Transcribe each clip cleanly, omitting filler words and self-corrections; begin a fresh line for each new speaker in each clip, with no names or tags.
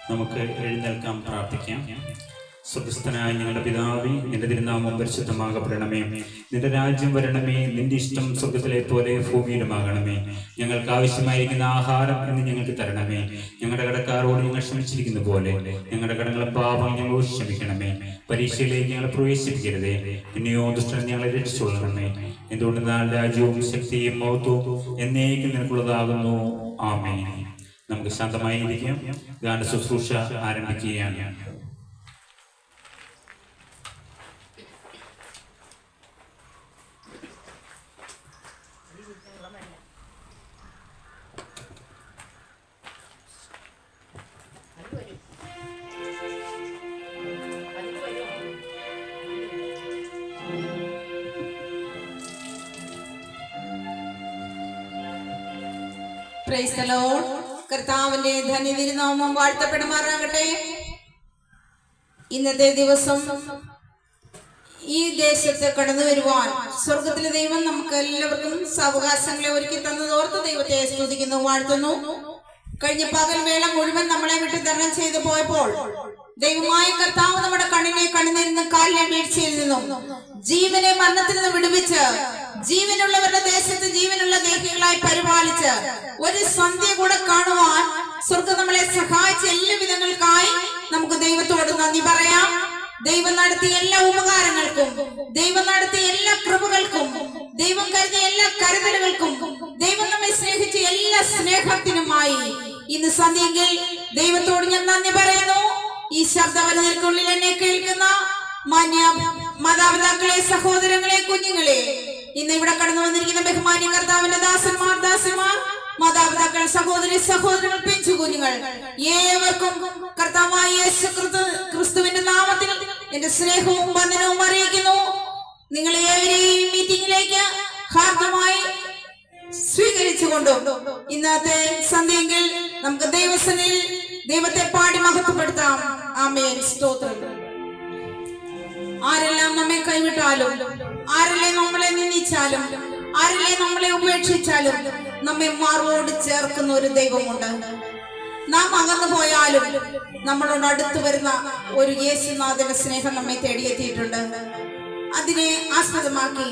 നമുക്ക് എഴുന്നേൽക്കാം, പ്രാർത്ഥിക്കാം. സ്വർഗ്ഗസ്ഥനായ ഞങ്ങളുടെ പിതാവേ, നിന്റെ തിരുനാമം പരിശുദ്ധമാകപ്പെടണമേ. നിന്റെ രാജ്യം വരണമേ. നിന്റെ ഇഷ്ടം സ്വർഗ്ഗത്തിലെ പോലെ ഭൂമിയിലുമാകണമേ. ഞങ്ങൾക്ക് ആവശ്യമായിരിക്കുന്ന ആഹാരം ഇന്ന് ഞങ്ങൾക്ക് തരണമേ. ഞങ്ങളുടെ കടക്കാരോട് ഞങ്ങൾ ക്ഷമിച്ചിരിക്കുന്ന പോലെ ഞങ്ങളുടെ കടങ്ങളും പാപം ഞങ്ങളോട് ക്ഷമിക്കണമേ. പരീക്ഷയിലേക്ക് ഞങ്ങളെ പ്രവേശിപ്പിക്കരുതേ, പിന്നെയോ ദുഷ്ടൻ ഞങ്ങളെ രക്ഷിച്ചുകൊള്ളണമേ. എന്തുകൊണ്ടെന്നാൽ രാജ്യവും ശക്തിയും മഹത്വവും എന്നേക്കും നിനക്കുള്ളതാകുന്നു. ആമേൻ. നമുക്ക് ശാന്തമായിരിക്കാം. ഗാന ശുശ്രൂഷ ആരംഭിക്കുകയാണ്.
Price the Lord. കർത്താവിന്റെ ധന്യതിരുനാമം വാഴ്ത്തപ്പെടുമാറാകട്ടെ. ഇന്നത്തെ ദിവസം ഈ ദേശത്ത് കടന്നു വരുവാൻ സ്വർഗത്തിലെ ദൈവം നമുക്ക് എല്ലാവർക്കും സാവകാശങ്ങളെ ഒരുക്കി തന്നതോർത്ത് ദൈവത്തെ സ്തുതിക്കുന്നു, വാഴ്ത്തുന്നു. കഴിഞ്ഞ പകൽ വേള മുഴുവൻ നമ്മളെ വിട്ട് തരണം ചെയ്തു പോയപ്പോൾ ദൈവമായ കർത്താവ് നമ്മുടെ കണ്ണിൽ നിന്നും കാലിലെ വീഴ്ചയിൽ നിന്നും ജീവനെ മരണത്തിൽ നിന്ന് വിടുവിച്ച് ജീവനുള്ളവരുടെ ദേശത്ത് ജീവനുള്ള ദേഹികളായി പരിപാലിച്ച് ഒരു സന്ധ്യ കൂടെ കാണുവാൻ സ്വർഗം നമ്മളെ സഹായിച്ച എല്ലാ വിധങ്ങൾക്കായി നമുക്ക് ദൈവത്തോട് നന്ദി പറയാം. ദൈവം നടത്തിയ എല്ലാ ഉപകാരങ്ങൾക്കും, ദൈവം നടത്തിയ എല്ലാ കൃപകൾക്കും, ദൈവം കരുതിയ എല്ലാ കരുതലുകൾക്കും, ദൈവം നമ്മെ സ്നേഹിച്ച എല്ലാ സ്നേഹത്തിനുമായി ഇന്ന് സന്ധ്യയിൽ ദൈവത്തോട് ഞാൻ നന്ദി പറയുന്നു. ഈ ശബ്ദവലതിൽക്കുള്ളിൽ എന്നെ കേൾക്കുന്ന മാന്യ മാതാപിതാക്കളെ, സഹോദരങ്ങളെ, കുഞ്ഞുങ്ങളെ, ഇന്ന് ഇവിടെ കടന്നു വന്നിരിക്കുന്ന ബഹുമാന്യ കർത്താവിന്റെ ദാസന്മാർ, മാതാപിതാക്കൾ, സഹോദരങ്ങൾ, പിഞ്ചു കുഞ്ഞുങ്ങൾ, ഏവർക്കും കർത്താവായ യേശു ക്രിസ്തുവിന്റെ നാമത്തിൽ എന്റെ സ്നേഹവും വന്ദനവും അറിയിക്കുന്നു. നിങ്ങളെ ഏവരെയും മീറ്റിംഗിലേക്ക് ഹാർദമായി സ്വീകരിച്ചുകൊണ്ടും ഇന്നത്തെ സന്ധ്യയെങ്കിൽ നമുക്ക് ദൈവസന്നിധിയിൽ ദൈവത്തെ പാടി മഹത്വപ്പെടുത്താം. ആമേൻ. സ്തോത്രം. ആരെല്ലാം നമ്മെ കൈവിട്ടാലും, ആരെല്ലാം നമ്മളെ നിന്ദിച്ചാലും, ആരെല്ലാം നമ്മളെ ഉപേക്ഷിച്ചാലും നമ്മെ മാറോട് ചേർക്കുന്ന ഒരു ദൈവമുണ്ട്. നാം അകന്നു പോയാലും നമ്മളോട് അടുത്തു വരുന്ന ഒരു യേശുനാഥന്റെ സ്നേഹം നമ്മെ തേടിയെത്തിയിട്ടുണ്ട്. അതിനെ ആസ്പദമാക്കി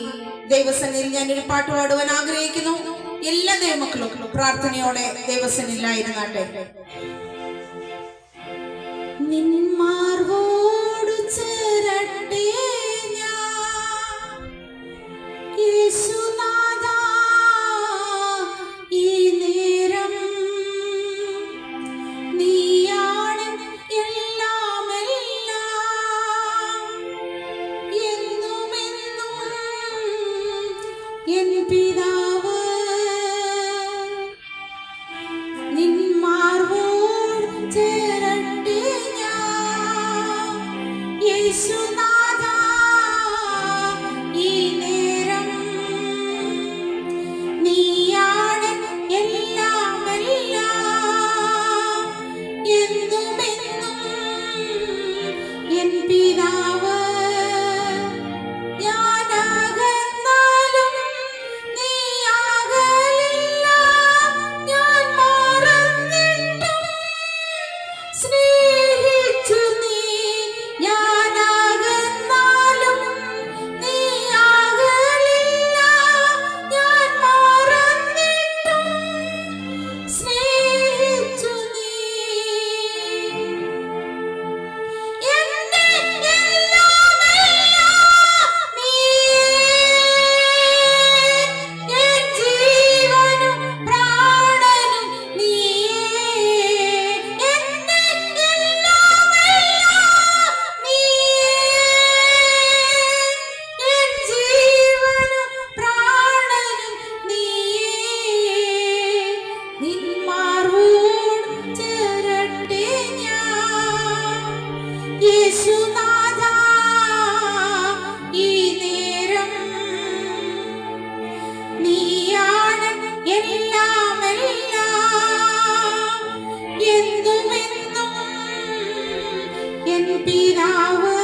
ദൈവസന്നിധിയിൽ ഞാനൊരു പാട്ട് പാടുവാൻ ആഗ്രഹിക്കുന്നു. എല്ലാ ദൈവമക്കളും പ്രാർത്ഥനയോടെ ദൈവസന്നിധിയിലായിരുന്നാട്ടെ. നിന്മാർവോടു ചേരട്ടെ ഞാൻ യേശുനാഥാ, ഈ നേരം നീയാണ് എല്ലാം എന്നുമെന്നും എൻ പിതാവ്. നിന്മാർവോടു ചേരട്ടെ യേശുനാഥാ, ഈ നേരം നീയാണ് എല്ലാം എന്നുമെന്നും എൻ പിതാവ്. ഞാനാകന്നാലും നീ ആകലില്ല, ഞാൻ മറന്നിട്ടും സ്നേഹിച്ചു നീ. യേശുനാഥാ, ഈ നേരം നീയാണ് എല്ലാം എന്നുമെന്നും എൻ പിതാവ്.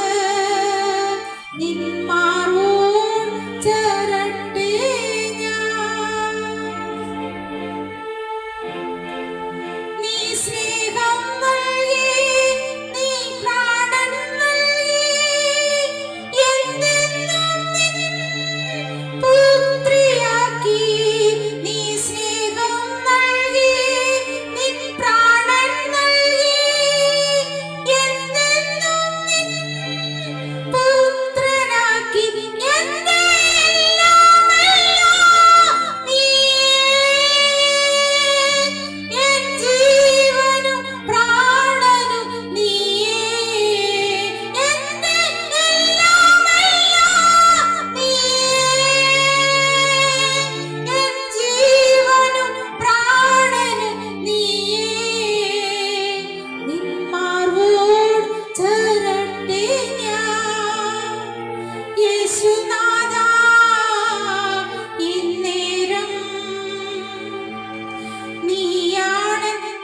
നിന്മാർവോട് ചേരട്ടെ ഞാൻ. നീ സ്നേഹം നൽകി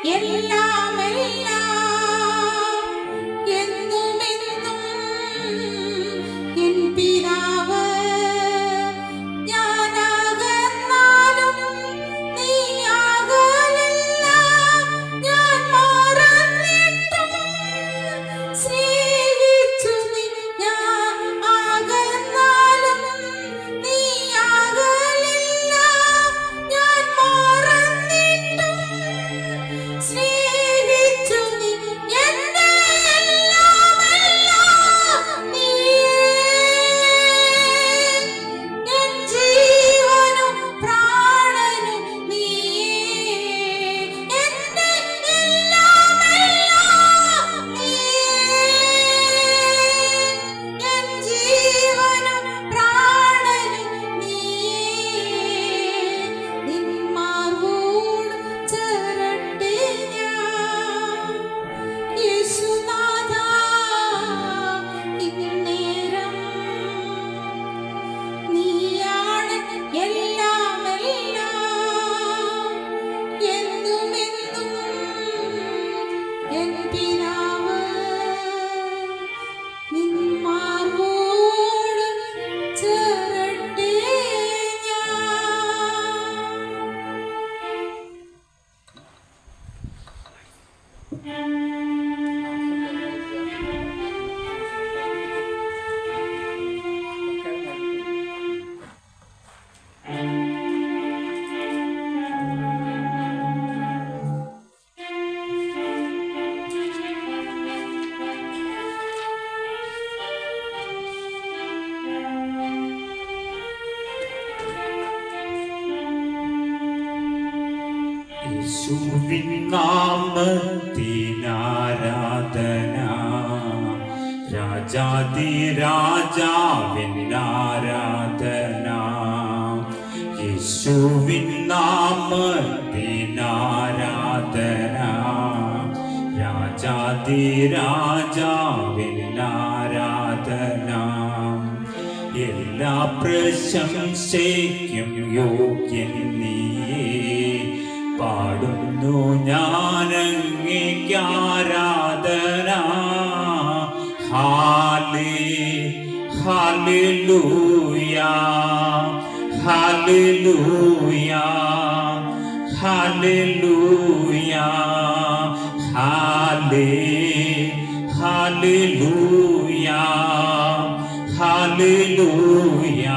എല്ലാം എല്ലാം എന്നുമെന്നും എൻ പിതാവ്. ഞാനകന്നാലും നീ അകലില്ല, ഞാൻ മറന്നിട്ടും സ്നേഹിച്ചു നീ. ഞാൻ അകന്നാലും നീ അകലില്ല, ഞാൻ മറന്നിട്ടും സ്നേഹിച്ചു നീ. എന്റെ എല്ലാമെല്ലാം നീയേ, എൻ ജീവനും പ്രാണനും നീയേ. എന്റെ എല്ലാമെല്ലാം നീയേ, എൻ ജീവനും പ്രാണനും നീയേ. നിൻ മാർവോട് ചേരട്ടെ ഞാൻ യേശുനാഥാ, ഇന്നേരം നീയാണ് എല്ലാം എല്ലാം എന്നുമെന്നും എൻ പിതാവ്. നിൻ മാർവോട് ചേരട്ടെ ഞാൻ.
യേശുവിൻ നാമത്തിനാരാധന, രാജാധിരാജാവിൻ ആരാധന. യേശുവിൻ നാമത്തിനാരാധന, രാജാധിരാജാവിൻ ആരാധന. എല്ലാ പ്രശംസയ്ക്കും യോഗ്യൻ നീയേ, പാടുന്നു ഞാനങ്ങേക്ക് ആരാധന. ഹല്ലേലൂയ, ഹല്ലേലൂയ, ഹല്ലേലൂയ, ഹല്ലേലൂയ, ഹല്ലേലൂയ,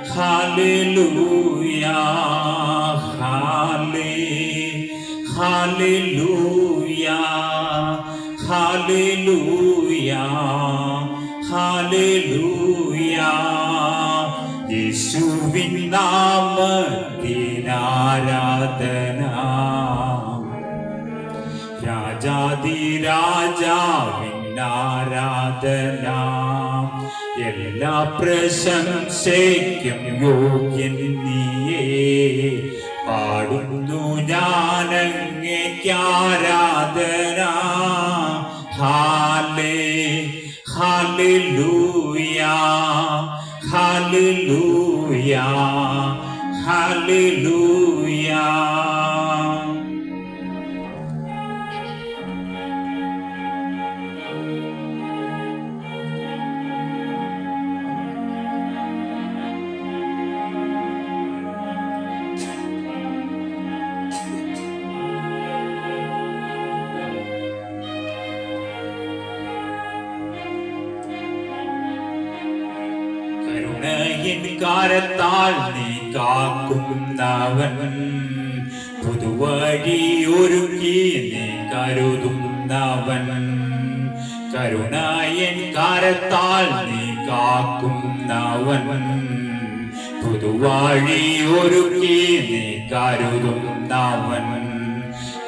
ഹല്ലേലൂയ, ഹല്ലേലൂയ, ഹല്ലേലൂയ, ഹല്ലേലൂയ. യേശുവിൻ നാമത്തിനാരാധന, രാജാധിരാജാവിൻ ആരാധന. എല്ലാ പ്രശംസയ്ക്കും യോഗ്യൻ നീയേ, പാടുന്നു ഞാനങ്ങേക്ക് ആരാധന. ഹല്ലേലൂയ, ഹല്ലേലൂയ, ഹല്ലേലൂയ. കരുണയിൻ കാരത്താൽ നീ കാക്കുന്നവൻ, പുതുവഴി ഒരുക്കി നീ കരുതുന്നവൻ. കരുണയിൻ കാരത്താൽ നീ കാക്കുന്നവൻ, പുതുവഴി ഒരുക്കി നീ കരുതുന്നവൻ.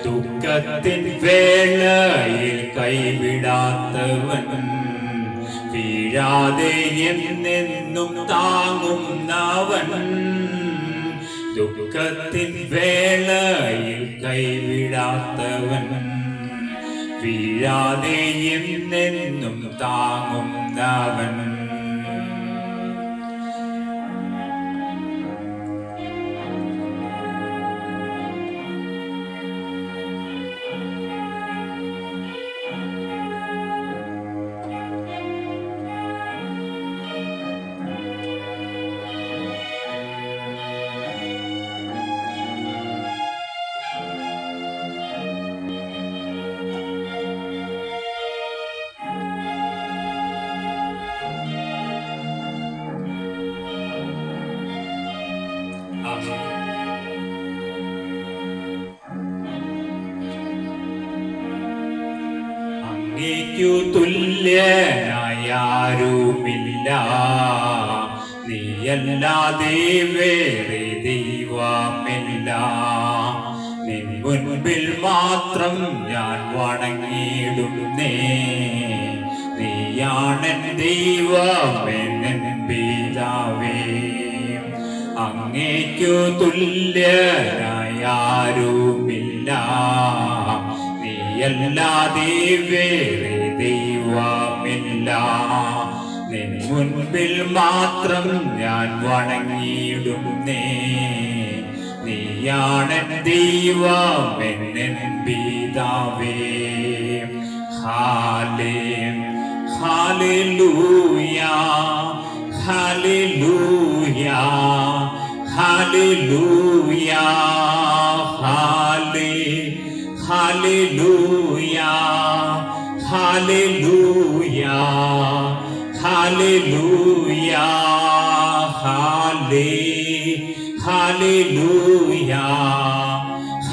ദുഃഖത്തിൻ വേളയിൽ കൈവിടാത്തവൻ, വീഴാതെ എന്നെന്നും താങ്ങുന്നവൻ. ദുഃഖത്തിൻ വേളയിൽ കൈവിടാത്തവൻ, വീഴാതെ എന്നെന്നും താങ്ങുന്നവൻ. അങ്ങേക്കു തുല്യനായി ആരുമില്ല, നീയല്ലാതെ വേറെ ദൈവമില്ല. നിൻ മുൻപിൽ മാത്രം ഞാൻ വണങ്ങിയിടുന്നേ, നീയാണെൻ ദൈവമെൻ പിതാവേ. അങ്ങേക്കു തുല്യനായി ആരുമില്ല, നീയല്ലാതെ വേറെ ദൈവമില്ല. നിൻ മുൻപിൽ മാത്രം ഞാൻ വണങ്ങിയിടുന്നേ, നീയാണെൻ ദൈവമെൻ പിതാവേ. ഹല്ലേലൂയ, ഹല്ലേലൂയ, ഹല്ലേലൂയ, ഹല്ലേലൂയ, ഹല്ലേലൂയ, ഹല്ലേലൂയ, ഹല്ലേലൂയ,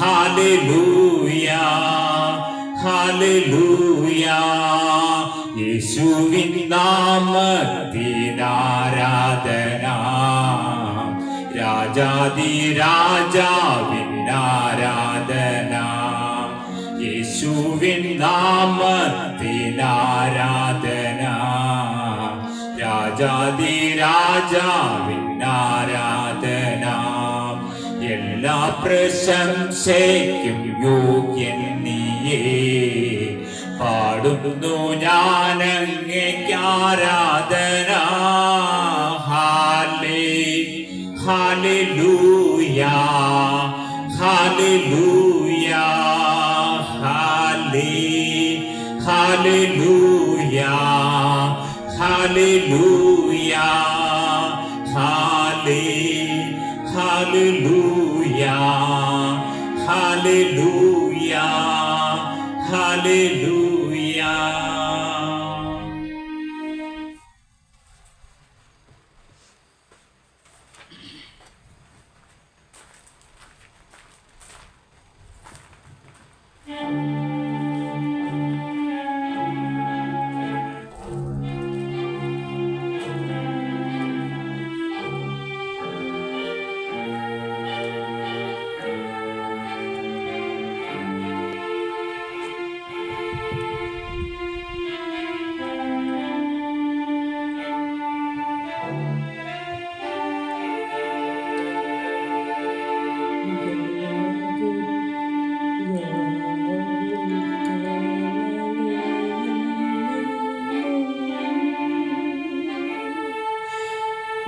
ഹല്ലേലൂയ, ഹല്ലേലൂയ. യേശുവിൻ നാമത്തിനാരാധന, രാജാധിരാജാവിൻ ആരാധന. യേശുവിൻ നാമത്തിനാരാധന, രാജാധിരാജാവിൻ ആരാധന. എല്ലാ പ്രശംസയ്ക്കും യോഗ്യൻ നീയേ, പാടുന്നു ഞാൻ അങ്ങേക്ക് ആരാധന. ഹല്ലേലൂയ, ഹല്ലേലൂയ, ഹല്ലേലൂയ, ഹല്ലേലൂയ, ഹല്ലേലൂയ, ഹല്ലേലൂയ, ഹല്ലേലൂയ.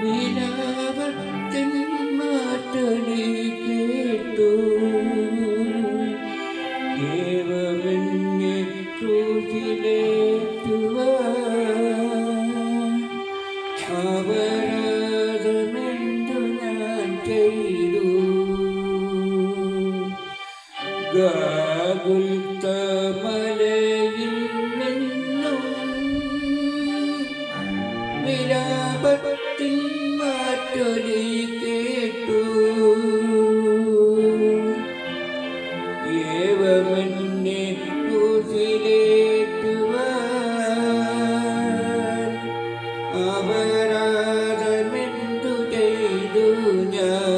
വിലാപത്തിൻ മാറ്റൊലി കേട്ടു, ദൈവമെന്നെ ക്രൂശിലേറ്റുവാൻ. അപരാധമെന്തു ഞാൻ ചെയ്തു, ഗാഗുൽത്താമലയിൽ നിന്നും വിലാപത്തിൻ മാറ്റൊലി കേട്ടു, ഏവമെന്നെ ക്രൂശിലേറ്റുവാൻ. അപരാധമെന്തു ചെയ്തു ഞാൻ.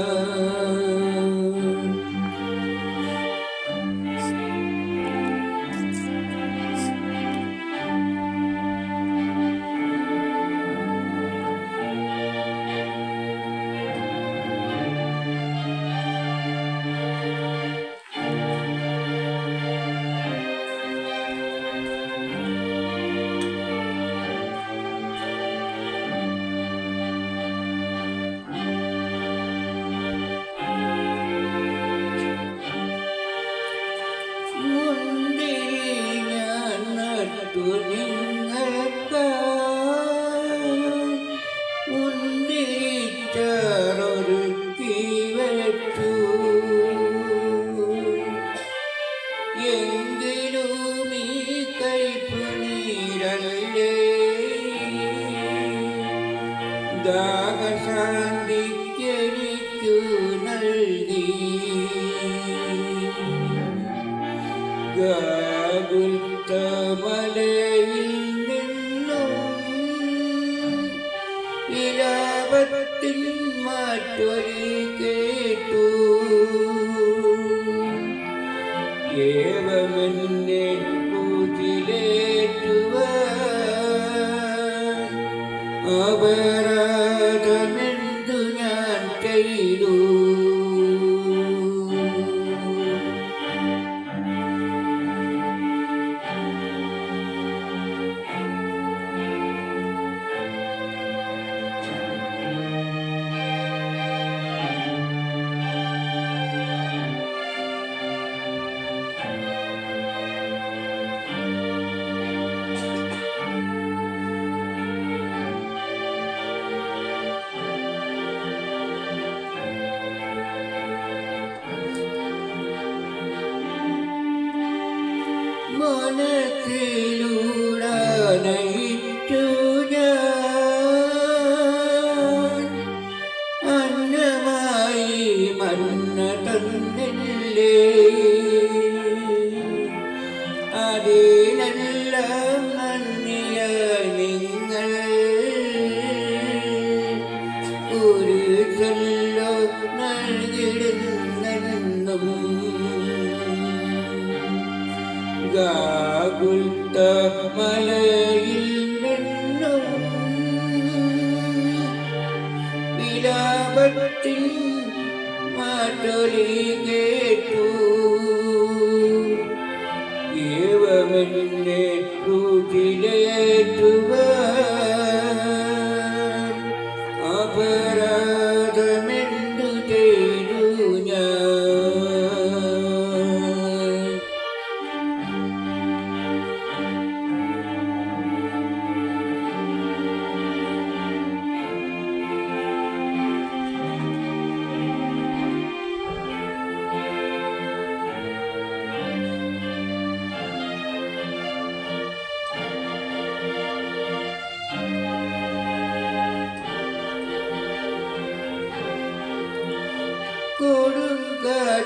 ദാഹശാന്തിക്കെനിക്കു നൽകി. ഗാഗുൽത്താമലയിൽ മാറ്റൊലി കേട്ടു ഏവമെന്നെ കൂട്ടിലേറ്റുവാൻ അപരാധമെന്തു ഞാൻ ചെയ്തു മനത്തിലൂടാനയിച്ചു ഞാൻ അന്നമായി മന്ന തന്നില്ലേ അതിനെല്ലാം നന്ദിയ നിങ്ങൾ ഒരു ചൊല്ലോ നൽകിടുന്നെന്നും ഗാഗുൽത്ത മലയിൽ നിന്നും വിലാപത്തിൻ മാറ്റൊലി കേട്ടു ഏവമെന്നെ കൂട്ടിലേറ്റുവാൻ അപരാധമെന്തു ചെയ്തു ഞാൻ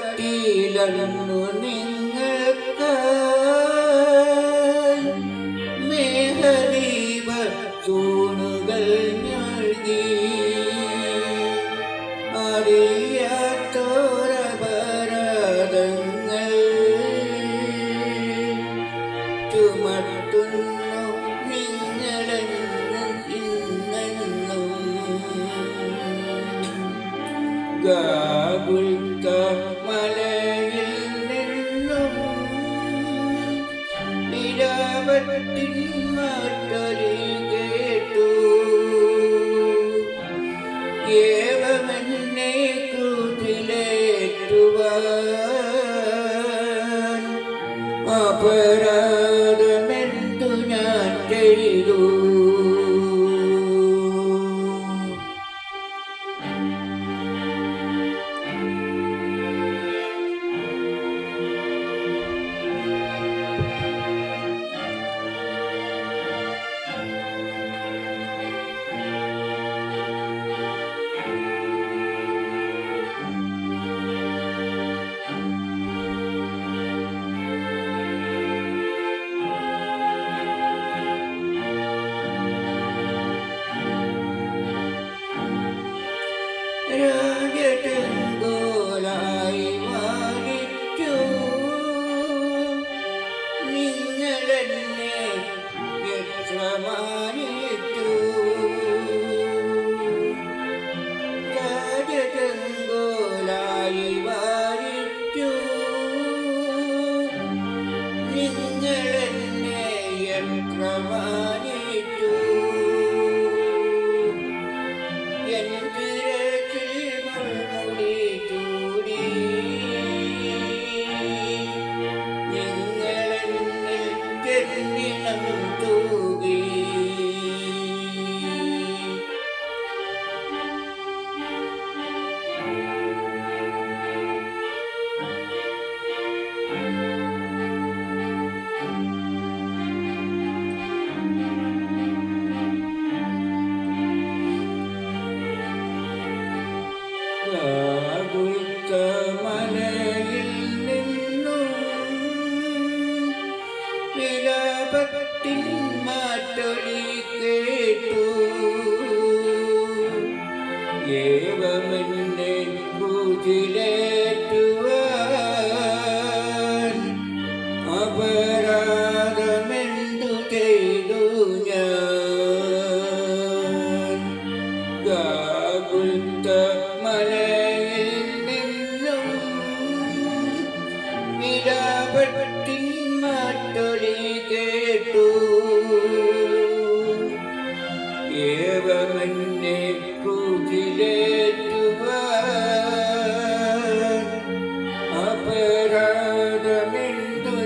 കൊടുങ്കാറ്റിലന്നു നിങ്ങൾക്കായി മേഘദീപ തൂണുകൾ നൽകി അറിയാത്തോരപരാധങ്ങൾ ചുമട്ടുന്നു നിങ്ങളെന്നും ഇന്നെന്നും ഗാഗുൽത്ത മലയിൽ നിന്നും നിരാപത്തിൻ മാറ്റൊലി കേട്ടു ഏവമെന്നെ കൂട്ടിലേറ്റുവാൻ അപരാധമെന്തു ഞാൻ ചെയ്തു രാജതങ്കോലായി വാഴിച്ചു നിങ്ങളെന്നെ എത്ര മാനിച്ചു രാജതങ്കോലായി വാഴിച്ചു നിങ്ങളെന്നെ എത്ര മാനിച്ചു മലയിൽ നിന്നും വിലാപത്തിൻ മാറ്റൊലി കേട്ടു ഏവമെന്നെ ക്രൂശിലേറ്റുവാൻ അപരാധമെന്തു ചെയ്തു ഞാൻ? ഗാഗുൽത്ത മലയിൽ നിന്നും വിലാപത്തിൻ മാറ്റൊലി കേട്ടു. ഏവമെന്നെ ക്രൂശിലേറ്റുവാൻ അപരാധമെന്തു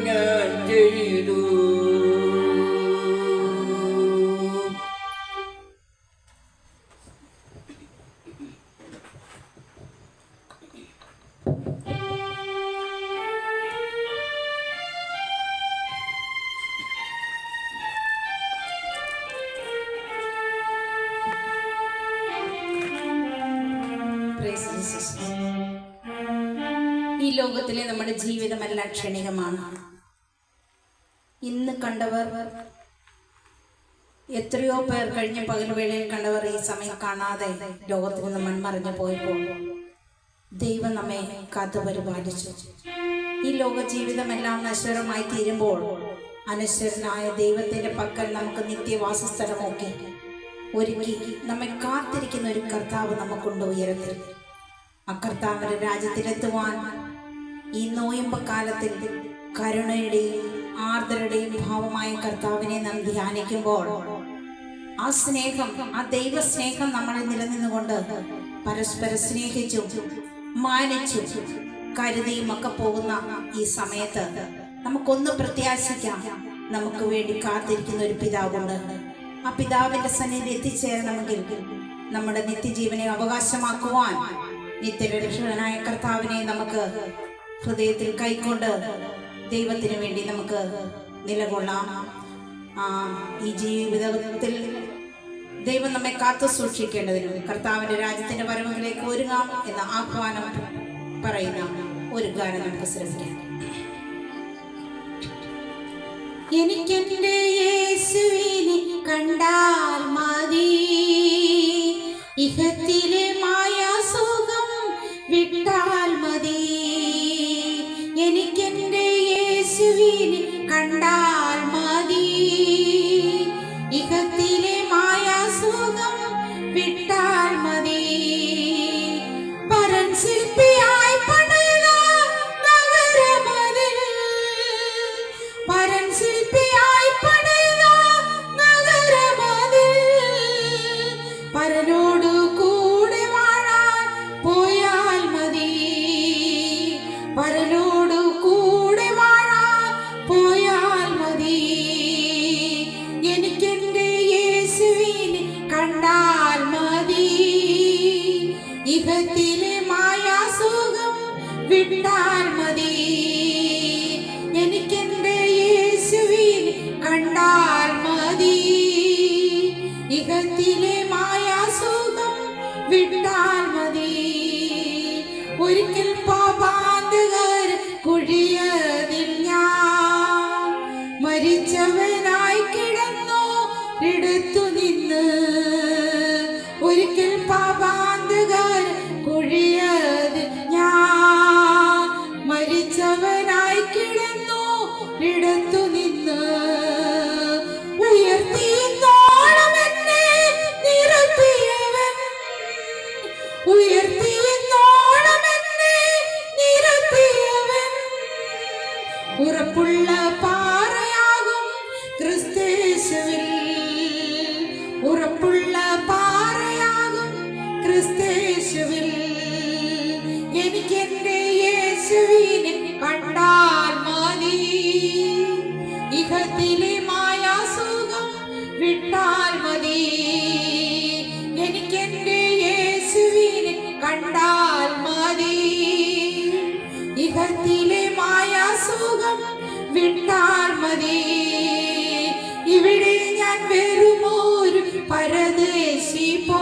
ഞാൻ ചെയ്തു?
Praise Jesus. ഈ ലോകത്തിലെ നമ്മുടെ ജീവിതമെല്ലാം ക്ഷണികമാണ്. ഇന്ന് കണ്ടവർ എത്രയോ പേർ കഴിഞ്ഞ പകൽവേളയിൽ കണ്ടവർ ഈ സമയം കാണാതെ ലോകത്തിൽ നിന്ന് മൺമറിഞ്ഞു പോയപ്പോൾ ദൈവം നമ്മെ കാത്തു പരിപാലിച്ചു. ഈ ലോക ജീവിതമെല്ലാം നശ്വരമായി തീരുമ്പോൾ അനശ്വരനായ ദൈവത്തിന്റെ പക്കൽ നമുക്ക് നിത്യവാസസ്ഥലമൊക്കെ ഒരുക്കി നമ്മെ കാത്തിരിക്കുന്ന ഒരു കർത്താവ് നമുക്കുണ്ട് ഉയരത്തിൽ. ആ കർത്താവിന്റെ രാജ്യത്തിലെത്തുവാൻ ഈ നോയമ്പ് കാലത്തിൽ കരുണയുടെയും ആർദ്രയുടെയും ഭാവമായ കർത്താവിനെ നാം ധ്യാനിക്കുമ്പോൾ ആ സ്നേഹം, ആ ദൈവസ്നേഹം നമ്മളിൽ നിലനിന്നുകൊണ്ട് പരസ്പരം സ്നേഹിച്ചും മാനിച്ചും കരുതിയും ഒക്കെ പോകുന്ന ഈ സമയത്ത് നമുക്കൊന്ന് പ്രത്യാശിക്കാം. നമുക്ക് വേണ്ടി കാത്തിരിക്കുന്ന ഒരു പിതാവുണ്ട്. ആ പിതാവിന്റെ സന്നിധി എത്തിച്ചേരണമെങ്കിൽ നമ്മുടെ നിത്യജീവനെ അവകാശമാക്കുവാൻ നിത്യരക്ഷകനായ കർത്താവിനെ നമുക്ക് ഹൃദയത്തിൽ കൈക്കൊണ്ട് ദൈവത്തിന് വേണ്ടി നമുക്ക് നിലകൊള്ളാം. ഈ ജീവിതത്തിൽ ദൈവം നമ്മെ കാത്തു സൂക്ഷിക്കേണ്ടതിനും കർത്താവിന്റെ രാജ്യത്തിന്റെ വരവുകളിലേക്ക് ഒരുങ്ങാം എന്ന ആഹ്വാനം പറയുന്ന ഒരു ഗാനം നമുക്ക് ശ്രമിക്കാം. എനിക്കെന്റെ യേശുവിനെ കണ്ടാൽ മതി, ഇഹത്തിലെ മായാസുഖം വിട്ടാൽ മതി. എനിക്കെന്റെ യേശുവിനെ കണ്ടാൽ മതി, ഇഹത്തിലെ മായാസുഖം വിട്ടാൽ മതി. പരൻ ശില്പിയായി പണിത നഗരമതിൽ, പരൻ ശില്പിയായി പണിത നഗരമതിൽ പരനോട് കൂടെ വാഴാൻ പോയാൽ മതി, പരനോട് കൂടെ വാഴാൻ പോയാൽ മതി. എനിക്കെന്റെ യേശുവിനെ കണ്ടാൽ മതി, ഇഹത്തിലെ മായാസുഖം വിട്ടാൽ മതി. എനിക്കെന്റെ യേശുവിനെ കണ്ടാൽ മതി, ഇഹത്തിലെ മായാസുഖം വിട്ടാൽ മതി. ഒരിക്കൽ പാപാന്തകർ കുഴിയതിൽ ഞാൻ മരിച്ചവനായി കിടന്നു എടുത്തു നിന്ന്. ഒരിക്കൽ പാപാന്തകർ കുഴിയതിൽ ഞാൻ മരിച്ചവനായി കിടന്നു എടുത്തു നിന്ന്. ഉയർത്തിയെന്നോളം എന്നെ നിരത്തിയവൻ, ഉയർത്തിയെന്നോളം എന്നെ നിരത്തിയവൻ ഉറപ്പുള്ള പാറയാകും ക്രിസ്തേശുവിൽ, ഉറപ്പുള്ള പാറയാകും ക്രിസ്തേശുവിൽ. എനിക്കെന്റെ യേശുവിനെ കണ്ടാൽ മതി, ഇഹത്തിലെ മായാസുഖം വിട്ടാൽ മതി. എനിക്കെന്റെ യേശുവിനെ കണ്ടാൽ മതി, ഇഹത്തിലെ മായാസുഖം വിട്ടാൽ മതി. ഇവിടെ ഞാൻ വെറുമൊരു പരദേശി പോ,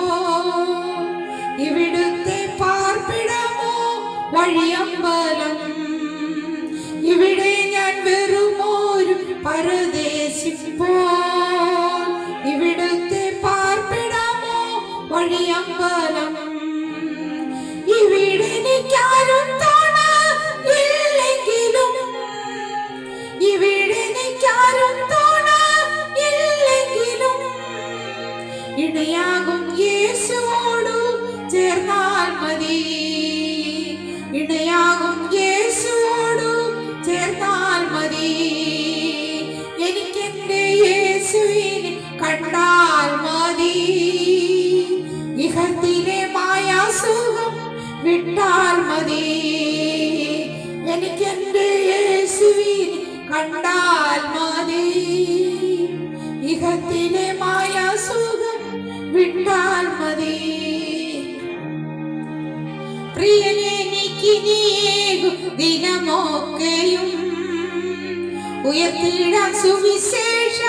ഇവിടുത്തെ പാർപ്പിടമോ വഴിയമ്പലം. ഇവിടെ ഞാൻ വെറുമൊരു പരദേശി പോ, ഇവിടുത്തെ പാർപ്പിടമോ വഴിയമ്പലം. ഇവിടെ എനിക്കാ കണ്ടാൽ മതി. ഇഹത്തിലെ മായാസുഖം വിട്ടാൽ മതി. പ്രിയനെ എനിക്കിനിയേകും ദിനമൊക്കെയും ഉയർത്തിടാൻ സുവിശേഷ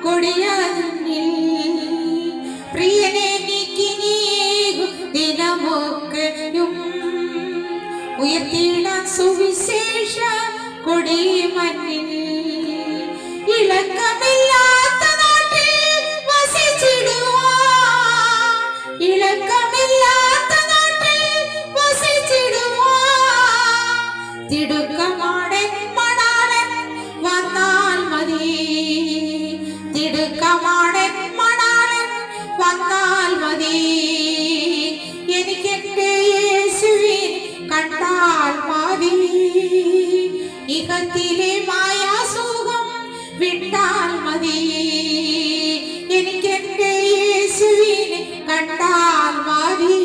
കൊടിയതിൽ. പ്രിയനെ എനിക്കിനിയേകും ദിനമൊക്കെയും ഉയർത്തിടാൻ സുവിശേഷ കൊടിമന്നിൽ. ഇളക്കമില്ലാത്ത നാട്ടിൽ വസിച്ചിടുവാൻ, ഇളക്കമില്ലാത്ത നാട്ടിൽ വസിച്ചിടുവാൻ തിടുക്കമാടൻ മണാളൻ വന്നാൽ മതി. തിടുക്കമാടൻ മണാളൻ വന്നാൽ മതി. എനിക്കെന്റെ യേശുവിനെ കണ്ടാൽ മതി. ഇഹത്തിലെ മായാസുഖം വിട്ടാൽ മതി. എനിക്കെന്റെ യേശുവിനെ കണ്ടാൽ മതി.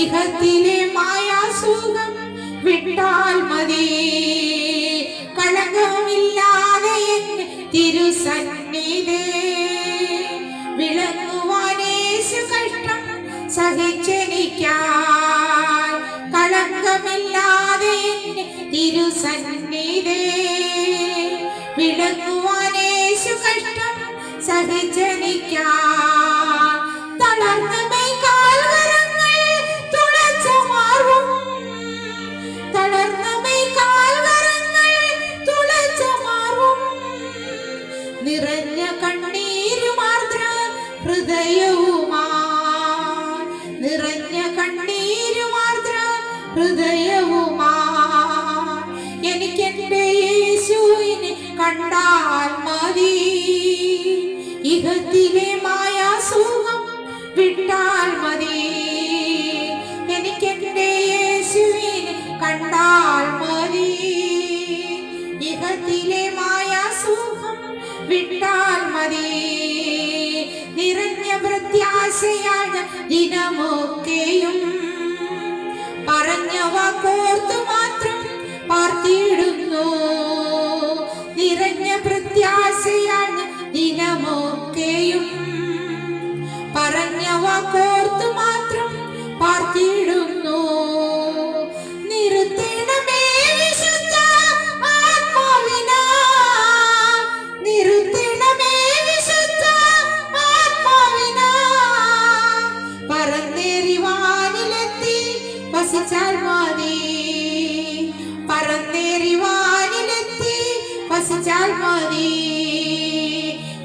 ഇഹത്തിലെ മായാസുഖം വിട്ടാൽ മതി. കളങ്കമില്ലാതെ എന്നെ തിരുസന്നിധി വിളങ്ങുവാനേശു കഷ്ടം സഹിച്ചെനിക്കാൻ. കളങ്കമില്ലാതെ എന്നെ തിരുസന്നിധി വിളങ്ങുവാനേശു കഷ്ടം സഹിച്ചെനിക്കാൻ. തളർന്ന കാൽവരങ്ങൾ തുളച്ച മാർഗം, തളർന്ന കാൽവരങ്ങൾ തുളച്ച മാർഗം നിറഞ്ഞ കണ്ണീരുമാർദ്ര ഹൃദയവുമാ, നിറഞ്ഞ കണ്ണീരുമാർദ്ര ഹൃദയവുമാ. എനിക്കെന്റെ യേശുവിനെ കണ്ടാൽ മതി. ഇഹത്തിലെ മായാസുഖം വിട്ടാൽ മതി. എനിക്കെന്റെ യേശുവിനെ കണ്ടാൽ മതി. ഇഹത്തിലെ മായാസുഖം വിട്ടാൽ മതി. നിറഞ്ഞ പ്രത്യാശയാണ് ദിനമൊക്കെയും പറഞ്ഞ വാക്കോർത്തു മാത്രം പാർത്തിടുന്നു. നിറഞ്ഞ പ്രത്യാശയാണ് ദിനമൊക്കെയും പറഞ്ഞ വാക്കോർത്തു മാത്രം പാർത്തിടുന്നു. നിർത്തണമേ വിശുദ്ധ ആത്മാവിനാ, നിർത്തണമേ വിശുദ്ധ ആത്മാവിനാ. പറന്നേറിവാനിലെത്തി വസിച്ചാൽ മതി. പറന്നേറിവാനിലെത്തി വസിച്ചാൽ മതി.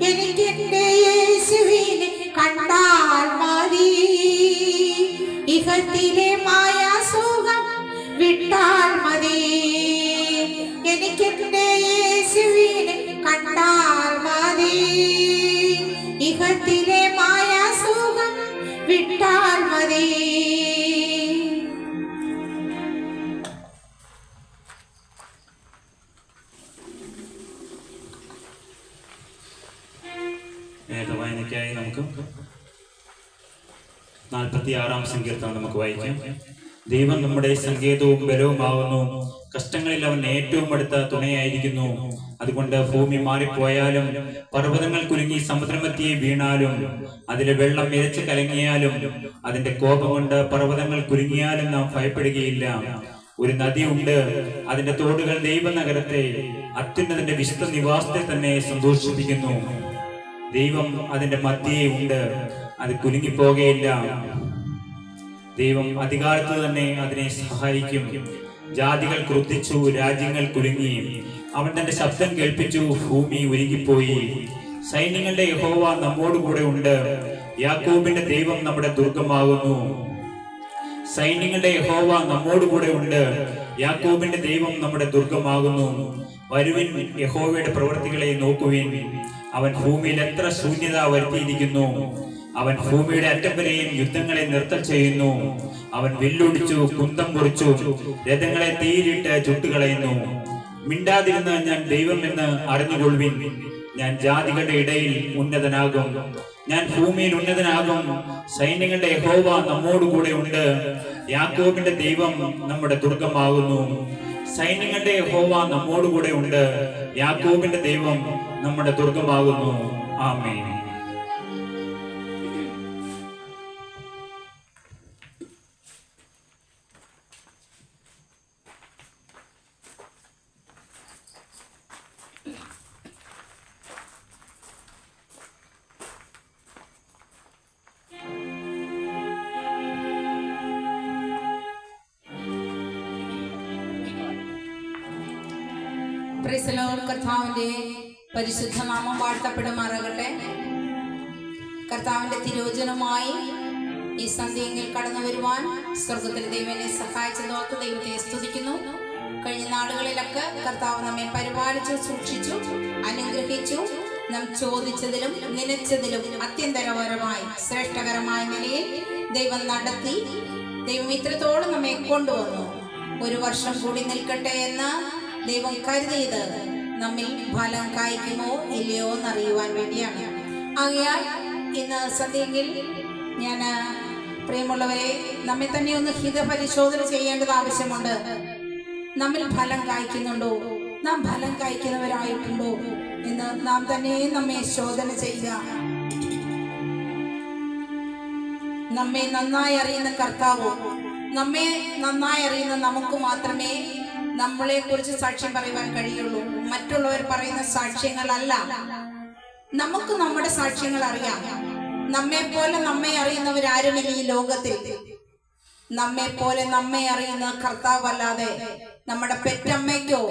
എനിക്കെന്റെ യേശുവിനെ കണ്ടാൽ മതി. ഇഹത്തിലെ മായാസുഖം വിട്ടാൽ മതി. എനിക്കെന്റെ യേശുവിനെ കണ്ടാൽ മതി. ഇഹത്തിലെ മായാസുഖം വിട്ടാൽ മതി.
വേദവായനയ്ക്കായി നമുക്ക് 46-ാം സങ്കീർത്തനം നമുക്ക് വായിക്കാം. ദൈവം നമ്മുടെ സങ്കേതവും ബലവുമാകുന്നു. കഷ്ടങ്ങളിൽ അവൻ ഏറ്റവും അടുത്ത തുണയായിരിക്കുന്നു. അതുകൊണ്ട് ഭൂമി മാറിപ്പോയാലും പർവ്വതങ്ങൾ കുലുങ്ങി സമുദ്രമധ്യേ വീണാലും അതിലെ വെള്ളം ഇരച്ച് കലങ്ങിയാലും അതിന്റെ കോപം കൊണ്ട് പർവ്വതങ്ങൾ കുലുങ്ങിയാലും നാം ഭയപ്പെടുകയില്ല. ഒരു നദിയുണ്ട്, അതിന്റെ തോടുകൾ ദൈവനഗരത്തെ അത്യുന്നതന്റെ വിശുദ്ധ നിവാസത്തെ തന്നെ സന്തോഷിപ്പിക്കുന്നു. ദൈവം അതിന്റെ മധ്യേ ഉണ്ട്, അത് കുലുങ്ങിപ്പോകയില്ല. ദൈവം അധികാരത്തിൽ തന്നെ അതിനെ സഹായിക്കും. ജാതികൾ ക്രുദ്ധിച്ചു, രാജ്യങ്ങൾ കുലുങ്ങി. അവൻ തന്റെ ശബ്ദം കേൾപ്പിച്ചു, ഭൂമി ഉരുകിപ്പോയി. സൈന്യങ്ങളുടെ യഹോവ നമ്മോടുകൂടെ ഉണ്ട്. യാക്കോബിന്റെ ദൈവം നമ്മുടെ ദുർഗമാകുന്നു. സൈന്യങ്ങളുടെ യഹോവ നമ്മോടുകൂടെ ഉണ്ട്. യാക്കോബിന്റെ ദൈവം നമ്മുടെ ദുർഗമാകുന്നു. വരുവിൻ, യഹോവയുടെ പ്രവൃത്തികളെ നോക്കുവിൻ. അവൻ ഭൂമിയിൽ എത്ര ശൂന്യത വരുത്തിയിരിക്കുന്നു. അവൻ ഭൂമിയുടെ അറ്റം വരെയും യുദ്ധങ്ങളെ നിർത്തൽ ചെയ്യുന്നു. അവൻ വില്ലൊടിച്ചു, കുന്തം മുറിച്ചു, രഥങ്ങളെ തീയിലിട്ട് ചുട്ടുകളയുന്നു. മിണ്ടാതിരുന്ന് ഞാൻ ദൈവമെന്ന് അറിഞ്ഞുകൊള്ളുവിൻ. ഞാൻ ജാതികളുടെ ഇടയിൽ ഉന്നതനാകും, ഞാൻ ഭൂമിയിൽ ഉന്നതനാകും. സൈന്യങ്ങളുടെ യഹോവ നമ്മോടുകൂടെ ഉണ്ട്. യാക്കോബിന്റെ ദൈവം നമ്മുടെ ദുർഗമാകുന്നു. സൈന്യങ്ങളുടെ യഹോവ നമ്മോടുകൂടെ ഉണ്ട്. യാക്കോബിന്റെ ദൈവം നമ്മുടെ ദുർഗമാകുന്നു. ആമേൻ.
Praise the Lord. കർത്താവിന്റെ പരിശുദ്ധ നാമം വാഴ്ത്തപ്പെടുമാറാകട്ടെ. കർത്താവിന്റെ തിരോചനമായി ഈ സന്ധ്യയിൽ കടന്നു വരുവാൻ സ്വർഗത്തിലെ ദൈവനെ സഹായിച്ചതോർത്ത് ദൈവത്തെ സ്തുതിക്കുന്നു. കഴിഞ്ഞ നാളുകളിലൊക്കെ കർത്താവ് നമ്മെ പരിപാലിച്ചു, സൂക്ഷിച്ചു, അനുഗ്രഹിച്ചു. നാം ചോദിച്ചതിലും നനച്ചതിലും അത്യന്തരപരമായി ശ്രേഷ്ഠകരമായ നിലയിൽ ദൈവം നടത്തി. ദൈവം ഇത്രത്തോളം നമ്മെ കൊണ്ടുവന്നു. ഒരു വർഷം കൂടി നിൽക്കട്ടെ എന്ന് ദൈവം കരുതിയത് നമ്മിൽ ഫലം കായ്ക്കുമോ ഇല്ലയോ എന്നറിയുവാൻ വേണ്ടിയാണ്. ആകയാൽ ഇന്ന് സന്ധ്യയിൽ ഞാൻ പ്രിയമുള്ളവരെ നമ്മെ തന്നെ ഒന്ന് ഹിതപരിശോധന ചെയ്യേണ്ടത് ആവശ്യമുണ്ട്. നമ്മിൽ ഫലം കായ്ക്കുന്നുണ്ടോ? നാം ഫലം കായ്ക്കുന്നവരായിട്ടുണ്ടോ എന്ന് നാം തന്നെ നമ്മെ ശോധന ചെയ്യുക. നമ്മെ നന്നായി അറിയുന്ന കർത്താവോ, നമ്മെ നന്നായി അറിയുന്ന നമുക്ക് മാത്രമേ നമ്മളെ കുറിച്ച് സാക്ഷ്യം പറയുവാൻ കഴിയുള്ളൂ. മറ്റുള്ളവർ പറയുന്ന സാക്ഷ്യങ്ങളല്ല. നമുക്ക് നമ്മുടെ സാക്ഷ്യങ്ങൾ അറിയാം. നമ്മെ പോലെ നമ്മെ അറിയുന്നവരാരുമില്ല ഈ ലോകത്തിൽ. നമ്മെ പോലെ നമ്മെ അറിയുന്ന കർത്താവല്ലാതെ നമ്മുടെ പെറ്റമ്മയ്ക്കോ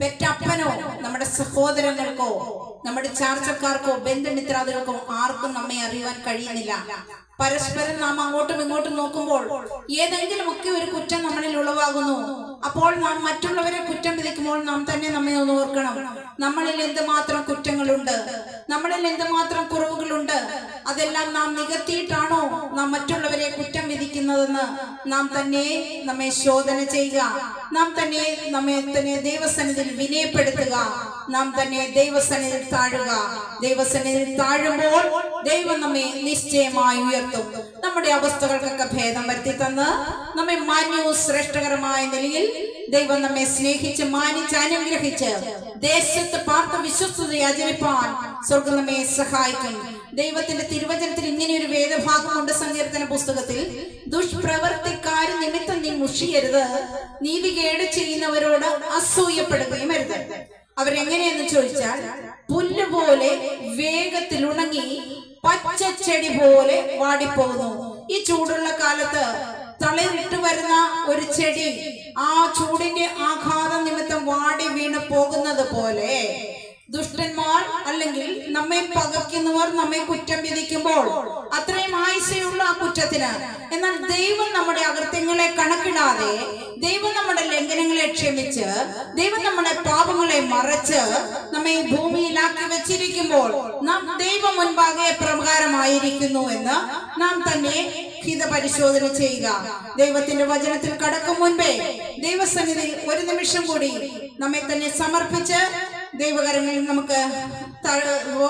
പെറ്റപ്പനോ നമ്മുടെ സഹോദരങ്ങൾക്കോ നമ്മുടെ ചാർച്ചക്കാർക്കോ ബന്ധുമിത്രാദികൾക്കോ ആർക്കും നമ്മെ അറിയുവാൻ കഴിയുന്നില്ല. പരസ്പരം നാം അങ്ങോട്ടും ഇങ്ങോട്ടും നോക്കുമ്പോൾ ഏതെങ്കിലും ഒക്കെ ഒരു കുറ്റം നമ്മളിൽ ഉളവാകുന്നു. അപ്പോൾ നാം മറ്റുള്ളവരെ കുറ്റം വിധിക്കുമ്പോൾ നാം തന്നെ നമ്മെ ഒന്ന് ഓർക്കണം. നമ്മളിൽ എന്തുമാത്രം കുറ്റങ്ങളുണ്ട്, നമ്മളിൽ എന്തുമാത്രം കുറവുകളുണ്ട്. അതെല്ലാം നാം നികത്തിയിട്ടാണോ നാം മറ്റുള്ളവരെ കുറ്റം വിധിക്കുന്നതെന്ന് നാം തന്നെ നമ്മെ ശോധന ചെയ്യുക. നാം തന്നെ നമ്മെ തന്നെ ദൈവസന്നിധിയിൽ വിനയപ്പെടുത്തുക. നാം തന്നെ ദൈവസന്നിധിയിൽ താഴുക. ദൈവസന്നിധിയിൽ താഴുമ്പോൾ ദൈവം നമ്മെ നിശ്ചയമായി ഉയർത്തും. നമ്മുടെ അവസ്ഥകൾക്കൊക്കെ ഭേദം വരുത്തി തന്ന് നമ്മെ മാന്യവും ശ്രേഷ്ഠകരമായ നിലയിൽ ദൈവം നമ്മെ സ്നേഹിച്ച് മാനിച്ച് അനുഗ്രഹിച്ച് ദേശത്ത് പാർത്ത വിശ്വസ്തത ആചരിപ്പാൻ സ്വർഗം നമ്മെ സഹായിക്കും. ദൈവത്തിന്റെ തിരുവചനത്തിൽ ഇങ്ങനെ ഒരു വേദഭാഗമുണ്ട്. സങ്കീർത്തന പുസ്തകത്തിൽ, ദുഷ്പ്രവർത്തിക്കാർ നിമിത്തം നീ മുഷിയരുത്, നീതികേട് ചെയ്യുന്നവരോട് അസൂയപ്പെടുകയും അരുത്. അവരെങ്ങനെയെന്ന് ചോദിച്ചാൽ, പുല്ലുപോലെ വേഗത്തിൽ ഉണങ്ങി പച്ചച്ചെടി പോലെ വാടിപ്പോകുന്നു. ഈ ചൂടുള്ള കാലത്ത് തളിരിട്ട് വരുന്ന ഒരു ചെടി ആ ചൂടിന്റെ ആഘാതം നിമിത്തം വാടി വീണ് പോകുന്നത് പോലെ ദുഷ്ടന്മാർ അല്ലെങ്കിൽ നമ്മെ പകയ്ക്കുന്നവർ നമ്മെ കുറ്റം വിധിക്കുമ്പോൾ അത്രയും ആയുസ്സുള്ള ആ കുറ്റത്തിന്, എന്നാൽ ദൈവം നമ്മുടെ അകൃത്യങ്ങളെ കണക്കിടാതെ, ദൈവം നമ്മുടെ ലംഘനങ്ങളെ ക്ഷമിച്ച്, ദൈവം നമ്മുടെ പാപങ്ങളെ മറച്ച് നമ്മെ ഭൂമിയിലാക്കി വെച്ചിരിക്കുമ്പോൾ നാം ദൈവം മുൻപാകെ പ്രകാരമായിരിക്കുന്നു എന്ന് നാം തന്നെ ഹിതപരിശോധന ചെയ്യുക. ദൈവത്തിന്റെ വചനത്തിൽ കടക്കും മുൻപേ ദൈവസന്നിധി ഒരു നിമിഷം കൂടി നമ്മെ തന്നെ സമർപ്പിച്ച് ദൈവകരങ്ങളിൽ നമുക്ക്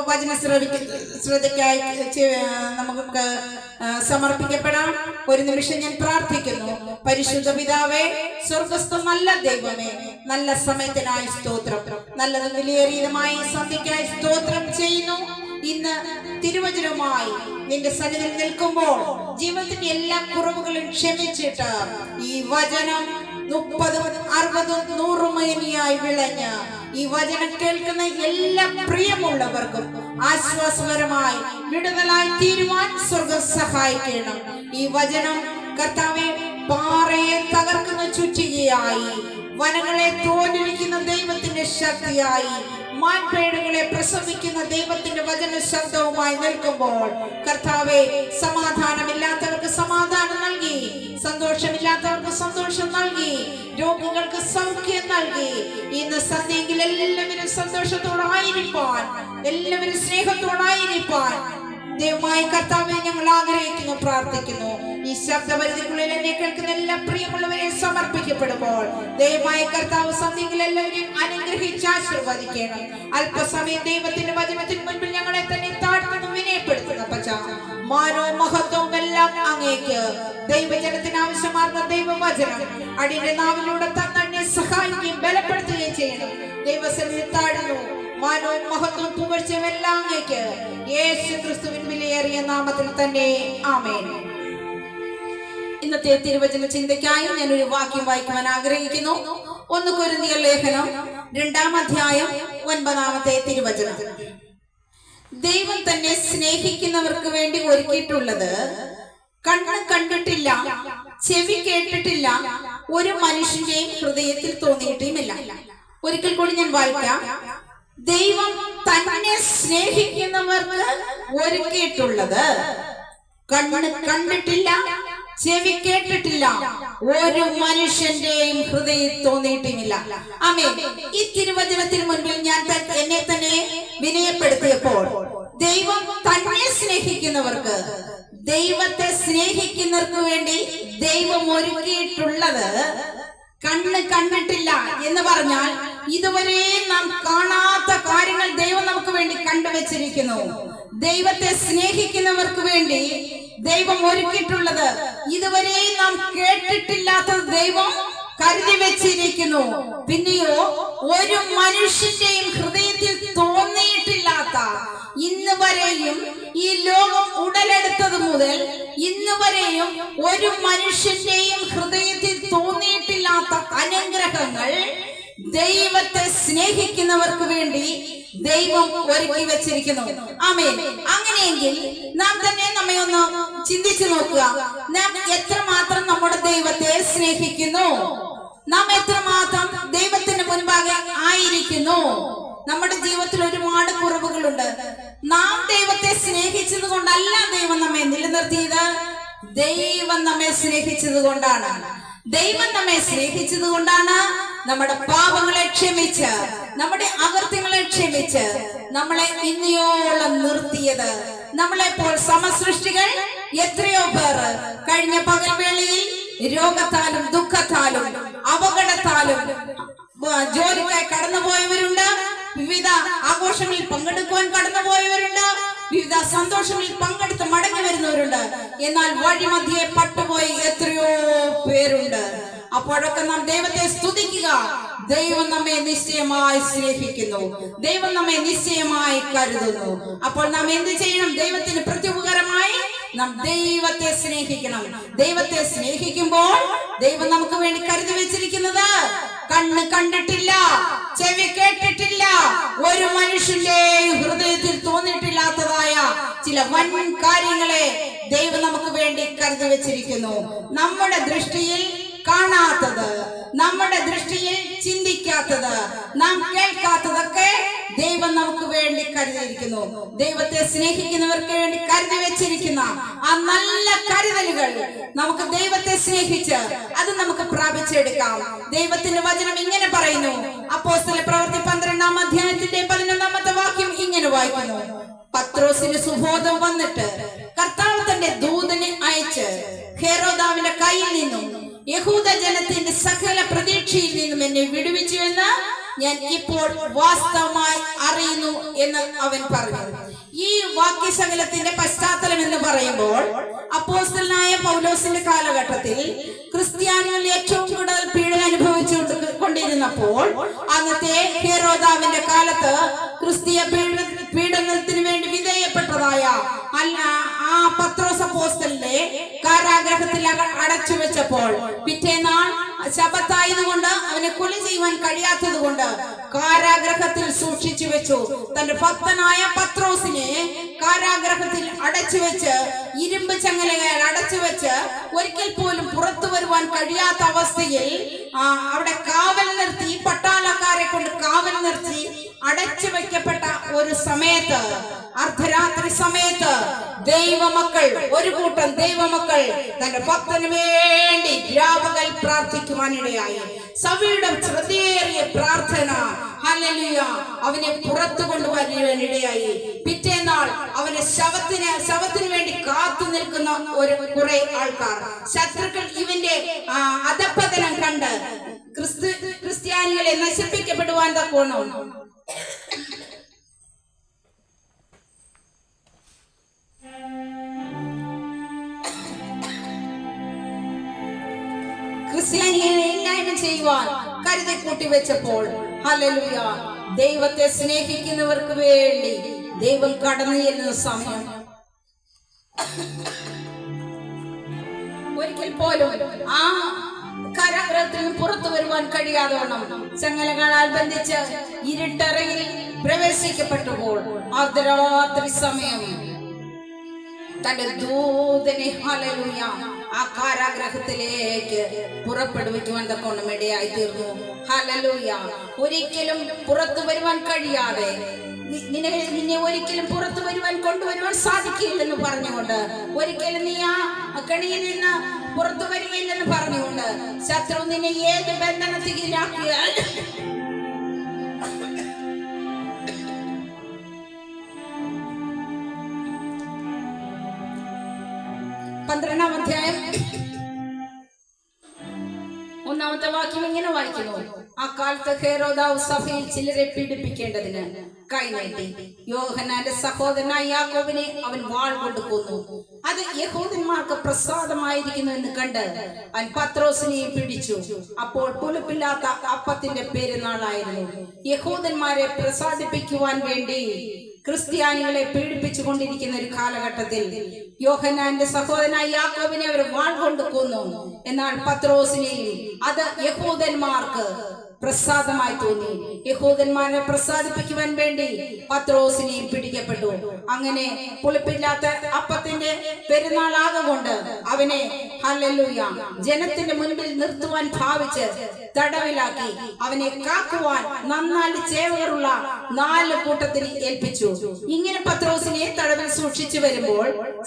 വചന ശ്രദ്ധയ്ക്കായി നമുക്ക് സമർപ്പിക്കപ്പെടാം. ഒരു നിമിഷം ഞാൻ പ്രാർത്ഥിക്കുന്നു. പരിശുദ്ധ പിതാവേ, സ്വർഗസ്ഥ നല്ല ദൈവമേ, നല്ല സമയത്തിനായി സ്തോത്രം. നല്ലതും വിലയേറിയതുമായി സന്ധ്യയ്ക്കായി സ്തോത്രം ചെയ്യുന്നു. ഇന്ന് തിരുവചനവുമായി നിന്റെ സന്നിധിയിൽ നിൽക്കുമ്പോൾ ജീവിതത്തിന്റെ എല്ലാ കുറവുകളും ക്ഷമിച്ചിട്ട് ഈ വചനം 30, 60, 100 മേനിയായി വിളഞ്ഞ് ഈ വചനം കേൾക്കുന്ന എല്ലാ പ്രിയമുള്ളവർക്കും ആശ്വാസകരമായി വിടുതലായി തീരുവാൻ സ്വർഗം സഹായിക്കണം. ഈ വചനം കർത്താവെ പാറയെ തകർക്കുന്ന ചുറ്റികയായി, വനങ്ങളെ തോലിരിക്കുന്ന ദൈവത്തിന്റെ ശക്തിയായി, മാൻപേടുകളെ പ്രസവിക്കുന്ന ദൈവത്തിന്റെ വചന ശബ്ദവുമായി നിൽക്കുമ്പോൾ കർത്താവെ, സമാധാനമില്ലാത്തവർക്ക് സമാധാനം നൽകി, സന്തോഷമില്ലാത്തവർക്ക് സന്തോഷം നൽകി, രോഗികൾക്ക് സൗഖ്യം നൽകി. ഇന്ന് സന്ധ്യയിൽ എല്ലാവരും സന്തോഷത്തോടായിരിക്കാൻ, എല്ലാവരും സ്നേഹത്തോടായിരിക്കാൻ ദൈവമായ കർത്താവെ ഞങ്ങൾ ആഗ്രഹിക്കുന്നു, പ്രാർത്ഥിക്കുന്നു. ഈ ശബ്ദപരിധിക്കുള്ളിൽ എന്നെ കേൾക്കുന്ന എല്ലാ പ്രിയമുള്ളവരെ സമർപ്പിക്കപ്പെടുമ്പോൾ ദൈവമായ കർത്താവ് സന്ധ്യയിൽ എല്ലാവരെയും അനുഗ്രഹിച്ച് ആശീർവദിക്കണം. അല്പസമയം ദൈവത്തിന്റെ വചനത്തിന് മുൻപിൽ ഞങ്ങളെ തന്നെ താഴ്ത്തുന്നു, വിനയപ്പെടുത്തുന്നു. പച്ച മാനവും മഹത്വവും എല്ലാം അങ്ങേക്ക്. ദൈവജനത്തിന് ആവശ്യമാർന്ന ദൈവവചനം അടിയുടെ നാവിലൂടെ തന്നെ സഹായിക്കും. ചെയ്യണം. ദൈവസന്നിധി താഴുന്നു. മാനവും മഹത്വവും പുകഴ്ചയും എല്ലാം അങ്ങേക്ക് യേശു ക്രിസ്തുവിൻ വിലയേറിയ നാമത്തിൽ തന്നെ ആമേൻ. ഇന്നത്തെ തിരുവചന ചിന്തയ്ക്കായി ഞാൻ ഒരു വാക്യം വായിക്കുവാൻ ആഗ്രഹിക്കുന്നു. 1 കൊരിന്ത്യർ ലേഖനം 2-ാം അധ്യായം 9-ാമത്തെ തിരുവചനം. ദൈവം തന്നെ സ്നേഹിക്കുന്നവർക്ക് വേണ്ടി ഒരുക്കിയിട്ടുള്ളത് കണ്ണ് കണ്ടിട്ടില്ല, ചെവി കേട്ടിട്ടില്ല, ഒരു മനുഷ്യന്റെയും ഹൃദയത്തിൽ തോന്നിയിട്ടുമില്ല. ഒരിക്കൽ കൂടി ഞാൻ വായിക്കാം. ദൈവം തന്നെ സ്നേഹിക്കുന്നവർക്ക് ഒരുക്കിയിട്ടുള്ളത് കണ്ണ് കണ്ടിട്ടില്ല, ചെവി കേട്ടിട്ടില്ല, ഒരു മനുഷ്യന്റെയും ഹൃദയത്തിൽ തോന്നിയിട്ടുമില്ല. ആമേൻ. ഈ തിരുവചനത്തിന് മുൻപിൽ ഞാൻ എന്നെ തന്നെ വിനയപ്പെടുത്തിയപ്പോൾ ദൈവം തന്നെ സ്നേഹിക്കുന്നവർക്ക്, ദൈവത്തെ സ്നേഹിക്കുന്നവർക്ക് വേണ്ടി ദൈവം ഒരുക്കിയിട്ടുള്ളത് കണ്ണ് കണ്ടിട്ടില്ല എന്ന് പറഞ്ഞാൽ ഇതുവരെ നാം കാണാത്ത കാര്യങ്ങൾ ദൈവം നമുക്ക് വേണ്ടി കണ്ടുവച്ചിരിക്കുന്നു. ദൈവത്തെ സ്നേഹിക്കുന്നവർക്ക് വേണ്ടി ദൈവം ഒരുക്കിയിട്ടുള്ളത് ഇതുവരെ നാം കേട്ടിട്ടില്ലാത്തത് ദൈവം കരുതി വെച്ചിരിക്കുന്നു. പിന്നെയോ ഒരു മനുഷ്യന്റെയും ഹൃദയത്തിൽ തോന്നിയിട്ടില്ലാത്ത, ഇന്ന് വരെയും ഈ ലോകം ഉടലെടുത്തത് മുതൽ ഇന്ന് വരെയും ഒരു മനുഷ്യന്റെയും ഹൃദയത്തിൽ തോന്നിയിട്ടില്ലാത്ത അനുഗ്രഹങ്ങൾ ദൈവത്തെ സ്നേഹിക്കുന്നവർക്ക് വേണ്ടി ദൈവം ഒരുക്കി വെച്ചിരിക്കുന്നു. ആമേൻ. അങ്ങനെയെങ്കിൽ നാം തന്നെ നമ്മെ ഒന്ന് ചിന്തിച്ചു നോക്കുക. നാം എത്രമാത്രം നമ്മുടെ ദൈവത്തെ സ്നേഹിക്കുന്നു, നാം എത്രമാത്രം ദൈവത്തിന് മുൻപാകെ ആയിരിക്കുന്നു. നമ്മുടെ ജീവിതത്തിൽ ഒരുപാട് കുറവുകളുണ്ട്. നാം ദൈവത്തെ സ്നേഹിച്ചത് കൊണ്ടല്ല ദൈവം നമ്മെ നിലനിർത്തിയത്, ദൈവം നമ്മെ സ്നേഹിച്ചത് കൊണ്ടാണ്. ദൈവം നമ്മെ സ്നേഹിച്ചത് കൊണ്ടാണ് നമ്മുടെ പാപങ്ങളെ ക്ഷമിച്ച്, നമ്മുടെ അകൃത്യങ്ങളെ ക്ഷമിച്ച് നമ്മളെ ഇന്നയോളം നിർത്തിയത്. നമ്മളെപ്പോൾ സമസൃഷ്ടികൾ എത്രയോ പേർ കഴിഞ്ഞ പകൽവേളയിൽ രോഗത്താലും ദുഃഖത്താലും അപകടത്താലും ജോലിക്കായി കടന്നുപോയവരുണ്ട്, വിവിധ ആഘോഷങ്ങളിൽ പങ്കെടുക്കുവാൻ കടന്നുപോയവരുണ്ട്, വിവിധ സന്തോഷങ്ങളിൽ പങ്കെടുത്ത് മടങ്ങി വരുന്നവരുണ്ട്. എന്നാൽ വഴിമധ്യേ പട്ടുപോയി എത്രയോ പേരുണ്ട്. അപ്പോഴൊക്കെ നാം ദൈവത്തെ സ്തുതിക്കുക. ദൈവം നമ്മെ നിശ്ചയമായി സ്നേഹിക്കുന്നു, ദൈവം നമ്മെ നിശ്ചയമായി കരുതുന്നു. അപ്പോൾ നാം എന്ത് ചെയ്യണം? ദൈവത്തിന് പ്രത്യുപകാരമായി നാം ദൈവത്തെ സ്നേഹിക്കണം. ദൈവത്തെ സ്നേഹിക്കുമ്പോൾ ദൈവം നമുക്ക് വേണ്ടി കരുതി വെച്ചിരിക്കുന്നത് കണ്ണ് കണ്ടിട്ടില്ല, ചെവി കേട്ടിട്ടില്ല, ഒരു മനുഷ്യന്റെ ഹൃദയത്തിൽ തോന്നിയിട്ടില്ലാത്തതായ ചില വൻ കാര്യങ്ങളെ ദൈവം നമുക്ക് വേണ്ടി കരുതി വെച്ചിരിക്കുന്നു. നമ്മുടെ ദൃഷ്ടിയിൽ കാണാത്തത്, നമ്മുടെ ദൃഷ്ടിയിൽ ചിന്തിക്കാത്തത്, നാം കേൾക്കാത്തതൊക്കെ ദൈവം നമുക്ക് വേണ്ടി കരുതിയിരിക്കുന്നു. ദൈവത്തെ സ്നേഹിക്കുന്നവർക്ക് വേണ്ടി കരുതി വെച്ചിരിക്കുന്ന ആ നല്ല കരുതലുകൾ നമുക്ക് ദൈവത്തെ സ്നേഹിച്ച് അത് നമുക്ക് പ്രാപിച്ചെടുക്കാം. ദൈവത്തിന്റെ വചനം ഇങ്ങനെ പറയുന്നു. അപ്പോസ്തല പ്രവൃത്തി 12-ാം അധ്യായത്തിന്റെ 11-ാമത്തെ വാക്യം ഇങ്ങനെ വായിക്കുന്നു. പത്രോസിന് സുബോധം വന്നിട്ട് കർത്താവ് തന്റെ ദൂതനെ അയച്ച് ഹെരോദാവിന്റെ കയ്യിൽ നിന്നും യഹൂദ ജനത്തിന്റെ സകല പ്രതീക്ഷയിൽ നിന്നും എന്നെ വിടുവിച്ചു എന്ന് ഞാൻ ഇപ്പോൾ വാസ്തവമായി അറിയുന്നു എന്ന് അവൻ പറഞ്ഞു. ഈ വാക്യശകലത്തിന്റെ പശ്ചാത്തലം എന്ന് പറയുമ്പോൾ അപ്പോസ്തലനായ പൗലോസിന്റെ കാലഘട്ടത്തിൽ ക്രിസ്ത്യാനികൾ ഏറ്റവും കൂടുതൽ പീഡന അനുഭവിച്ചു കൊണ്ടിരുന്നപ്പോൾ അന്നത്തെ ഹെരോദാവിന്റെ കാലത്ത് ക്രിസ്തീയ പീഡനത്തിന് വേണ്ടി വിധേയപ്പെട്ടതായ ആ പത്രോസ് അപ്പോസ്തലനെ കാരാഗ്രഹത്തിൽ അടച്ചു വെച്ചപ്പോൾ പിറ്റേന്നാൾ ശബത്തായതുകൊണ്ട് അവനെ കൊല ചെയ്യുവാൻ കഴിയാത്തത് കൊണ്ട് കാരാഗ്രഹത്തിൽ സൂക്ഷിച്ചു വെച്ചു. തന്റെ ഭക്തനായ പത്രോസിനെ കാരാഗ്രഹത്തിൽ അടച്ചു വെച്ച്, ഇരുമ്പ് ചങ്ങലകൾ അടച്ചു വെച്ച് ഒരിക്കൽ പോലും പുറത്തു വരുവാൻ കഴിയാത്ത അവസ്ഥയിൽ അവിടെ കാവൽ നിർത്തി, പട്ടാളക്കാരെ കൊണ്ട് കാവൽ നിർത്തി അടച്ചു വെക്കപ്പെട്ട ഒരു സമയത്ത്, അർദ്ധരാത്രി സമയത്ത് ദൈവമക്കൾ, ഒരു കൂട്ടം ദൈവമക്കൾ തന്റെ ഭക്തന് വേണ്ടി രാപകൽ പ്രാർത്ഥിക്കുവാനിടയായി. സഭയുടെ ശ്രദ്ധേറിയ പ്രാർത്ഥന, ഹല്ലേലൂയ, അവനെ പുറത്തു കൊണ്ടുവരാനിടയായി. പിറ്റേന്നാൾ അവനെ ശവത്തിന് വേണ്ടി കാത്തു നിൽക്കുന്ന കുറെ ആൾക്കാർ, ശത്രുക്കൾ ഇവന്റെ അധപ്പതനം കണ്ട് ക്രിസ്ത്യാനികളെ നശിപ്പിക്കപ്പെടുവാൻ തക്കോണം ക്രിസ്ത്യാനികളെ ഇല്ലായ്മ ചെയ്യുവാൻ കരുതി കൂട്ടി വെച്ചപ്പോൾ ഹല്ലേലൂയ. ദൈവത്തെ സ്നേഹിക്കുന്നവർക്ക് വേണ്ടി ദൈവം കടന്നു ചെല്ലുന്ന സമയം. ഒരിക്കൽ പോലും ആ കാരാഗ്രഹത്തിൽ നിന്ന് പുറത്തു വരുവാൻ കഴിയാതെ വണ്ണം ചങ്ങലകളാൽ ബന്ധിച്ച് ഇരുട്ടറയിൽ പ്രവേശിക്കപ്പെട്ടപ്പോൾ അർദ്ധരാത്രി സമയം തന്റെ ദൂതനെ ഹല്ലേലൂയ ആ കാരാഗ്രഹത്തിലേക്ക് പുറപ്പെടുവിക്കുവാൻ തക്കോണം ഇടയായി തീർന്നു. ഹല്ലേലൂയ. ഒരിക്കലും പുറത്തു വരുവാൻ കഴിയാതെ നിന്നെ ഒരിക്കലും പുറത്തു വരുവാൻ കൊണ്ടുവരുവാൻ സാധിക്കില്ലെന്ന് പറഞ്ഞുകൊണ്ട്, ഒരിക്കലും നീ ആ കണിയിൽ നിന്ന് പുറത്തു വരികയില്ലെന്ന് പറഞ്ഞുകൊണ്ട് ശത്രു നിന്നെ ഏത് ബന്ധനത്തിലാക്കിയാൽ 12-ാം അധ്യായം 1-ാമത്തെ വാക്യം ഇങ്ങനെ വായിക്കുന്നു: അക്കാലത്ത് ഹെരോദാവ് സഭയിൽ ചിലരെ പീഡിപ്പിക്കേണ്ടതിന് കൈനീട്ടി യോഹന്നാന്റെ സഹോദരനായ യാക്കോബിനെ അവൻ വാൾ കൊണ്ട് കൊന്നു. അത് യഹൂദന്മാർക്ക് പ്രസാദമായിരിക്കുന്നു എന്ന് കണ്ട് അവൻ പത്രോസിനെയും പിടിച്ചു. അപ്പോൾ പുളിപ്പില്ലാത്ത അപ്പത്തിന്റെ പെരുന്നാളായിരുന്നു. യഹൂദന്മാരെ പ്രസാദിപ്പിക്കുവാൻ വേണ്ടി ക്രിസ്ത്യാനികളെ പീഡിപ്പിച്ചു കൊണ്ടിരിക്കുന്ന ഒരു കാലഘട്ടത്തിൽ യോഹന്നാന്റെ സഹോദരനായ യാക്കോബിനെ അവർ വാൾ കൊണ്ട് കൊന്നു. എന്നാൽ പത്രോസിനെയും അത് യഹൂദന്മാർക്ക് പ്രസാദമായി തോന്നി. യഹൂദന്മാരെ പ്രസാദിപ്പിക്കുവാൻ വേണ്ടി പത്രോസിനെയും പിടിക്കപ്പെട്ടു. അങ്ങനെ പുളിപ്പില്ലാത്ത അപ്പത്തിന്റെ പെരുന്നാളാകൊണ്ട് അവനെ ഹല്ലേലൂയ ജനത്തിന്റെ മുൻപിൽ നിർത്തുവാൻ ഭാവിച്ച് തടവിലാക്കി അവനെ കാക്കുവാൻ 4 ചേവകരുള്ള 4 കൂട്ടത്തിന് ഏൽപ്പിച്ചു. ഇങ്ങനെ പത്രോസിനെ തടവിൽ സൂക്ഷിച്ചു വരുമ്പോൾ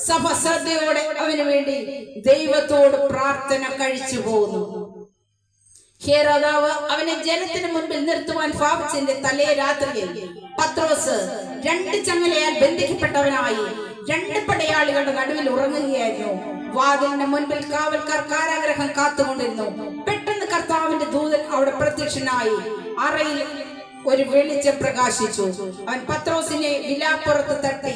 സഭ ശ്രദ്ധയോടെ അവന് വേണ്ടി ദൈവത്തോട് പ്രാർത്ഥന കഴിച്ചു പോകുന്നു. ഹെരോദാവ് അവനെ ജനത്തിന് മുൻപിൽ നിർത്തുവാൻ ഭാവിച്ചതിന്റെ തലേ രാത്രിയിൽ പത്രോസ് 2 ചങ്ങലയാൽ ബന്ധിക്കപ്പെട്ടവനായി 2 പടയാളികളുടെ നടുവിൽ ഉറങ്ങുകയായിരുന്നു. വാതിലിന് മുൻപിൽ കാവൽക്കാർ കാരാഗ്രഹം കാത്തുകൊണ്ടിരുന്നു. പെട്ടെന്ന് കർത്താവിന്റെ ദൂതൻ അവിടെ പ്രത്യക്ഷനായി അറയിൽ ഒരു വെളിച്ചം പ്രകാശിച്ചു. അവൻ പത്രോസിനെ വിലാപ്പുറത്ത് തട്ടി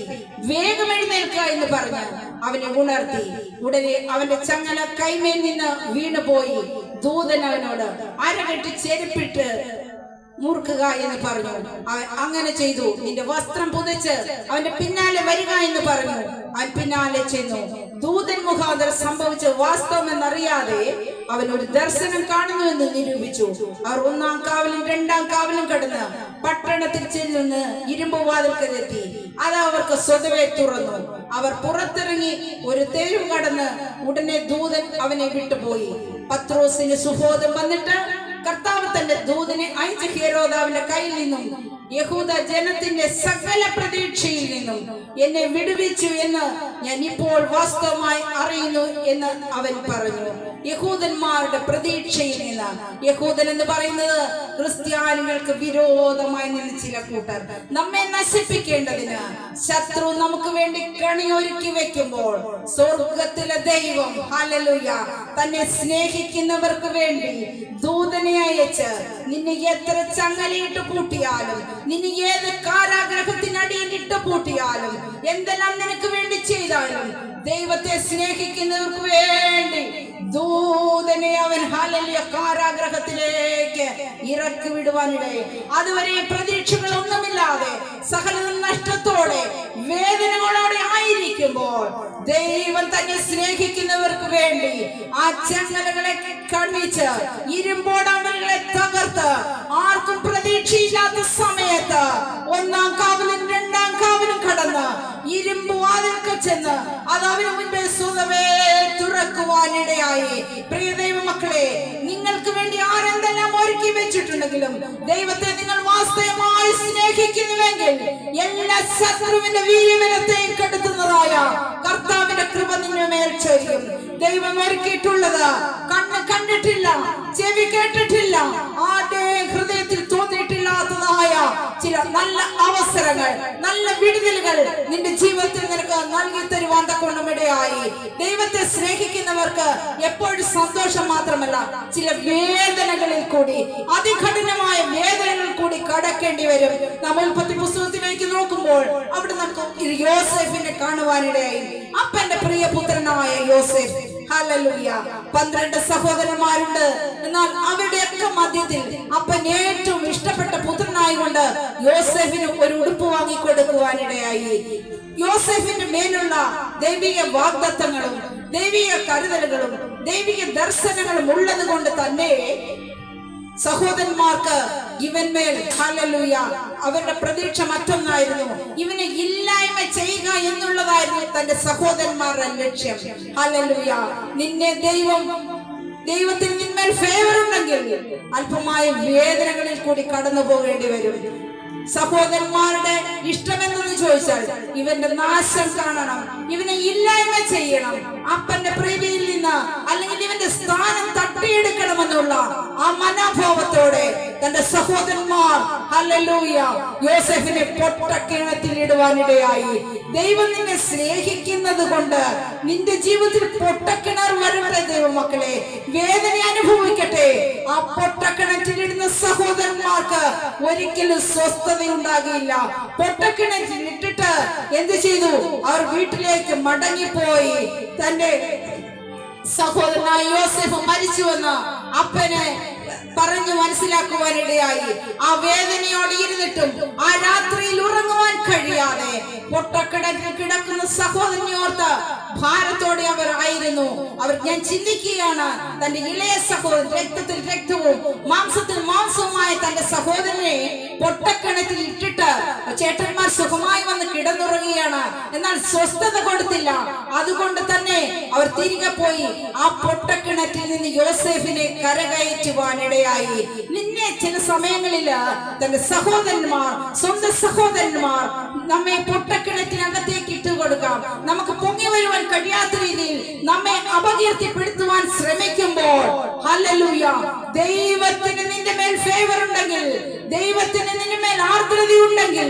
വേഗം എഴുന്നേൽക്കുക എന്ന് പറഞ്ഞ് അവനെ ഉണർത്തി. ഉടനെ അവന്റെ ചങ്ങല കൈമേൽ നിന്ന് വീണുപോയി. ദൂതൻ അവനോട് അരകെട്ടി ചെരുപ്പിട്ട് മുറുക്കുക എന്ന് പറഞ്ഞു. അവൻ അങ്ങനെ ചെയ്തു. നിന്റെ വസ്ത്രം പുതച്ച് അവന്റെ പിന്നാലെ വരിക എന്ന് പറഞ്ഞു. അവൻ പിന്നാലെ ചെന്നു. ദൂതൻ മുഖാന്തരം സംഭവിച്ച വാസ്തവമെന്നറിയാതെ അവൻ ഒരു ദർശനം കാണുന്നു എന്ന് നിരൂപിച്ചു. അവർ 1-ാം കാവലും 2-ാം കാവലും കടന്ന് പട്ടണത്തിൽ ചെല്ലുന്ന ഇരുമ്പ് വാതിൽക്കലെത്തി. അത് അവർക്ക് സ്വതവേ തുറന്നു. അവർ പുറത്തിറങ്ങി ഒരു തെരുവ് കടന്ന് ഉടനെ ദൂതൻ അവനെ വിട്ടുപോയി. പത്രോസിന് സുബോധം വന്നിട്ട് കർത്താവ് തന്റെ ദൂതനെ അയച്ച ഹെരോദാവിന്റെ കയ്യിൽ നിന്നും യഹൂദ ജനത്തിന്റെ സകല പ്രതീക്ഷയിൽ നിന്നും എന്നെ വിടുവിച്ചു എന്ന് ഞാൻ ഇപ്പോൾ വാസ്തവമായി അറിയുന്നു എന്ന് അവൻ പറഞ്ഞു. യഹൂദന്മാരുടെ പ്രതീക്ഷയിൽ നിന്ന്, യഹൂദൻ എന്ന് പറയുന്നത് ക്രിസ്ത്യാനികൾക്ക് വിരോധമായി നിന്ന് ചില കൂട്ടർ നമ്മെ നശിപ്പിക്കേണ്ടതിന് ശത്രു നമുക്ക് വേണ്ടി കണിയൊരുക്കി വെക്കുമ്പോൾ സ്വർഗത്തിലെ ദൈവം ഹല്ലേലൂയ തന്നെ സ്നേഹിക്കുന്നവർക്ക് വേണ്ടി ദൂതനെ അയച്ച് നിന്നെ എത്ര ചങ്ങലയിട്ട് പൂട്ടിയാലും, നിന്നെ ഏത് കാരാഗ്രഹത്തിനടിയിലിട്ട് പൂട്ടിയാലും, എന്തെല്ലാം നിനക്ക് വേണ്ടി ചെയ്താലും ദൈവത്തെ സ്നേഹിക്കുന്നവർക്ക് വേണ്ടി ദൂതനെ അവൻ ഹല്ലേലൂയ കാരാഗ്രഹത്തിലേക്ക് ഇറക്കി വിടുവാനിടയിൽ. അതുവരെ പ്രതീക്ഷകൾ ഒന്നുമില്ലാതെ സകല നഷ്ടത്തോടെ വേദനകളോടെ ആയിരിക്കുമ്പോൾ ദൈവം തന്നെ സ്നേഹിക്കുന്നവർക്ക് വേണ്ടി ആ ചങ്ങലകളെ കണ്ണിച്ച് ഇരുമ്പോടമ്പലുകളെ തകർത്ത് ആർക്കും പ്രതീക്ഷയില്ലാത്ത സമയത്ത് 1-ാം കാവലും 2-ാം കാവലും കടന്ന് ഇരുമ്പ് വാതിൽക്കൽ ചെന്ന് അത് അവന് മുൻപേ സ്വതവേ തുറക്കുവാനിടയായി. പ്രിയ ദൈവമക്കളെ, നിങ്ങൾക്ക് വേണ്ടി ആരെന്തെല്ലാം ഒരുക്കി വെച്ചിട്ടുണ്ടെങ്കിലും ദൈവത്തെ നിങ്ങൾ വാസ്തവമായി സ്നേഹിക്കുന്നുവെങ്കിൽ എല്ലാ ശത്രുവിന്റെ വീര്യബലത്തെയും കെടുത്തുന്നതായ കർത്താവിന്റെ കൃപ നിന്റെ മേൽ ചൊരിയും. ദൈവം ഒരുക്കിയിട്ടുള്ളത് കണ്ണ് കണ്ടിട്ടില്ല, ചെവി കേട്ടിട്ടില്ല, ആരുടെ ഹൃദയത്തിൽ തോന്നിയിട്ടില്ലാത്തതായ ചില നല്ല അവസരങ്ങൾ, നല്ല വിടുതലുകൾ നിന്റെ ജീവിതത്തിൽ നിനക്ക് നൽകി തരുവാൻ തക്കവണ്ണം ഇടയായി. ദൈവത്തെ സ്നേഹിക്കുന്നവർക്ക് എപ്പോഴും സന്തോഷം മാത്രമല്ല, ചില വേദനകളിൽ കൂടി, അതികഠിനമായ വേദനകളിൽ കൂടി കടക്കേണ്ടി വരും. നമ്മൾ ഉൽപ്പത്തി പുസ്തകത്തിലേക്ക് നോക്കുമ്പോൾ അവിടെ നമുക്ക് യോസേഫിനെ കാണുവാനിടയായി. അപ്പന്റെ പ്രിയപുത്രനായ യോസേഫ് ഹല്ലേലൂയ. 12 സഹോദരന്മാരുണ്ട്. എന്നാൽ അവരുടെയൊക്കെ മധ്യത്തിൽ അപ്പൻ ഏറ്റവും ഇഷ്ടപ്പെട്ട യോസേഫിന് ഒരു ഉടുപ്പ് വാങ്ങിക്കൊടുക്കുവാനിടയായി. യോസേഫിന്റെ മേലുള്ള ദൈവിക വാഗ്ദത്തങ്ങളും ദൈവിക കരുതലുകളും ദൈവിക ദർശനങ്ങളും ഉള്ളത് കൊണ്ട് തന്നെ സഹോദരന്മാർക്ക് ഇവന്മേൽ ഹല്ലേലൂയ അവരുടെ പ്രതീക്ഷ മറ്റൊന്നായിരുന്നു. ഇവനെ ഇല്ലായ്മ ചെയ്യുക എന്നുള്ളതായിരുന്നു തന്റെ സഹോദരന്മാരുടെ ലക്ഷ്യം. ഹല്ലേലൂയ. ദൈവത്തിന് നിന്മേൽ ഫേവർ ഉണ്ടെങ്കിൽ അല്പമായ വേദനകളിൽ കൂടി കടന്നു പോകേണ്ടി വരും. സഹോദരന്മാരുടെ ഇഷ്ടമെന്ന് ചോദിച്ചാൽ ഇവന്റെ നാശം കാണണം, ഇവനെ ഇല്ലായ്മ ചെയ്യണം, അപ്പന്റെ പ്രീതിയിൽ നിന്ന് അല്ലെങ്കിൽ ഇവന്റെ സ്ഥാനം തട്ടിയെടുക്കണമെന്നുള്ള ആ മനോഭാവത്തോടെ തന്റെ സഹോദരന്മാർ ഹല്ലേലൂയ യോസേഫിനെ പൊട്ടക്കിണറ്റിൽ ഇടുവാനിടയായി. ദൈവം നിന്നെ സ്നേഹിക്കുന്നത് കൊണ്ട് നിന്റെ ജീവിതത്തിൽ പൊട്ടക്കിണർ വരട്ടെ. ദൈവമക്കളെ വേദന അനുഭവിക്കട്ടെ. ആ പൊട്ടക്കിണറ്റിലിടുന്ന സഹോദരന്മാർക്ക് ഒരിക്കലും സ്വസ്ഥതയുണ്ടാകില്ല. പൊട്ടക്കിണറ്റിൽ ഇട്ടിട്ട് എന്ത് ചെയ്തു? അവർ വീട്ടിലേക്ക് മടങ്ങിപ്പോയി. തന്റെ സഹോദരനായ യോസേഫ് മരിച്ചുവെന്ന് അപ്പനെ പറഞ്ഞു മനസ്സിലാക്കുവാനിടയായി. ആ വേദനയോടെ ഇരുന്നിട്ടും ആ രാത്രിയിൽ ഉറങ്ങുവാൻ കഴിയാതെ പൊട്ടക്കിണറ്റിൽ കിടക്കുന്ന സഹോദരനെ ഓർത്ത് ഭാരത്തോടെ അവർ ആയിരുന്നു. ഞാൻ ചിന്തിക്കുകയാണ്, തന്റെ ഇളയ സഹോദരൻ, രക്തത്തിൽ രക്തവും മാംസത്തിൽ മാംസവുമായ തന്റെ സഹോദരനെ പൊട്ടക്കിണറ്റിൽ ഇട്ടിട്ട് ചേട്ടന്മാർ സുഖമായി വന്ന് കിടന്നുറങ്ങുകയാണ്. എന്നാൽ സ്വസ്ഥത കൊടുത്തില്ല. അതുകൊണ്ട് തന്നെ അവർ തിരികെ പോയി ആ പൊട്ടക്കിണറ്റിൽ നിന്ന് യോസേഫിനെ കരകയറ്റുവാനിടയായി. നിന്നെ ചില സമയങ്ങളിൽ തന്റെ സഹോദരന്മാർ, സ്വന്തം സഹോദരന്മാർ നമ്മെ പൊട്ടക്കിണറ്റിനകത്തേക്ക് ഇട്ടുകൊടുക്കാം. നമുക്ക് പൊങ്ങി വരുവാൻ കഴിയാത്ത രീതിയിൽ നമ്മെ അപകീർത്തിപ്പെടുത്തുവാൻ ശ്രമിക്കുമ്പോൾ ഹല്ലേലൂയ ദൈവത്തിന് നിന്റെ മേൽ ഫേവർ ഉണ്ടെങ്കിൽ, ദൈവത്തിന് നിന്റെ മേൽ ആർദ്രതയുണ്ടെങ്കിൽ,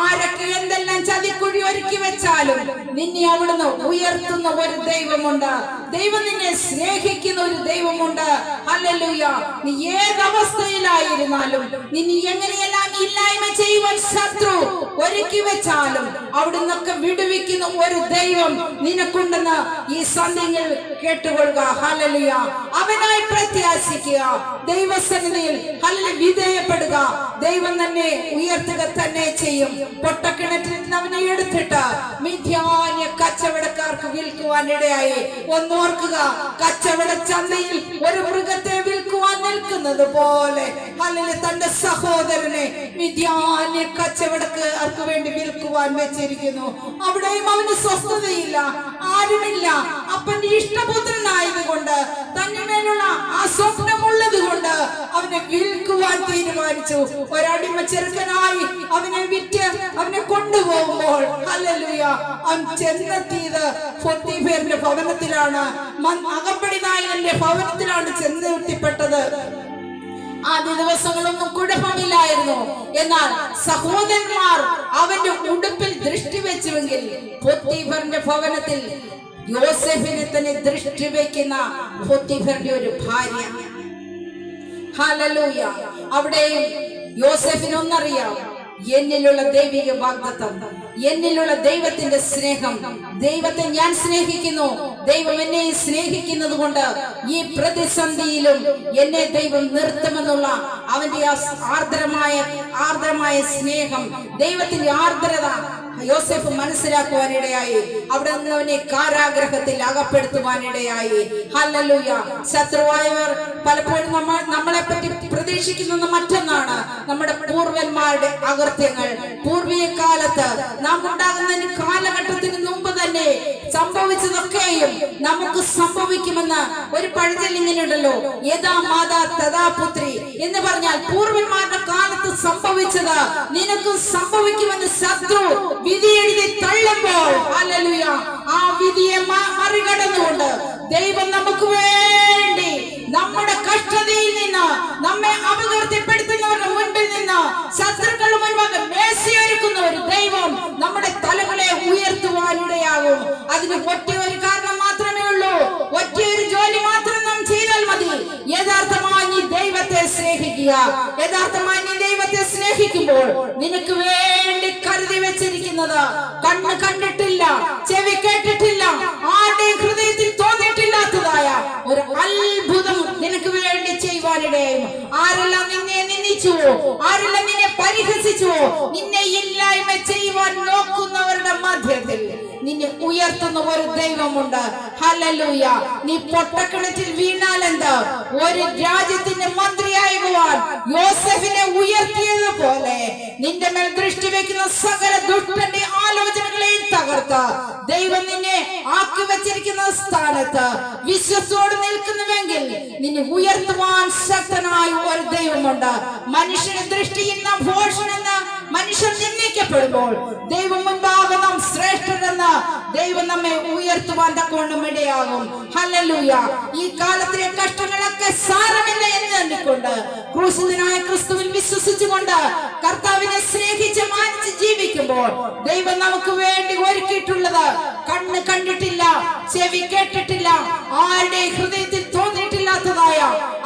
ആരൊക്കെ എന്തെല്ലാം ചതിക്കുഴി ഒരുക്കി വെച്ചാലും നിന്നെ അവിടുന്ന് ഉയർത്തുന്ന ഒരു ദൈവമുണ്ട്. ദൈവം നിന്നെ സ്നേഹിക്കുന്ന ഒരു ദൈവമുണ്ട്. ഹല്ലേലൂയ. നീ ഏതവസ്ഥയിലായിരുന്നാലും നിന്നെ എങ്ങനെയെല്ലാം ഇല്ലായ്മ ചെയ്യുവാൻ ശത്രു ഒരുക്കി വെച്ചാലും അവിടുന്നൊക്കെ വിടുവിക്കുന്ന ഒരു ദൈവം നിനക്കുണ്ടെന്ന് ഈ സന്ധ്യയിൽ കേട്ടുകൊള്ളുക. ഹല്ലേലൂയ. അവനായി പ്രത്യാശിക്കുക. ദൈവസന്നിധിയിൽ ഹല്ലേലൂയ വിധേയപ്പെടുക. ദൈവം തന്നെ ഉയർത്തുക തന്നെ ചെയ്യും. പൊട്ടക്കിണറ്റിൽ നിന്ന് അവനെ എടുത്തിട്ട് മിഥ്യാന്യ കച്ചവടക്കാർക്ക് വിൽക്കുവാൻ ഇടയായി. ഒന്നോർക്കുക, കച്ചവട ചന്തയിൽ ഒരു മൃഗത്തെ വിൽക്കുവാൻ നിൽക്കുന്നത് പോലെ ഹല്ലേലൂയ തന്റെ സഹോദരനെ മിഥ്യാന്യ കച്ചവടക്കാർക്ക് വേണ്ടി വിൽക്കുവാൻ വെച്ചിരിക്കുന്നു. അവിടെയും അവന് സ്വസ്ഥതയില്ല, ആരുമില്ല. അപ്പന്റെ ഇഷ്ടപുത്രനായതുകൊണ്ട് തന്നെ മേലുള്ള ആ സ്വപ്നമുള്ളത് കൊണ്ട് അവനെ വിൽക്കുവാൻ തീരുമാനിച്ചു. ഒരടിമ ചെറുക്കനായി അവനെ വിറ്റ് അവനെ കൊണ്ടുപോകുമ്പോൾ ഹല്ലേലൂയ അവൻ ചെന്നെത്തിയത് പോത്തിഫേറിന്റെ ഭവനത്തിലാണ്, അകമ്പടി നായകന്റെ ഭവനത്തിലാണ് ചെന്നെത്തിപ്പെട്ടത്. ആദ്യ ദിവസങ്ങളൊന്നും കുഴപ്പമില്ലായിരുന്നു. എന്നാൽ സഹോദരന്മാർ അവന്റെ ഉടുപ്പിൽ ദൃഷ്ടി വെച്ചുവെങ്കിൽ പോത്തിഫറിന്റെ ഭവനത്തിൽ യോസേഫിനെ തന്നെ ദൃഷ്ടി വെക്കുന്ന പോത്തിഫറിന്റെ ഒരു ഭാര്യ ഹല്ലേലൂയ. അവിടെയും യോസേഫിനൊന്നറിയാം, എന്നിലുള്ള ദൈവിക വാഗ്ദത്തം, എന്നിലുള്ള ദൈവത്തിന്റെ സ്നേഹം. ദൈവത്തെ ഞാൻ സ്നേഹിക്കുന്നു, ദൈവം എന്നെ സ്നേഹിക്കുന്നത് കൊണ്ട് ഈ പ്രതിസന്ധിയിലും എന്നെ ദൈവം നിർത്തുമെന്നുള്ള അവന്റെ ആർദ്രമായ സ്നേഹം, ദൈവത്തിന്റെ ആർദ്രത യോസേഫ് മനസ്സിലാക്കുവാനിടയായി. അവിടെ നിന്ന് അവനെ കാരാഗ്രഹത്തിൽ അകപ്പെടുത്തുവാനിടയായി. ഹല്ലേലൂയ. ശത്രുവായവർ പലപ്പോഴും നമ്മളെ പറ്റി പ്രതീക്ഷിക്കുന്നത് മറ്റൊന്നാണ്. നമ്മുടെ പൂർവന്മാരുടെ അകൃത്യങ്ങൾ, പൂർവീയ കാലത്ത് നാം ഉണ്ടാകുന്ന കാലഘട്ടത്തിന് മുമ്പ് തന്നെ സംഭവിച്ചതൊക്കെയും നമുക്ക് സംഭവിക്കുമെന്ന് ഒരു പഴഞ്ചൊല്ലിങ്ങനെയുണ്ടല്ലോ, യഥാ മാതാ തഥാ പുത്രി എന്ന് പറഞ്ഞാൽ പൂർവന്മാരുടെ കാലത്ത് സംഭവിച്ചത് നിനക്കും സംഭവിക്കുമെന്ന് ശത്രു വിധി എഴുതി തള്ളുമ്പോൾ ഹല്ലേലൂയ ആ വിധിയെ മറികടന്നുകൊണ്ട് ദൈവം നമുക്ക് വേണ്ടി നമ്മുടെ കഷ്ടതയിൽ നിന്ന്, നമ്മെ അപകീർത്തിപ്പെടുത്തുന്നവരുടെ മുൻപിൽ നിന്ന്, ശത്രുക്കളുടെ മുൻപാകെ മേശയൊരുക്കുന്ന ഒരു ദൈവം നമ്മുടെ തലകളെ ഉയർത്തുവാനിടയാകും. അതിന് ഒറ്റ ഒരു കാരണം മാത്രമേ ഉള്ളൂ, ഒറ്റ ഒരു ജോലി മാത്രം നാം ചെയ്താൽ മതി. യഥാർത്ഥമായി നീ ദൈവത്തെ സ്നേഹിക്കുക. യഥാർത്ഥമായി നീ ദൈവത്തെ സ്നേഹിക്കുമ്പോൾ നിനക്ക് വേണ്ടി കരുതി വെച്ചിരിക്കുന്നത് കണ്ണ് കണ്ടിട്ടില്ല, ചെവി കേട്ടിട്ടില്ല, ആരുടെയും ഹൃദയത്തിൽ തോന്നിയിട്ടില്ലാത്തതായ ഒരു അത്ഭുതം നിനക്ക് വേണ്ടി ചെയ്യുവാനിടയും. ആരെല്ലാം നിന്നെ നിന്ദിച്ചുവോ, ആരെല്ലാം നിന്നെ പരിഹസിച്ചുവോ? നിന്നെ ഇല്ലായ്മ ചെയ്യുവാൻ നോക്കുന്നവരുടെ മധ്യത്തിൽ നിന്നെ ഉയർത്തുന്ന ഒരു ദൈവമുണ്ട്. ഹല്ലേലൂയ. നീ പൊട്ടക്കിണറ്റിൽ വീണാലെന്ത്? ഒരു രാജ്യത്തിന്റെ മന്ത്രിയാകുവാൻ യോസേഫിനെ ഉയർത്തിയതുപോലെ നിന്റെ മേൽ ദൃഷ്ടി വെക്കുന്ന സകല ദുഷ്ടന്റെ ആലോചനകളെയും തകർത്ത് ദൈവം നിന്നെ ആക്കി വെച്ചിരിക്കുന്ന സ്ഥാനത്ത് വിശ്വസോട് നിൽക്കുന്നുവെങ്കിൽ നിന്നെ ഉയർത്തുവാൻ ശക്തനായ ഒരു ദൈവമുണ്ട്. മനുഷ്യന്റെ ദൃഷ്ടിയിൽ നാം ഭോഷനെന്ന് മനുഷ്യൻ നിന്ദിക്കപ്പെടുമ്പോൾ ദൈവം മുൻപാകെ നാം ശ്രേഷ്ഠരെന്ന് ദൈവം നമ്മെ ഉയർത്തുവാൻ തക്കവണ്ണം ഇടയാകും. ഹല്ലേലൂയ. ഈ കാലത്തിലെ കഷ്ടങ്ങളൊക്കെ സാരമില്ല എന്ന് കണ്ടുകൊണ്ട് ക്രൂശിതനായ ക്രിസ്തുവിൽ വിശ്വസിച്ചുകൊണ്ട് കർത്താവിനെ സ്നേഹിച്ച് മാനിച്ച് ജീവിക്കുമ്പോൾ ദൈവം നമുക്ക് വേണ്ടി ഒരുക്കിയിട്ടുള്ളത് കണ്ണ് കണ്ടിട്ടില്ല, ചെവി കേട്ടിട്ടില്ല, ആരുടെ ഹൃദയത്തിൽ തോന്നിയിട്ടില്ലാത്തതായ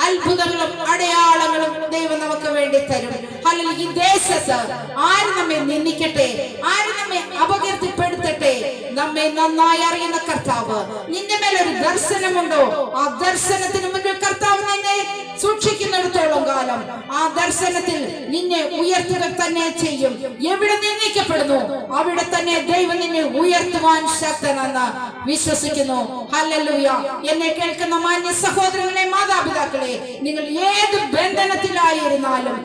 അത്ഭുതങ്ങളും അടയാളങ്ങളും ദൈവം നമുക്ക് വേണ്ടി തരും. അല്ലെങ്കിൽ ഈ ദേശത്ത് ആര് നമ്മെ നിന്ദിക്കട്ടെ, ആര് നമ്മെ അപകീർത്തിപ്പെടുത്തട്ടെ, നമ്മെ നന്നായി അറിയുന്ന കർത്താവ് നിന്റെ മേലൊരു ദർശനമുണ്ടോ? ആ ദർശനത്തിന് മുന്നിൽ കർത്താവ് നിന്നെ സൂക്ഷിക്കുന്നിടത്തോളം കാലം ആ ദർശനത്തിൽ നിന്നെ ഉയർത്തുക തന്നെ ചെയ്യും. എവിടെ നിന്ദിക്കപ്പെടുന്നു അവിടെ തന്നെ ദൈവം നിന്നെ ഉയർത്തുവാൻ ശക്തനെന്ന് വിശ്വസിക്കുന്നു. ഹല്ലേലൂയ. എന്നെ കേൾക്കുന്ന മാന്യ സഹോദരങ്ങളെ, മാതാപിതാക്കളെ, നിങ്ങൾ ഏത് ബന്ധനത്തിലായിരുന്നാലും,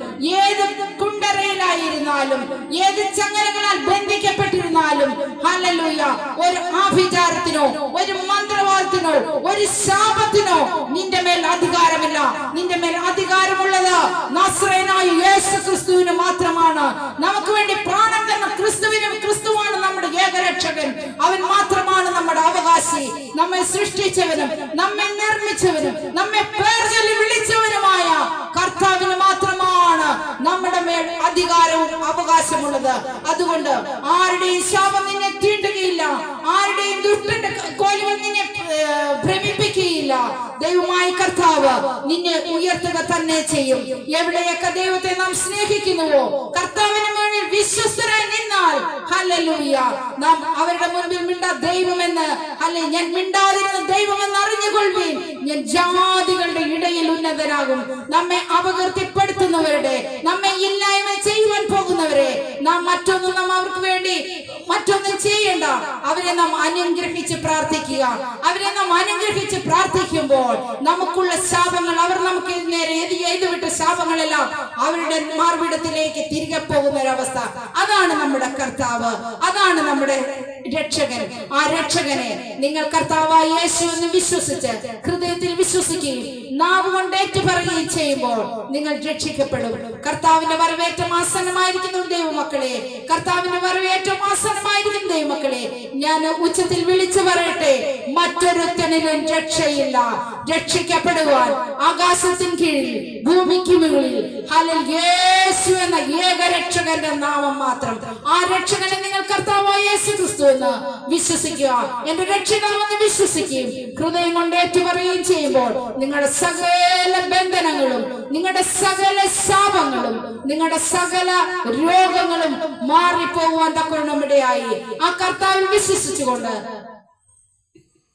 ഏത് കുണ്ടറയിലായിരുന്നാലും, ഏത് ചങ്ങലകളാൽ ബന്ധിക്കപ്പെട്ടിരുന്നാലും, ഹല്ലേലൂയ, ഒരു ആഭിചാരത്തിനോ ഒരു മന്ത്രവാദത്തിനോ ഒരു ശാപത്തിനോ നിന്റെ മേൽ അധികാരമില്ല. നിന്റെ മേൽ അധികാരമുള്ളത് നസ്രയനായ യേശു ക്രിസ്തുവിന് മാത്രമാണ്. നമുക്ക് വേണ്ടി പ്രാണൻ തന്ന ക്രിസ്തുവിനും, ക്രിസ്തുവാണ് നമ്മുടെ ഏകരക്ഷകൻ. അവൻ മാത്രമാണ് നമ്മുടെ അവകാശി. നമ്മെ സൃഷ്ടിച്ചവനും നമ്മെ നിർമ്മിച്ചവനും നമ്മെ പേർ ചൊല്ലി വിളിച്ചവനുമായ കർത്താവിന് മാത്രമാണ് നമ്മുടെ മേൽ അധികാരവും അവകാശമുള്ളത്. അതുകൊണ്ട് ആരുടെയും ശാപം നിന്നെ തീണ്ടുകയില്ല, ആരുടെയും ദുഷ്ടന്റെ കോലുകൾ നിന്നെ ഭ്രമിപ്പിക്കുകയില്ല. ദൈവമായ കർത്താവ് നിന്നെ ഉയർത്തുക തന്നെ ചെയ്യും. എവിടെയൊക്കെ ദൈവത്തെ നാം സ്നേഹിക്കുന്നുവോ, കർത്താവിന് മുന്നിൽ വിശ്വസ്തരായി നിന്നാൽ, ഹല്ലേലൂയ, നാം അവരുടെ മുൻപിൽ മിണ്ടാ ദൈവമെന്ന്, അല്ലെ ഞാൻ മിണ്ടാതിരുന്ന ദൈവമെന്ന് അറിഞ്ഞുകൊള്ളുവീൻ, ഞാൻ ജാതികളുടെ ഇടയിൽ ഉന്നതനാകും. നമ്മെ അപകീർത്തിപ്പെടുത്തുന്നവരുടെ, നമ്മെ ഇല്ലായ്മ ചെയ്യുവാൻ പോകുന്നവരെ നാം നാം അവർക്ക് വേണ്ടി മറ്റൊന്നും ചെയ്യണ്ട. അവരെ നാം അനുഗ്രഹിച്ച് പ്രാർത്ഥിക്കുക. അവരെ നാം അനുഗ്രഹിച്ച് പ്രാർത്ഥിക്കുമ്പോൾ നമുക്കുള്ള ശാപങ്ങൾ, അവർ നമുക്ക് നേരെ എഴുതിവിട്ട ശാപങ്ങളെല്ലാം അവരുടെ മാർവിടത്തിലേക്ക് തിരികെ പോകുന്ന ഒരവസ്ഥ. അതാണ് നമ്മുടെ കർത്താവ്, അതാണ് നമ്മുടെ രക്ഷകൻ. ആ രക്ഷകനെ നിങ്ങൾ കർത്താവായ യേശു എന്ന് വിശ്വസിച്ച് ഹൃദയത്തിൽ വിശ്വസിക്കുകയും നാവ് കൊണ്ട് ഏറ്റുപറയുകയും ചെയ്യുമ്പോൾ നിങ്ങൾ രക്ഷിക്കപ്പെടും. കർത്താവിന്റെ വരവേറ്റം ആസന്നമായിരിക്കുന്നു ദൈവമക്കളെ, കർത്താവിന്റെ വരവേറ്റം ആസന്നമായിരിക്കുന്നു ദൈവമക്കളെ. ഞാൻ ഉച്ചത്തിൽ വിളിച്ചു പറയട്ടെ, മറ്റൊരുത്തനിലും രക്ഷയില്ല. രക്ഷിക്കപ്പെടുവാൻ ആകാശത്തിന് കീഴിൽ ഭൂമിക്ക് മുകളിൽ യേശു എന്ന ഏകരക്ഷകന്റെ നാമം മാത്രം. ആ രക്ഷകനെ നിങ്ങൾ കർത്താവായ യേശു ക്രിസ്തു എന്ന് വിശ്വസിക്കുക, എന്റെ രക്ഷിതാവെന്ന് വിശ്വസിക്കുകയും ഹൃദയം കൊണ്ട് ഏറ്റുപറയുകയും ചെയ്യുമ്പോൾ നിങ്ങളുടെ സകല ബന്ധനങ്ങളും, നിങ്ങളുടെ സകല ശാപങ്ങളും, നിങ്ങളുടെ സകല രോഗങ്ങളും മാറിപ്പോകുവാൻ തക്കവണ്ണം ഇടയായി. ആ കർത്താവിൽ വിശ്വസിച്ചുകൊണ്ട്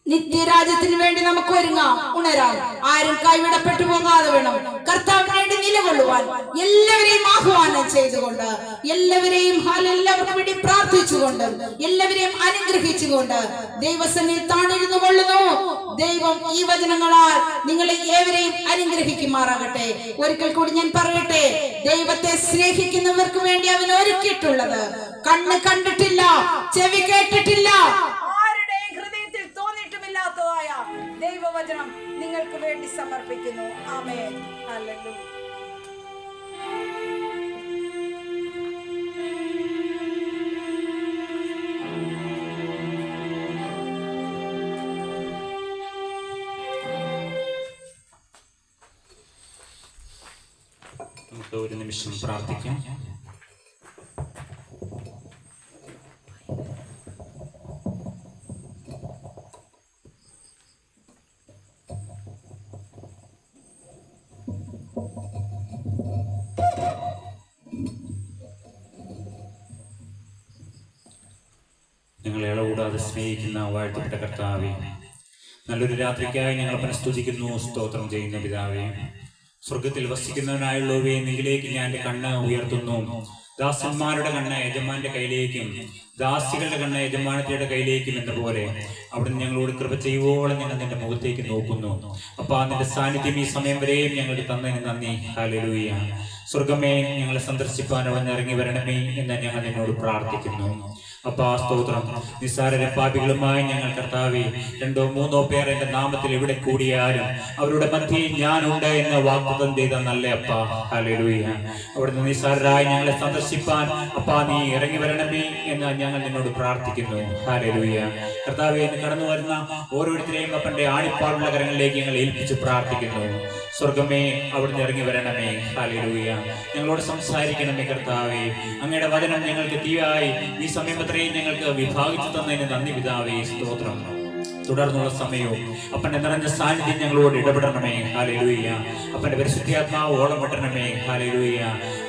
നിത്യരാജ്യത്തിന് വേണ്ടി നമുക്ക് ഒരുങ്ങാം, ഉണരാം. ആരും കൈവിടപ്പെട്ടു പോകാതെ വേണം കർത്താവിന് വേണ്ടി നിലകൊള്ളുവാൻ എല്ലാവരെയും ആഹ്വാനം ചെയ്തുകൊണ്ട്, എല്ലാവരെയും എല്ലാവർക്കും വേണ്ടി പ്രാർത്ഥിച്ചുകൊണ്ട്, എല്ലാവരെയും അനുഗ്രഹിച്ചുകൊണ്ട് ദൈവസന്നിധിയിൽ താണിരുന്നു കൊള്ളുന്നു. ദൈവം ഈ വചനങ്ങളാൽ നിങ്ങളെ ഏവരെയും അനുഗ്രഹിക്കുമാറാകട്ടെ. ഒരിക്കൽ കൂടി ഞാൻ പറയട്ടെ, ദൈവത്തെ സ്നേഹിക്കുന്നവർക്ക് വേണ്ടി അവൻ ഒരുക്കിയിട്ടുള്ളത് കണ്ണ് കണ്ടിട്ടില്ല, ചെവി കേട്ടിട്ടില്ല, ദൈവവചനം നിങ്ങൾക്ക് വേണ്ടി സമർപ്പിക്കുന്നു. ആമേൻ. ഹല്ലേലൂയ.
നമുക്ക് ഒരു നിമിഷം പ്രാർത്ഥിക്കാം. ഞങ്ങളെ ഇളകൂടാതെ സ്നേഹിക്കുന്ന വാഴ്ത്തപ്പെട്ട കർത്താവേ, നല്ലൊരു രാത്രിക്കായി ഞങ്ങൾ സ്തുതിക്കുന്നു, സ്തോത്രം ചെയ്യുന്ന പിതാവേ. സ്വർഗത്തിൽ വസിക്കുന്നവനായുള്ളവയെ നിങ്ങളിലേക്ക് ഞാൻ എൻ്റെ കണ്ണ് ഉയർത്തുന്നു. ദാസന്മാരുടെ കണ്ണ് യജമാന്റെ കയ്യിലേക്കും ദാസികളുടെ കണ്ണ് യജമാനത്തിയുടെ കയ്യിലേക്കും എന്ന പോലെ അവിടുന്ന് ഞങ്ങളോട് കൃപ ചെയ്യുവോളം ഞങ്ങൾ നിന്റെ മുഖത്തേക്ക് നോക്കുന്നു. അപ്പാ നിന്റെ സാന്നിധ്യം ഈ സമയം വരെയും ഞങ്ങൾക്ക് തന്നതിന് നന്ദി. ഹല്ലേലൂയ. സ്വർഗമേ, ഞങ്ങളെ സന്ദർശിപ്പാൻ വന്നിറങ്ങി വരണമേ എന്ന് ഞങ്ങൾ നിന്നോട് പ്രാർത്ഥിക്കുന്നു. അപ്പാ സ്തോത്രം. നിസ്സാര പാപികളുമായി ഞങ്ങൾ കർത്താവേ, 2 or 3 പേർ എന്റെ നാമത്തിൽ എവിടെ കൂടിയാലും അവരുടെ മധ്യേ ഞാനുണ്ട് എന്ന് വാഗ്ദത്തം ചെയ്ത നല്ല അപ്പാ. ഹല്ലേലൂയ. അവിടുന്ന് നിസ്സാരരായി ഞങ്ങളെ സന്ദർശിപ്പാൻ അപ്പാ നീ ഇറങ്ങി വരണമേ എന്ന് ഞങ്ങൾ നിന്നോട് പ്രാർത്ഥിക്കുന്നു. ഹല്ലേലൂയ. കർത്താവേ, ഇന്ന് കടന്നു വരുന്ന ഓരോരുത്തരെയും അപ്പന്റെ ആണിപ്പാടുള്ള കരങ്ങളിലേക്ക് ഞങ്ങൾ ഏൽപ്പിച്ച് പ്രാർത്ഥിക്കുന്നു. സ്വർഗമേ, അവിടുന്ന് ഇറങ്ങി വരണമേ. ഹല്ലേലൂയ. ഞങ്ങളോട് സംസാരിക്കണമേ കർത്താവേ. അങ്ങയുടെ വചനം ഞങ്ങൾക്ക് തീയായി ഈ സമയം ഞങ്ങൾക്ക് വിഭാഗിച്ചു തന്നതിന് നന്ദി പിതാവേ. സ്തോത്രം. തുടർന്നുള്ള സമയവും അപ്പന്റെ നിറഞ്ഞ സാന്നിധ്യം ഞങ്ങളോട് ഇടപെടണമേ. ഹല്ലേലൂയ. അപ്പന്റെ പരിശുദ്ധാത്മാവ് ഓളം വിട്ടണമേ. ഹല്ലേലൂയ.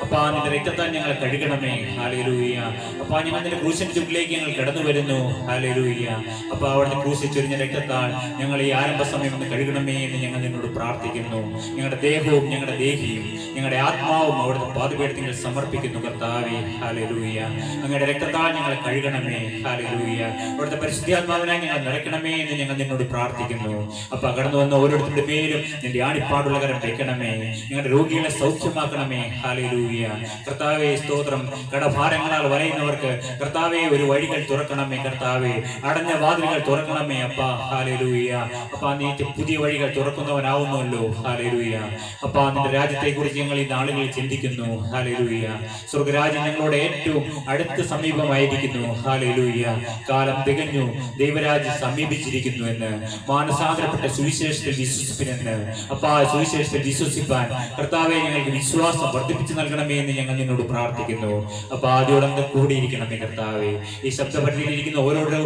അപ്പാ നിന്റെ രക്തത്താൽ ഞങ്ങളെ കഴുകണമേ. ഹല്ലേലൂയ. അപ്പാ ഞങ്ങൾ നിന്റെ ക്രൂശിന്റെ ചുറ്റിലേക്ക് ഞങ്ങൾ കടന്നു വരുന്നു. ഹല്ലേലൂയ. അപ്പാ അവിടുത്തെ ക്രൂശിൽ ചൊരിഞ്ഞ രക്തത്താൽ ഞങ്ങൾ ഈ ആരംഭ സമയം ഒന്ന് കഴുകണമേ എന്ന് ഞങ്ങൾ നിന്നോട് പ്രാർത്ഥിക്കുന്നു. ഞങ്ങളുടെ ദേഹവും ഞങ്ങളുടെ ദേഹിയും ഞങ്ങളുടെ ആത്മാവും അവിടുത്തെ പാദപീഠത്തിൽ സമർപ്പിക്കുന്നു കർത്താവേ. ഹല്ലേലൂയ. അങ്ങയുടെ രക്തത്താൽ ഞങ്ങളെ കഴുകണമേ. ഹല്ലേലൂയ. അവിടുത്തെ പരിശുദ്ധാത്മാവിനായി ഞങ്ങൾ നിറയ്ക്കണമേ എന്ന് ഞങ്ങൾ നിന്നോട് പ്രാർത്ഥിക്കുന്നു. അപ്പൊ കടന്നു വന്ന ഓരോരുത്തരുടെ പേരും നിന്റെ ആണിപ്പാടുള്ള കരം വെക്കണമേ. ഞങ്ങളുടെ രോഗികളെ സൗഖ്യമാക്കണമേ. ഹല്ലേലൂയ. കർത്താവേ സ്തോത്രം. കടഭാരങ്ങളാൽ വലയുന്നവർക്ക് കർത്താവേ ഒരു വഴികൾ തുറക്കണമേ. കർത്താവേ അടഞ്ഞ വാതിലുകൾ തുറക്കണമേ അപ്പാ. ഹല്ലേലൂയ. അപ്പാ നീ പുതിയ വഴികൾ തുറക്കുന്നവനാവുന്നുവല്ലോ. ഹല്ലേലൂയ. അപ്പാ നിന്റെ രാജ്യത്തെ കുറിച്ച് ഞങ്ങൾ ഈ നാളുകളിൽ ചിന്തിക്കുന്നു. ഹല്ലേലൂയ. സ്വർഗരാജ്യം ഞങ്ങളോട് ഏറ്റവും അടുത്ത് സമീപമായിരിക്കുന്നു. ഹല്ലേലൂയ. കാലം തികഞ്ഞു, ദൈവരാജ്യം സമീപിച്ചിരിക്കുന്നു എന്ന് മാനസാന്തരപ്പെട്ട സുവിശേഷത്തിൽ വിശ്വസിപ്പിനെന്ന് അപ്പാ സുവിശേഷത്തിൽ വിശ്വസിപ്പാൻ കർത്താവെ ഞങ്ങൾക്ക് വിശ്വാസം വർദ്ധിപ്പിച്ചു നൽകണമേ എന്ന് ഞങ്ങൾ നിന്നോട് പ്രാർത്ഥിക്കുന്നു. അപ്പൊ ആദ്യോടൊന്ന് കൂടിയിരിക്കണമേ കർത്താവെ. ഈ ശബ്ദപരിധിയിലിരിക്കുന്ന ഓരോരോ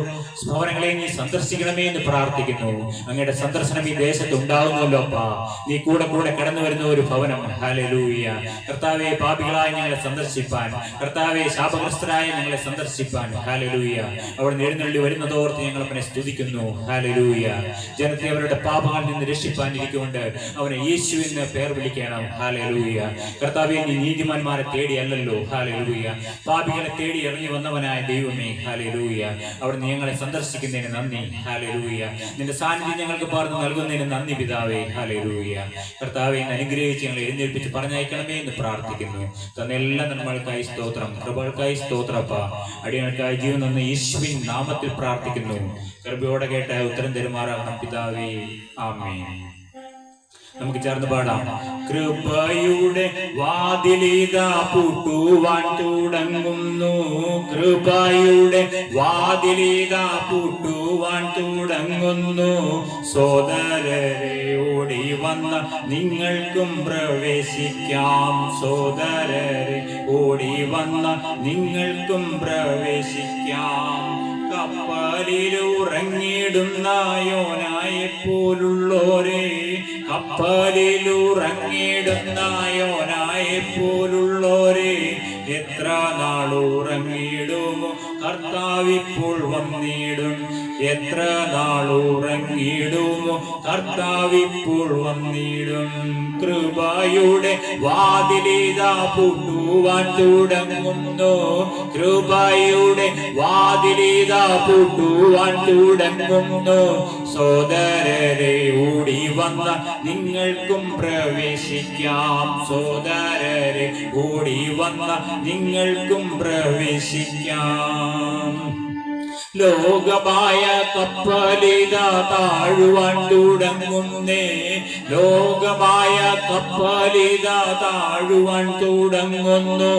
ഭവനങ്ങളെയും നീ സന്ദർശിക്കണമേ എന്ന് പ്രാർത്ഥിക്കുന്നു. അങ്ങയുടെ സന്ദർശനം ഈ ദേശത്ത് ഉണ്ടാവുന്നല്ലോ അപ്പാ. നീ കൂടെ കൂടെ കടന്നു വരുന്ന ഒരു ഭവനം. ഹല്ലേലൂയ. കർത്താവെ, പാപികളായ ഞങ്ങളെ സന്ദർശിപ്പാൻ, കർത്താവെ ശാപഗ്രസ്തരായ ഞങ്ങളെ സന്ദർശിപ്പാൻ. ഹല്ലേലൂയ. അവിടെ എഴുന്നള്ളി വരുന്നതോർത്ത് ഞങ്ങൾ അവനെ സ്തുതിക്കുന്നു. ഹല്ലേലൂയ. ജനത്തെ അവരുടെ പാപങ്ങളിൽ നിന്ന് രക്ഷിപ്പാനിരിക്കൊണ്ട് അവനെ യേശു എന്ന് പേർ വിളിക്കണം. ഹല്ലേലൂയ. കർത്താവേ, നീ നീതിമാന്മാരെ തേടിയല്ലോ. ഹല്ലേലൂയ. പാപികളെ തേടി ഇറങ്ങി വന്നവനായ ദൈവമേ. ഹല്ലേലൂയ. അവിടെ ഞങ്ങളെ സന്ദർശിക്കുന്നതിന് നന്ദി. ഹല്ലേലൂയ. നിന്റെ സാന്നിധ്യം ഞങ്ങൾക്ക് പകർന്നു നൽകുന്നതിന് നന്ദി പിതാവേ. ഹല്ലേലൂയ. കർത്താവെ, അനുഗ്രഹിച്ച് ഞങ്ങളെ എഴുന്നേൽപ്പിച്ച് പറഞ്ഞയക്കണമേ എന്ന് പ്രാർത്ഥിക്കുന്നു. തന്ന എല്ലാ നന്മകൾക്കായി സ്തോത്രം, കൃപകൾക്കായി സ്തോത്രപ്പ. അടിയങ്ങൾക്കായി ജീവൻ തന്ന യേശുവിൻ നാമത്തിൽ പ്രാർത്ഥിക്കുന്നു. കൃപയോടെ കേട്ട ഉത്തരം തരുമാറാകണം പിതാവേ. ആമേൻ. നമുക്ക് ചേർന്ന് പാടാം. കൃപയുടെ വാതിലിതാ പൂട്ടുവാൻ തുടങ്ങുന്നു. കൃപയുടെ വാതിലിതാ പൂട്ടുവാൻ തുടങ്ങുന്നു. സോദരരെ, ഓടി വന്ന നിങ്ങൾക്കും പ്രവേശിക്കാം. സോദരരെ, ഓടി വന്ന നിങ്ങൾക്കും പ്രവേശിക്കാം. കപ്പലിലുറങ്ങിടുന്ന യോനായെ പോലുള്ളോരേ, കപ്പലിലുറങ്ങിടുന്ന യോനായെ പോലുള്ളോരേ, എത്ര നാളുറങ്ങിടുമോ കർത്താവിപ്പോൾ വന്നിടും. എത്ര നാളുറങ്ങിടുമോ കർത്താവിപ്പോൾ വന്നിടും. കൃപയുടെ വാതിലിതാ പൂട്ടുവാൻ തുടങ്ങുന്നു. കൃപയുടെ വാതിലിതാ പൂട്ടുവാൻ തുടങ്ങുന്നു. സോദരരെ, ഓടി വന്ന നിങ്ങൾക്കും പ്രവേശിക്കാം. സോദരരെ, ഓടി വന്ന നിങ്ങൾക്കും പ്രവേശിക്കാം. ലോകമായ കപ്പലിതാ താഴുവാൻ തുടങ്ങുന്നേ. ലോകമായ കപ്പലിതാ താഴുവാൻ തുടങ്ങുന്നു.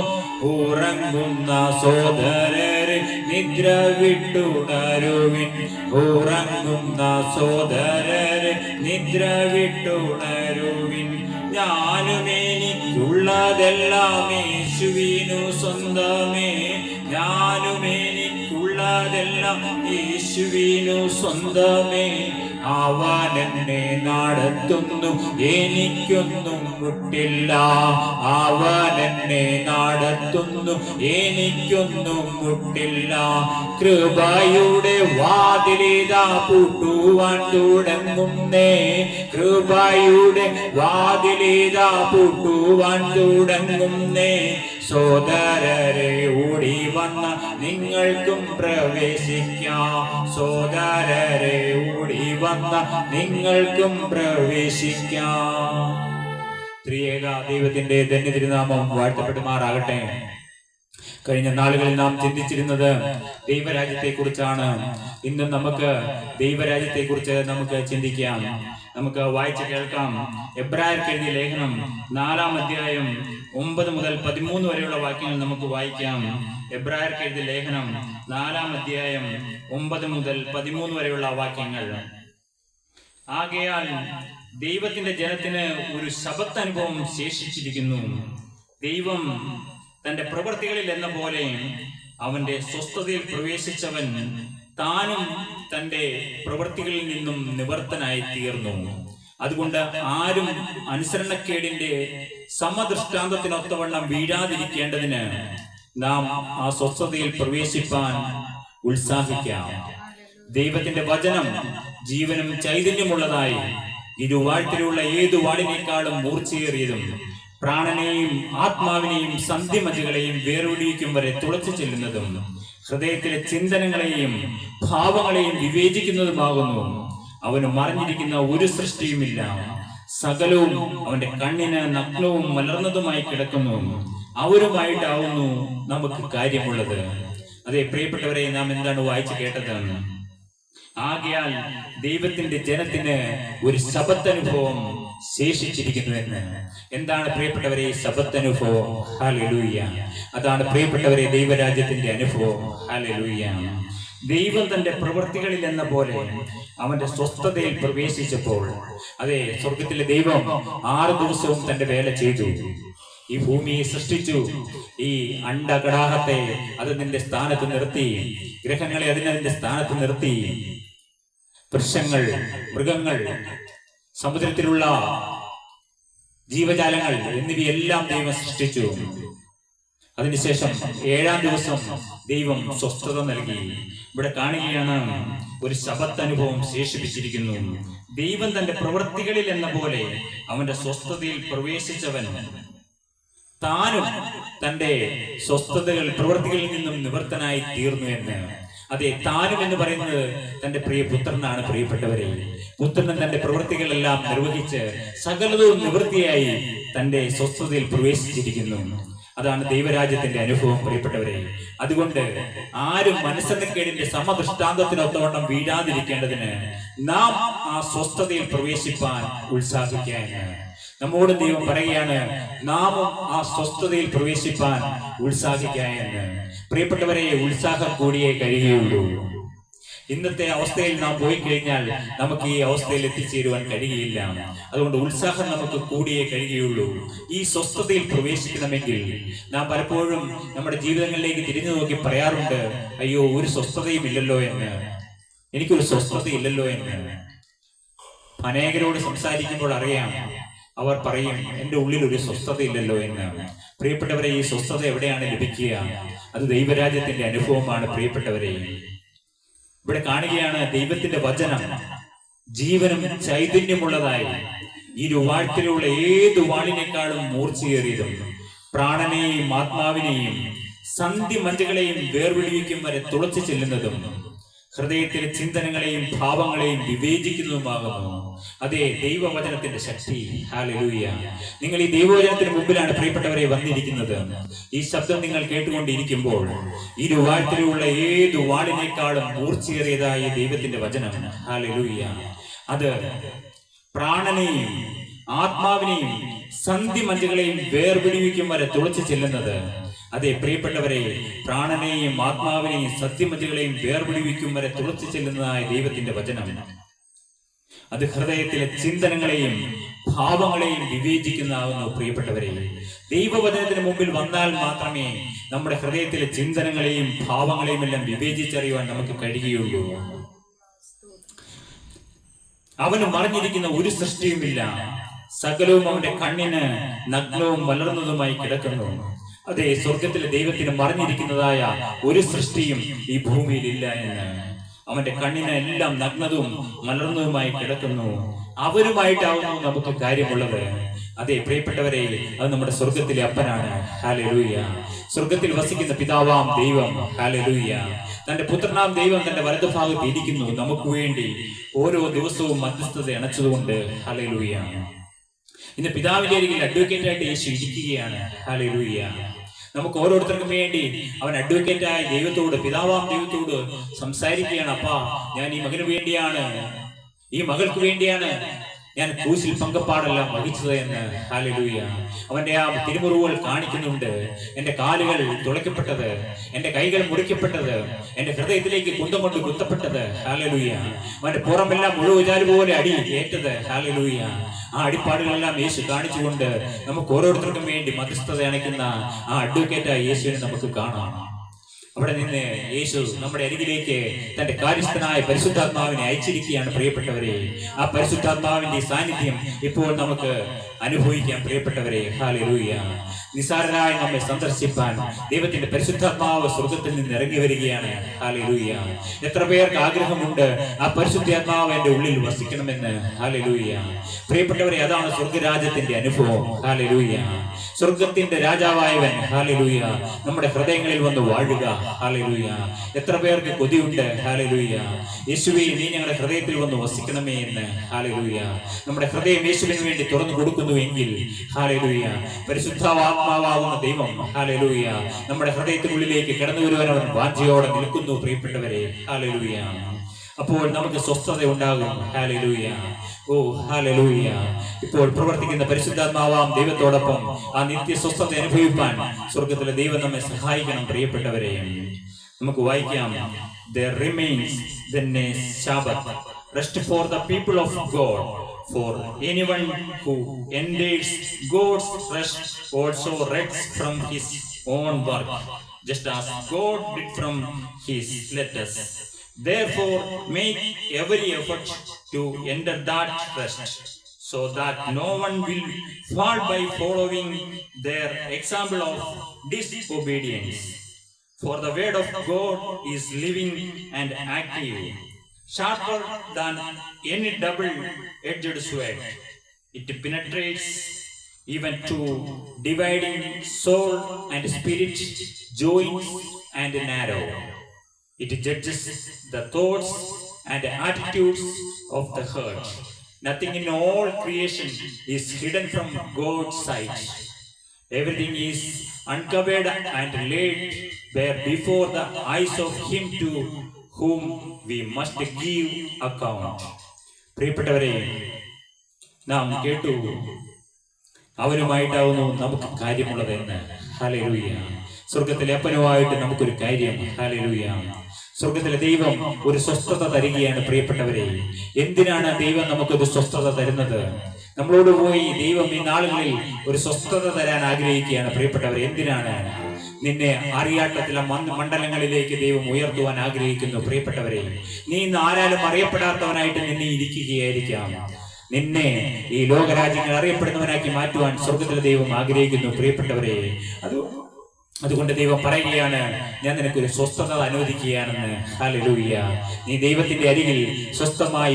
ഉറങ്ങുന്ന സോദരരെ, നിദ്ര വിട്ടുണരുവിൻ. ഉറങ്ങുന്ന സോദരരെ, നിദ്ര വിട്ടുണരുവിൻ. ഞാനും എനിക്കുള്ളതെല്ലാം യേശുവിനു സ്വന്തമേ. ഞാനും എനിക്കുള്ളതെല്ലാം യേശുവിനു സ്വന്തമേ. അവൻ എന്നെ നടത്തുന്നു, എനിക്കൊന്നും മുട്ടില്ല. അവൻ എന്നെ നടത്തുന്നു, എനിക്കൊന്നും മുട്ടില്ല. കൃപയുടെ വാതിലിതാ പൂട്ടുവാൻ തുടങ്ങുന്നേ, കൃപയുടെ വാതിലിതാ പൂട്ടുവാൻ തുടങ്ങുന്നേ. സോദരരെ ഓടി വന്ന നിങ്ങൾക്കും പ്രവേശിക്കാം, സോദരരെ ഓടി വന്ന നിങ്ങൾക്കും പ്രവേശിക്കാം. ത്രിയേക ദൈവത്തിന്റെ ധന്യതിരുനാമം വാഴ്ത്തപ്പെടുമാറാകട്ടെ. കഴിഞ്ഞ നാളുകളിൽ നാം ചിന്തിച്ചിരുന്നത് ദൈവരാജ്യത്തെ കുറിച്ചാണ്. ഇന്ന് നമുക്ക് ദൈവരാജ്യത്തെ കുറിച്ച് നമുക്ക് ചിന്തിക്കാം. നമുക്ക് വായിച്ച് കേൾക്കാം. എബ്രായർക്ക് എഴുതിയ ലേഖനം 4-ാം അധ്യായം 9 മുതൽ 13 വരെയുള്ള വാക്യങ്ങൾ നമുക്ക് വായിക്കാം. എബ്രായർക്ക് എഴുതിയ ലേഖനം 4-ാം അധ്യായം 9 മുതൽ 13 വരെയുള്ള വാക്യങ്ങൾ. ആകയാൽ ദൈവത്തിന്റെ ജനത്തിന് ഒരു ശബത്ത് അനുഭവം ശേഷിച്ചിരിക്കുന്നു. ദൈവം തന്റെ പ്രവൃത്തികളിൽ എന്ന പോലെ അവന്റെ സ്വസ്ഥതയിൽ പ്രവേശിച്ചവൻ താനും തന്റെ പ്രവൃത്തികളിൽ നിന്നും നിവർത്തനായി തീർന്നു. അതുകൊണ്ട് ആരും അനുസരണക്കേടിന്റെ സമദൃഷ്ടാന്തത്തിനൊത്തവണ്ണം വീഴാതിരിക്കേണ്ടതിന് നാം ആ സ്വസ്ഥതയിൽ പ്രവേശിപ്പാൻ ഉത്സാഹിക്കാം. ദൈവത്തിന്റെ വചനം ജീവനും ചൈതന്യമുള്ളതായി ഇരുവാഴ്ത്തിലുള്ള ഏതു വാളിനേക്കാളും മൂർച്ചയേറിയതും പ്രാണനെയും ആത്മാവിനെയും സന്ധിമജ്ജകളെയും വേർപിടിക്കും വരെ തുളച്ചു ചെല്ലുന്നതും ഹൃദയത്തിലെ ചിന്തനങ്ങളെയും ഭാവങ്ങളെയും വിവേചിക്കുന്നതുമാകുന്നു. അവന് മറിഞ്ഞിരിക്കുന്ന ഒരു സൃഷ്ടിയുമില്ല. സകലവും അവന്റെ കണ്ണിന് നഗ്നവും മലർന്നതുമായി കിടക്കുന്നു. അവരുമായിട്ടാവുന്നു നമുക്ക് കാര്യമുള്ളത്. അതെ പ്രിയപ്പെട്ടവരെ, നാം എന്താണ് വായിച്ചു കേട്ടത്? ആകയാൽ ദൈവത്തിന്റെ ജനത്തിന് ഒരു ശബത്തനുഭവം ശേഷിച്ചിരിക്കുന്നുവെന്ന്. എന്താണ് പ്രിയപ്പെട്ടവരെ ശബത്തനുഭവം? ഹല്ലേലൂയ. അതാണ് പ്രിയപ്പെട്ടവരെ ദൈവരാജ്യത്തിന്റെ അനുഭവം. ഹല്ലേലൂയ. ദൈവം തന്റെ പ്രവൃത്തികളിൽ എന്ന പോലെ അവന്റെ സ്വസ്ഥതയിൽ പ്രവേശിച്ചപ്പോൾ, അതെ സ്വർഗത്തിലെ ദൈവം 6 ദിവസവും തന്റെ വേല ചെയ്തു. ഈ ഭൂമിയെ സൃഷ്ടിച്ചു. ഈ അണ്ടകടാഹത്തെ അതിന്റെ സ്ഥാനത്ത് നിർത്തി, ഗ്രഹങ്ങളെ അതിന്റെ സ്ഥാനത്ത് നിർത്തി, വൃക്ഷങ്ങൾ, മൃഗങ്ങൾ, സമുദ്രത്തിലുള്ള ജീവജാലങ്ങൾ എന്നിവയെല്ലാം ദൈവം സൃഷ്ടിച്ചു. അതിനുശേഷം 7-ാം ദിവസം ദൈവം സ്വസ്ഥത നൽകി. ഇവിടെ കാണുകയാണ് ഒരു ശബത്ത് അനുഭവം ശേഷിപ്പിച്ചിരിക്കുന്നു. ദൈവം തന്റെ പ്രവൃത്തികളിൽ എന്ന പോലെ അവന്റെ സ്വസ്ഥതയിൽ പ്രവേശിച്ചവൻ താനും തന്റെ സ്വസ്ഥതകൾ പ്രവൃത്തികളിൽ നിന്നും നിവർത്തനായി തീർന്നു എന്ന്. അതെ, താനും എന്ന് പറയുന്നത് തന്റെ പ്രിയ പുത്രനാണ്. പ്രിയപ്പെട്ടവരെ, പുത്രൻ തന്റെ പ്രവൃത്തികളെല്ലാം നിർവഹിച്ച് സകലവും നിവൃത്തിയായി തന്റെ സ്വസ്ഥതയിൽ പ്രവേശിച്ചിരിക്കുന്നു. അതാണ് ദൈവരാജ്യത്തിന്റെ അനുഭവം പ്രിയപ്പെട്ടവരെ. അതുകൊണ്ട് ആരും മനസ്സന്നക്കേടിന്റെ സമദൃഷ്ടാന്തത്തിനൊത്തവണ്ണം വീഴാതിരിക്കേണ്ടതിന് നാം ആ സ്വസ്ഥതയിൽ പ്രവേശിപ്പാൻ ഉത്സാഹിക്കാൻ നമ്മോട് ദൈവം പറയുകയാണ്. നാമും ആ സ്വസ്ഥതയിൽ പ്രവേശിപ്പാൻ ഉത്സാഹിക്കായെന്ന്. പ്രിയപ്പെട്ടവരെ, ഉത്സാഹം കൂടിയേ കഴിയുകയുള്ളൂ. ഇന്നത്തെ അവസ്ഥയിൽ നാം പോയി കഴിഞ്ഞാൽ നമുക്ക് ഈ അവസ്ഥയിൽ എത്തിച്ചേരുവാൻ കഴിയുകയില്ല. അതുകൊണ്ട് ഉത്സാഹം നമുക്ക് കൂടിയേ കഴിയുകയുള്ളൂ. ഈ സ്വസ്ഥതയിൽ പ്രവേശിക്കണമെങ്കിൽ നാം പലപ്പോഴും നമ്മുടെ ജീവിതങ്ങളിലേക്ക് തിരിഞ്ഞു നോക്കി പറയാറുണ്ട്, അയ്യോ ഒരു സ്വസ്ഥതയും ഇല്ലല്ലോ എന്ന്, എനിക്കൊരു സ്വസ്ഥതയില്ലല്ലോ എന്ന്. അനേകരോട് സംസാരിക്കുമ്പോൾ അറിയാം, അവർ പറയും എന്റെ ഉള്ളിൽ ഒരു സ്വസ്ഥത ഇല്ലല്ലോ എന്ന്. പ്രിയപ്പെട്ടവരെ, ഈ സ്വസ്ഥത എവിടെയാണ് ലഭിക്കുക? അത് ദൈവരാജ്യത്തിന്റെ അനുഭവമാണ്. പ്രിയപ്പെട്ടവരെ, ഇവിടെ കാണുകയാണ് ദൈവത്തിന്റെ വചനം ജീവനും ചൈതന്യമുള്ളതായി ഇരുവാഴ്ത്തിലുള്ള ഏതു വാളിനേക്കാളും മൂർച്ചയേറിയതും പ്രാണനെയും ആത്മാവിനെയും സന്ധിമജ്ജകളെയും വേർപിടിവിക്കും വരെ തുളച്ചു ചെല്ലുന്നതും ഹൃദയത്തിലെ ചിന്തനങ്ങളെയും ഭാവങ്ങളെയും വിവേചിക്കുന്നതുമാകുന്നു. അതേ ദൈവവചനത്തിന്റെ ശക്തി. ഹല്ലേലൂയ. നിങ്ങൾ ഈ ദൈവവചനത്തിന് മുമ്പിലാണ് പ്രിയപ്പെട്ടവരെ വന്നിരിക്കുന്നത്. ഈ ശബ്ദം നിങ്ങൾ കേട്ടുകൊണ്ടിരിക്കുമ്പോൾ ഇരുവാഴ്ത്തിലുള്ള ഏതു വാളിനേക്കാളും മൂർച്ചയേറിയതായ ദൈവത്തിന്റെ വചനം. ഹല്ലേലൂയ. അത് പ്രാണനെയും ആത്മാവിനെയും സന്ധിമജ്ജകളെയും വേർപിടിവിക്കും വരെ തുളച്ചു ചെല്ലുന്നത്. അതെ പ്രിയപ്പെട്ടവരെ, പ്രാണനെയും ആത്മാവിനെയും സന്ധിമജ്ജകളെയും വേർപിടിവിക്കും വരെ തുളച്ചു ചെല്ലുന്നതായ ദൈവത്തിന്റെ വചനം അത് ഹൃദയത്തിലെ ചിന്തനങ്ങളെയും ഭാവങ്ങളെയും വിവേചിക്കുന്നതാകുന്നു. പ്രിയപ്പെട്ടവരെ, ദൈവവചനത്തിന് മുമ്പിൽ വന്നാൽ മാത്രമേ നമ്മുടെ ഹൃദയത്തിലെ ചിന്തനങ്ങളെയും ഭാവങ്ങളെയും എല്ലാം വിവേചിച്ചറിയുവാൻ നമുക്ക് കഴിയുകയുള്ളൂ. അവന് മറിഞ്ഞിരിക്കുന്ന ഒരു സൃഷ്ടിയുമില്ല. സകലവും അവന്റെ കണ്ണിന് നഗ്നവും മലർന്നതുമായി കിടക്കുന്നു. അതെ, സ്വർഗത്തിലെ ദൈവത്തിന് മറിഞ്ഞിരിക്കുന്നതായ ഒരു സൃഷ്ടിയും ഈ ഭൂമിയിൽ ഇല്ല എന്ന്. അവന്റെ കണ്ണിന് എല്ലാം നഗ്നതും മലർന്നതുമായി കിടക്കുന്നു. അവരുമായിട്ടാവുന്നു നമുക്ക് കാര്യമുള്ളത്. അതെ പ്രിയപ്പെട്ടവരെ, അത് നമ്മുടെ സ്വർഗത്തിലെ അപ്പനാണ്. ഹല്ലേലൂയ. സ്വർഗത്തിൽ വസിക്കുന്ന പിതാവാം ദൈവം, ഹല്ലേലൂയ, തന്റെ പുത്രനാം ദൈവം തന്റെ വലതുഭാഗത്ത് ഇരിക്കുന്നു. നമുക്ക് വേണ്ടി ഓരോ ദിവസവും മധ്യസ്ഥത അണച്ചതുകൊണ്ട്, ഹല്ലേലൂയ. ഇന്ന് പിതാവിന്റെ അരികിൽ അഡ്വക്കേറ്റായിട്ട് യേശു ഇരിക്കുകയാണ്. ഹല്ലേലൂയ. നമുക്ക് ഓരോരുത്തർക്കും വേണ്ടി അവൻ അഡ്വക്കേറ്റായി ദൈവത്തോട്, പിതാവാം ദൈവത്തോട് സംസാരിക്കുകയാണ്. അപ്പാ, ഞാൻ ഈ മകന് വേണ്ടിയാണ്, ഈ മകൾക്ക് വേണ്ടിയാണ് ഞാൻ ക്രൂശിൽ പങ്കപ്പാടെല്ലാം വഹിച്ചത് എന്ന്. ഹല്ലേലൂയ. അവന്റെ ആ തിരുമുറിവുകൾ കാണിക്കുന്നുണ്ട്. എന്റെ കാലുകൾ തുളയ്ക്കപ്പെട്ടത്, എന്റെ കൈകൾ മുറിക്കപ്പെട്ടത്, എന്റെ ഹൃദയത്തിലേക്ക് കുന്തം കൊണ്ട് കുത്തപ്പെട്ടത്. ഹല്ലേലൂയ. അവന്റെ പുറമെല്ലാം മുഴുവജാല് പോലെ അടി ഏറ്റത്. ഹല്ലേലൂയ. ആ അടിപ്പാടുകളെല്ലാം യേശു കാണിച്ചുകൊണ്ട് നമുക്ക് ഓരോരുത്തർക്കും വേണ്ടി മധ്യസ്ഥത അണയ്ക്കുന്ന ആ അഡ്വക്കേറ്റായ യേശുവിനെ നമുക്ക് കാണാം. അവിടെ നിന്ന് യേശു നമ്മുടെ അരികിലേക്ക് തന്റെ കാര്യസ്ഥനായ പരിശുദ്ധാത്മാവിനെ അയച്ചിരിക്കുകയാണ്. പ്രിയപ്പെട്ടവരെ, ആ പരിശുദ്ധാത്മാവിന്റെ സാന്നിധ്യം ഇപ്പോൾ നമുക്ക് അനുഭവിക്കാം. പ്രിയപ്പെട്ടവരെ, ഹല്ലേലൂയ. നിസാരരായി നമ്മെ സന്ദർശിപ്പാൻ ദൈവത്തിന്റെ പരിശുദ്ധാത്മാവ് സ്വർഗത്തിൽ നിന്ന് ഇറങ്ങി വരികയാണ്. ഹല്ലേലൂയ. എത്ര പേർക്ക് ആഗ്രഹമുണ്ട് ആ പരിശുദ്ധാത്മാവ് എന്റെ ഉള്ളിൽ വസിക്കണമെന്ന്. ഹല്ലേലൂയ. പ്രിയപ്പെട്ടവരെ, അതാണ് സ്വർഗരാജ്യത്തിന്റെ അനുഭവം. ഹല്ലേലൂയ. സ്വർഗത്തിന്റെ രാജാവായവൻ, ഹല്ലേലൂയ, നമ്മുടെ ഹൃദയങ്ങളിൽ വന്ന് വാഴുക. ഹല്ലേലൂയ. എത്ര പേർക്ക് കൊതിയുണ്ട്. ഹല്ലേലൂയ. യേശുവേ, നീ ഞങ്ങളുടെ ഹൃദയത്തിൽ വന്ന് വസിക്കണമേ എന്ന്. ഹല്ലേലൂയ. നമ്മുടെ ഹൃദയം യേശുവിന് വേണ്ടി തുറന്നു കൊടുക്കുന്നുവെങ്കിൽ, ഹല്ലേലൂയ, പരിശുദ്ധാത്മാവാകുന്ന ദൈവം, ഹല്ലേലൂയ, നമ്മുടെ ഹൃദയത്തിനുള്ളിലേക്ക് കടന്നു വരുവാൻ അവൻ വാഞ്ചയോടെ നിൽക്കുന്നു. പ്രിയപ്പെട്ടവരെ, ഹല്ലേലൂയ. അപ്പോൾ നമുക്ക് സ്വസ്ഥത ഉണ്ടാകും. ഹല്ലേലൂയ. ഓ ഹല്ലേലൂയ. ഇപ്പോൾ പ്രവർത്തിക്കുന്ന പരിശുദ്ധാത്മാവാം ദൈവത്തോടൊപ്പം ആ നിത്യ സ്വസ്ഥത അനുഭവിപ്പാൻ സ്വർഗത്തിലെ ദൈവം നമ്മെ സഹായിക്കണം. പ്രിയപ്പെട്ടവരെ, നമുക്ക് വായിക്കാം. There remains then a Sabbath, rest for the people of God. For anyone who endures God's rest also rests from his own work, just as God did from his letters. Therefore, make every effort to enter that rest, so that no one will fall by following their example of disobedience. For the word of God is living and active, sharper than any double-edged sword. It penetrates even to dividing soul and spirit, joints and marrow. It judges the thoughts and attitudes of the heart. Nothing in all creation is hidden from God's sight. Everything is uncovered and laid bare before the eyes of Him to whom we must give account. പ്രിയപ്പെട്ടവരെ, നാം കേട്ടു അവരുമായിട്ടാവുന്നു നമുക്ക് കാര്യമുള്ളത് എന്ന്. Hallelujah. സ്വർഗത്തിലെ അപ്പനുമായിട്ട് നമുക്കൊരു കാര്യം. Hallelujah. സ്വർഗത്തിലെ ദൈവം ഒരു സ്വസ്ഥത തരികയാണ്. പ്രിയപ്പെട്ടവരെ, എന്തിനാണ് ദൈവം നമുക്കൊരു സ്വസ്ഥത തരുന്നത്? നമ്മളോട് പോയി ദൈവം ഈ നാളുകളിൽ ഒരു സ്വസ്ഥത തരാൻ ആഗ്രഹിക്കുകയാണ്. പ്രിയപ്പെട്ടവരെ, എന്തിനാണ്? നിന്നെ അറിയാട്ടത്തിലെ മണ്ഡലങ്ങളിലേക്ക് ദൈവം ഉയർത്തുവാൻ ആഗ്രഹിക്കുന്നു. പ്രിയപ്പെട്ടവരെ, നീ ഇന്ന് ആരാലും അറിയപ്പെടാത്തവനായിട്ട് നിന്നെ ഇരിക്കുകയായിരിക്കാം. നിന്നെ ഈ ലോകരാജ്യങ്ങൾ അറിയപ്പെടുന്നവനാക്കി മാറ്റുവാൻ സ്വർഗത്തിലെ ദൈവം ആഗ്രഹിക്കുന്നു. പ്രിയപ്പെട്ടവരെ, അതുകൊണ്ട് ദൈവം പറയുകയാണ്, ഞാൻ നിനക്കൊരു സ്വസ്ഥത അനുവദിക്കുകയാണെന്ന്. ഹല്ലേലൂയ. നീ ദൈവത്തിന്റെ അരികിൽ സ്വസ്ഥമായി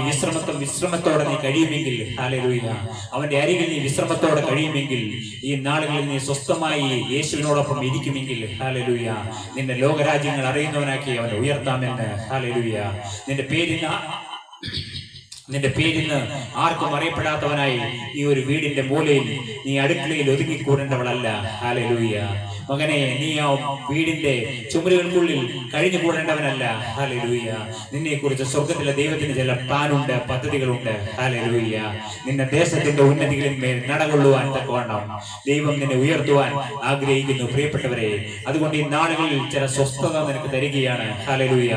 വിശ്രമത്തോടെ നീ കഴിയുമെങ്കിൽ, ഹല്ലേലൂയ, അവന്റെ അരികിൽ നീ വിശ്രമത്തോടെ കഴിയുമെങ്കിൽ, ഈ നാളുകളിൽ നീ സ്വസ്ഥമായി യേശുവിനോടൊപ്പം ഇരിക്കുമെങ്കിൽ, ഹല്ലേലൂയ, നിന്നെ ലോകരാജ്യങ്ങൾ അറിയുന്നവനാക്കി അവൻ ഉയർത്താമെന്ന്. ഹല്ലേലൂയ. നിന്റെ പേരിന്ന് ആർക്കും അറിയപ്പെടാത്തവനായി ഈ ഒരു വീടിന്റെ മൂലയിൽ, നീ അടുക്കളയിൽ ഒതുങ്ങിക്കൂടേണ്ടവളല്ല. ഹല്ലേലൂയ. മകനെ, നീ ആ വീടിന്റെ ചുമരുകൾക്കുള്ളിൽ കഴിഞ്ഞുകൂടേണ്ടവനല്ല. ഹല്ലേലൂയ. നിന്നെ കുറിച്ച് സ്വർഗത്തിലെ ദൈവത്തിന് ചില പ്ലാനുണ്ട്, പദ്ധതികളുണ്ട്. ഹല്ലേലൂയ. നിന്നെ ദേശത്തിന്റെ ഉന്നതികളിന്മേൽ നടകൊള്ളുവാൻ തക്കവണ്ണം ദൈവം നിന്നെ ഉയർത്തുവാൻ ആഗ്രഹിക്കുന്നു. പ്രിയപ്പെട്ടവരെ, അതുകൊണ്ട് ഈ നാളുകളിൽ ചില സ്വസ്ഥത നിനക്ക് തരികയാണ്. ഹല്ലേലൂയ.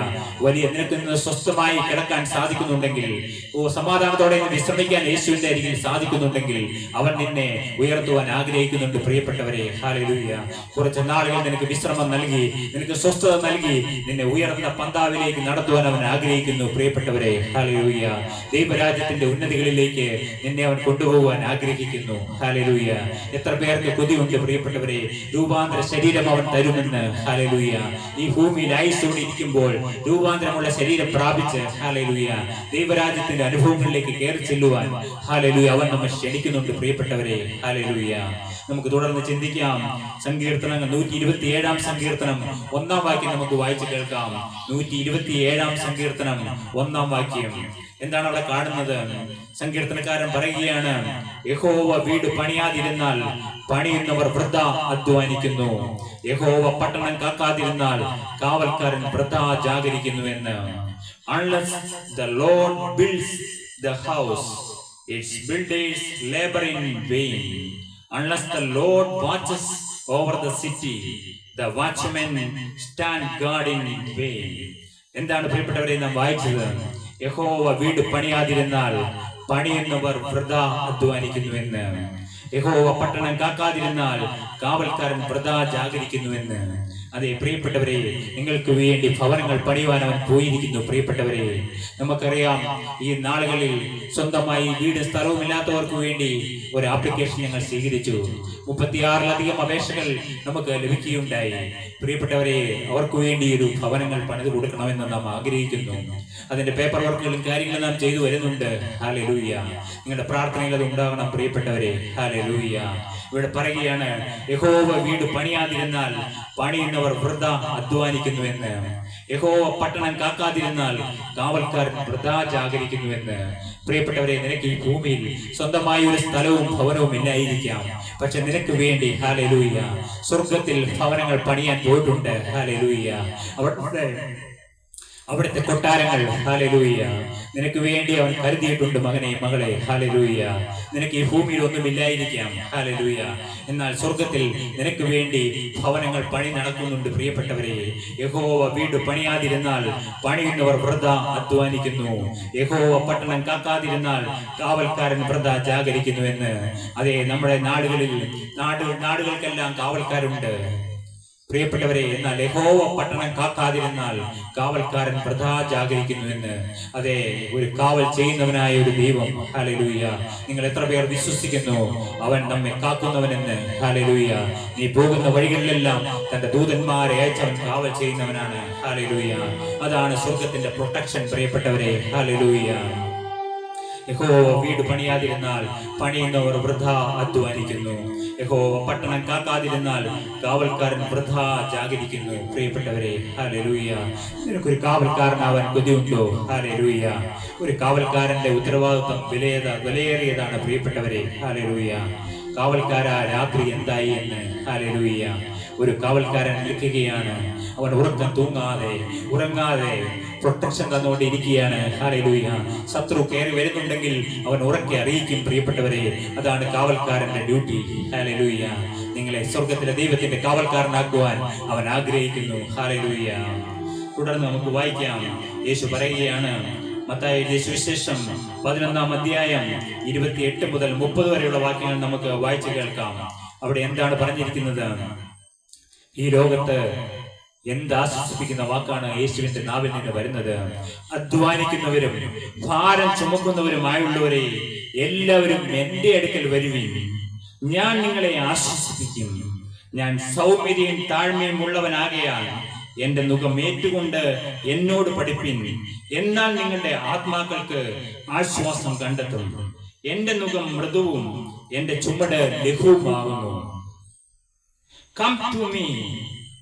നിനക്ക് ഇന്ന് സ്വസ്ഥമായി കിടക്കാൻ സാധിക്കുന്നുണ്ടെങ്കിൽ, ഓ സമാധാനത്തോടെ വിശ്രമിക്കാൻ യേശുവിന്റെ അരികിൽ സാധിക്കുന്നുണ്ടെങ്കിൽ അവൻ നിന്നെ ഉയർത്തുവാൻ ആഗ്രഹിക്കുന്നുണ്ട്. പ്രിയപ്പെട്ടവരെ, ഹല്ലേലൂയ. കുറച്ച് നാളുകൾ നിനക്ക് വിശ്രമം നൽകി, നിനക്ക് സ്വസ്ഥത നൽകി, നിന്നെ ഉയർന്ന പന്താവിലേക്ക് നടത്തുവാൻ അവൻ ആഗ്രഹിക്കുന്നു. പ്രിയപ്പെട്ടവരെ, ഹല്ലേലൂയ. ദൈവരാജ്യത്തിന്റെ ഉന്നതികളിലേക്ക് നിന്നെ അവൻ കൊണ്ടുപോകാൻ ആഗ്രഹിക്കുന്നു. ഹല്ലേലൂയ. എത്ര പേർക്ക് കൊതിയുണ്ട് പ്രിയപ്പെട്ടവരെ, രൂപാന്തര ശരീരം അവൻ തരുമെന്ന്. ഹല്ലേലൂയ. ഈ ഭൂമിയിൽ ആയുസ്സോടെ ഇരിക്കുമ്പോൾ രൂപാന്തരമുള്ള ശരീരം പ്രാപിച്ച്, ഹല്ലേലൂയ, ദൈവരാജ്യത്തിന്റെ അനുഭവങ്ങളിലേക്ക് കയറി ചെല്ലുവാൻ, ഹല്ലേലൂയ, അവൻ നമ്മെ ക്ഷണിക്കുന്നുണ്ട്. പ്രിയപ്പെട്ടവരെ, ഹല്ലേലൂയ. നമുക്ക് തുടർന്ന് ചിന്തിക്കാം. സങ്കീർത്തനങ്ങൾ 127 സങ്കീർത്തനം 1 വാക്യം നമുക്ക് വായിച്ചു കേൾക്കാം. 127 സങ്കീർത്തനം 1 വാക്യം. എന്താണ് അവിടെ കാണുന്നത്? സങ്കീർത്തനക്കാരൻ പറയുകയാണ്, യഹോവ വീട് പണിയാതിരുന്നാൽ പണിയുന്നവർ വൃഥ അധ്വാനിക്കുന്നു. യഹോവ പട്ടണം കാക്കാതിരുന്നാൽ കാവൽക്കാരൻ വൃഥ ജാഗരിക്കുന്നു എന്ന്. Unless the Lord builds the house, its builders labor in vain. Unless the Lord watches over the city, the watchmen stand guard in vain. എന്താണ് പ്രിയപ്പെട്ടവരെ നാം വായിച്ചത്? യഹോവ വീട് പണിയാതിരുന്നാൽ പണിയുന്നവർ വൃഥ അധ്വാനിക്കുന്നുവെന്ന്. യഹോവ പട്ടണം കാക്കാതിരുന്നാൽ കാവൽക്കാരൻ വൃഥ ജാഗരിക്കുന്നുവെന്ന്. അതെ പ്രിയപ്പെട്ടവരെ, നിങ്ങൾക്ക് വേണ്ടി ഭവനങ്ങൾ പണിയുവാൻ അവൻ പോയിരിക്കുന്നു. പ്രിയപ്പെട്ടവരെ, നമുക്കറിയാം, ഈ നാളുകളിൽ സ്വന്തമായി വീട് സ്ഥലവും ഇല്ലാത്തവർക്ക് വേണ്ടി ഒരു ആപ്ലിക്കേഷൻ ഞങ്ങൾ സ്വീകരിച്ചു. 36ലധികം അപേക്ഷകൾ നമുക്ക് ലഭിക്കുകയുണ്ടായി. പ്രിയപ്പെട്ടവരെ, അവർക്ക് വേണ്ടി ഒരു ഭവനങ്ങൾ പണിത് കൊടുക്കണമെന്ന് നാം ആഗ്രഹിക്കുന്നു. അതിന്റെ പേപ്പർ വർക്കുകളും കാര്യങ്ങളും നാം ചെയ്തു വരുന്നുണ്ട്. ഹല്ലേലൂയ. നിങ്ങളുടെ പ്രാർത്ഥനകൾ അത് ഉണ്ടാകണം പ്രിയപ്പെട്ടവരെ. ഹല്ലേലൂയ. ഇവിടെ പറയുകയാണ്, യഹോവ വീട് പണിയാതിരുന്നാൽ പണിയുന്നവർ വൃഥ അധ്വാനിക്കുന്നുവെന്ന്. യഹോവ പട്ടണം കാക്കാതിരുന്നാൽ കാവൽക്കാരൻ വൃഥ ജാഗരിക്കുന്നുവെന്ന്. പ്രിയപ്പെട്ടവരെ, നിനക്ക് ഈ ഭൂമിയിൽ സ്വന്തമായ ഒരു സ്ഥലവും ഭവനവും ഇല്ലായിരിക്കാം. പക്ഷെ നിനക്ക് വേണ്ടി, ഹല്ലേലൂയ, സ്വർഗത്തിൽ ഭവനങ്ങൾ പണിയാൻ പോയിട്ടുണ്ട്. ഹല്ലേലൂയ. അവിടുത്തെ കൊട്ടാരങ്ങൾ, ഹല്ലേലൂയ, നിനക്ക് വേണ്ടി അവൻ കരുതിയിട്ടുണ്ട്. മകനെ, മകളെ, ഹല്ലേലൂയ. നിനക്ക് ഈ ഭൂമിയിൽ ഒന്നുമില്ലായിരിക്കാം. ഹല്ലേലൂയ. എന്നാൽ സ്വർഗത്തിൽ നിനക്ക് വേണ്ടി ഭവനങ്ങൾ പണി നടക്കുന്നുണ്ട്. പ്രിയപ്പെട്ടവരെ, യഹോവ വീട് പണിയാതിരുന്നാൽ പണിയുന്നവർ വൃഥ അധ്വാനിക്കുന്നു. യഹോവ പട്ടണം കാക്കാതിരുന്നാൽ കാവൽക്കാരൻ വൃഥ ജാഗരിക്കുന്നു എന്ന്. അതെ, നമ്മുടെ നാടുകൾക്കെല്ലാം കാവൽക്കാരുണ്ട് പ്രിയപ്പെട്ടവരെ. എന്നാൽ യഹോവ പട്ടണം കാക്കാതിരുന്നാൽ കാവൽക്കാരൻ വൃഥ ജാഗരിക്കുന്നു എന്ന്. അതെ, ഒരു കാവൽ ചെയ്യുന്നവനായ ഒരു ദൈവം. ഹല്ലേലൂയ. നിങ്ങൾ എത്ര പേർ വിശ്വസിക്കുന്നു അവൻ നമ്മെ കാക്കുന്നവനെന്ന്? ഹല്ലേലൂയ. നീ പോകുന്ന വഴികളിലെല്ലാം തന്റെ ദൂതന്മാരെ അയച്ചവൻ കാവൽ ചെയ്യുന്നവനാണ്. ഹല്ലേലൂയ. അതാണ് സ്വർഗത്തിന്റെ പ്രൊട്ടക്ഷൻ പ്രിയപ്പെട്ടവരെ. ഹല്ലേലൂയ. യഹോവ വീട് പണിയാതിരുന്നാൽ പണിയുന്നവർ വൃഥ അധ്വാനിക്കുന്നു. യഹോവ പട്ടണം കാക്കാതിരുന്നാൽ കാവൽക്കാരൻ വൃഥ ജാഗരിക്കുന്നു. പ്രിയപ്പെട്ടവരെ, ഹല്ലേലൂയ. നിനക്കൊരു കാവൽക്കാരനാവാൻ കൊതിയുണ്ടോ? ഹല്ലേലൂയ. ഒരു കാവൽക്കാരന്റെ ഉത്തരവാദിത്വം വിലയേറിയതാണ് പ്രിയപ്പെട്ടവരെ. ഹല്ലേലൂയ. കാവൽക്കാരാ, രാത്രി എന്തായി എന്ന്. ഹല്ലേലൂയ. ഒരു കാവൽക്കാരൻ നിൽക്കുകയാണ്. അവൻ ഉറങ്ങാതെ പ്രൊട്ടക്ഷൻ തന്നുകൊണ്ടിരിക്കുകയാണ്. ഹല്ലേലൂയ. ശത്രു കയറി വരുന്നുണ്ടെങ്കിൽ അവൻ ഉറക്കെ അറിയിക്കും. പ്രിയപ്പെട്ടവരെ, അതാണ് കാവൽക്കാരന്റെ ഡ്യൂട്ടി. ഹല്ലേലൂയ. നിങ്ങളെ സ്വർഗത്തിലെ ദൈവത്തിന്റെ കാവൽക്കാരനാക്കുവാൻ അവൻ ആഗ്രഹിക്കുന്നു. ഹല്ലേലൂയ. തുടർന്ന് നമുക്ക് വായിക്കാം. യേശു പറയുകയാണ്, മത്തായിയുടെ സുവിശേഷം 11 അധ്യായം 28 മുതൽ 30 വരെയുള്ള വാക്യങ്ങൾ നമുക്ക് വായിച്ചു കേൾക്കാം. അവിടെ എന്താണ് പറഞ്ഞിരിക്കുന്നത്? ഈ ലോകത്ത് എന്താശ്വസിപ്പിക്കുന്ന വാക്കാണ് യേശുവിന്റെ നാവിൽ നിന്ന് വരുന്നത്. അധ്വാനിക്കുന്നവരും ഭാരം ചുമക്കുന്നവരുമായുള്ളവരെ എല്ലാവരും എന്റെ അടുക്കൽ വരുവിൻ, ഞാൻ നിങ്ങളെ ആശ്വസിപ്പിക്കും. ഞാൻ സൗമ്യതയും താഴ്മയും ഉള്ളവനാകയാൽ എന്റെ മുഖം ഏറ്റുകൊണ്ട് എന്നോട് പഠിപ്പിൻ, എന്നാൽ നിങ്ങളുടെ ആത്മാക്കൾക്ക് ആശ്വാസം കണ്ടെത്തും. എന്റെ മുഖം മൃദുവും എന്റെ ചുമട് ലഘുവുമാകുന്നു. Come to me,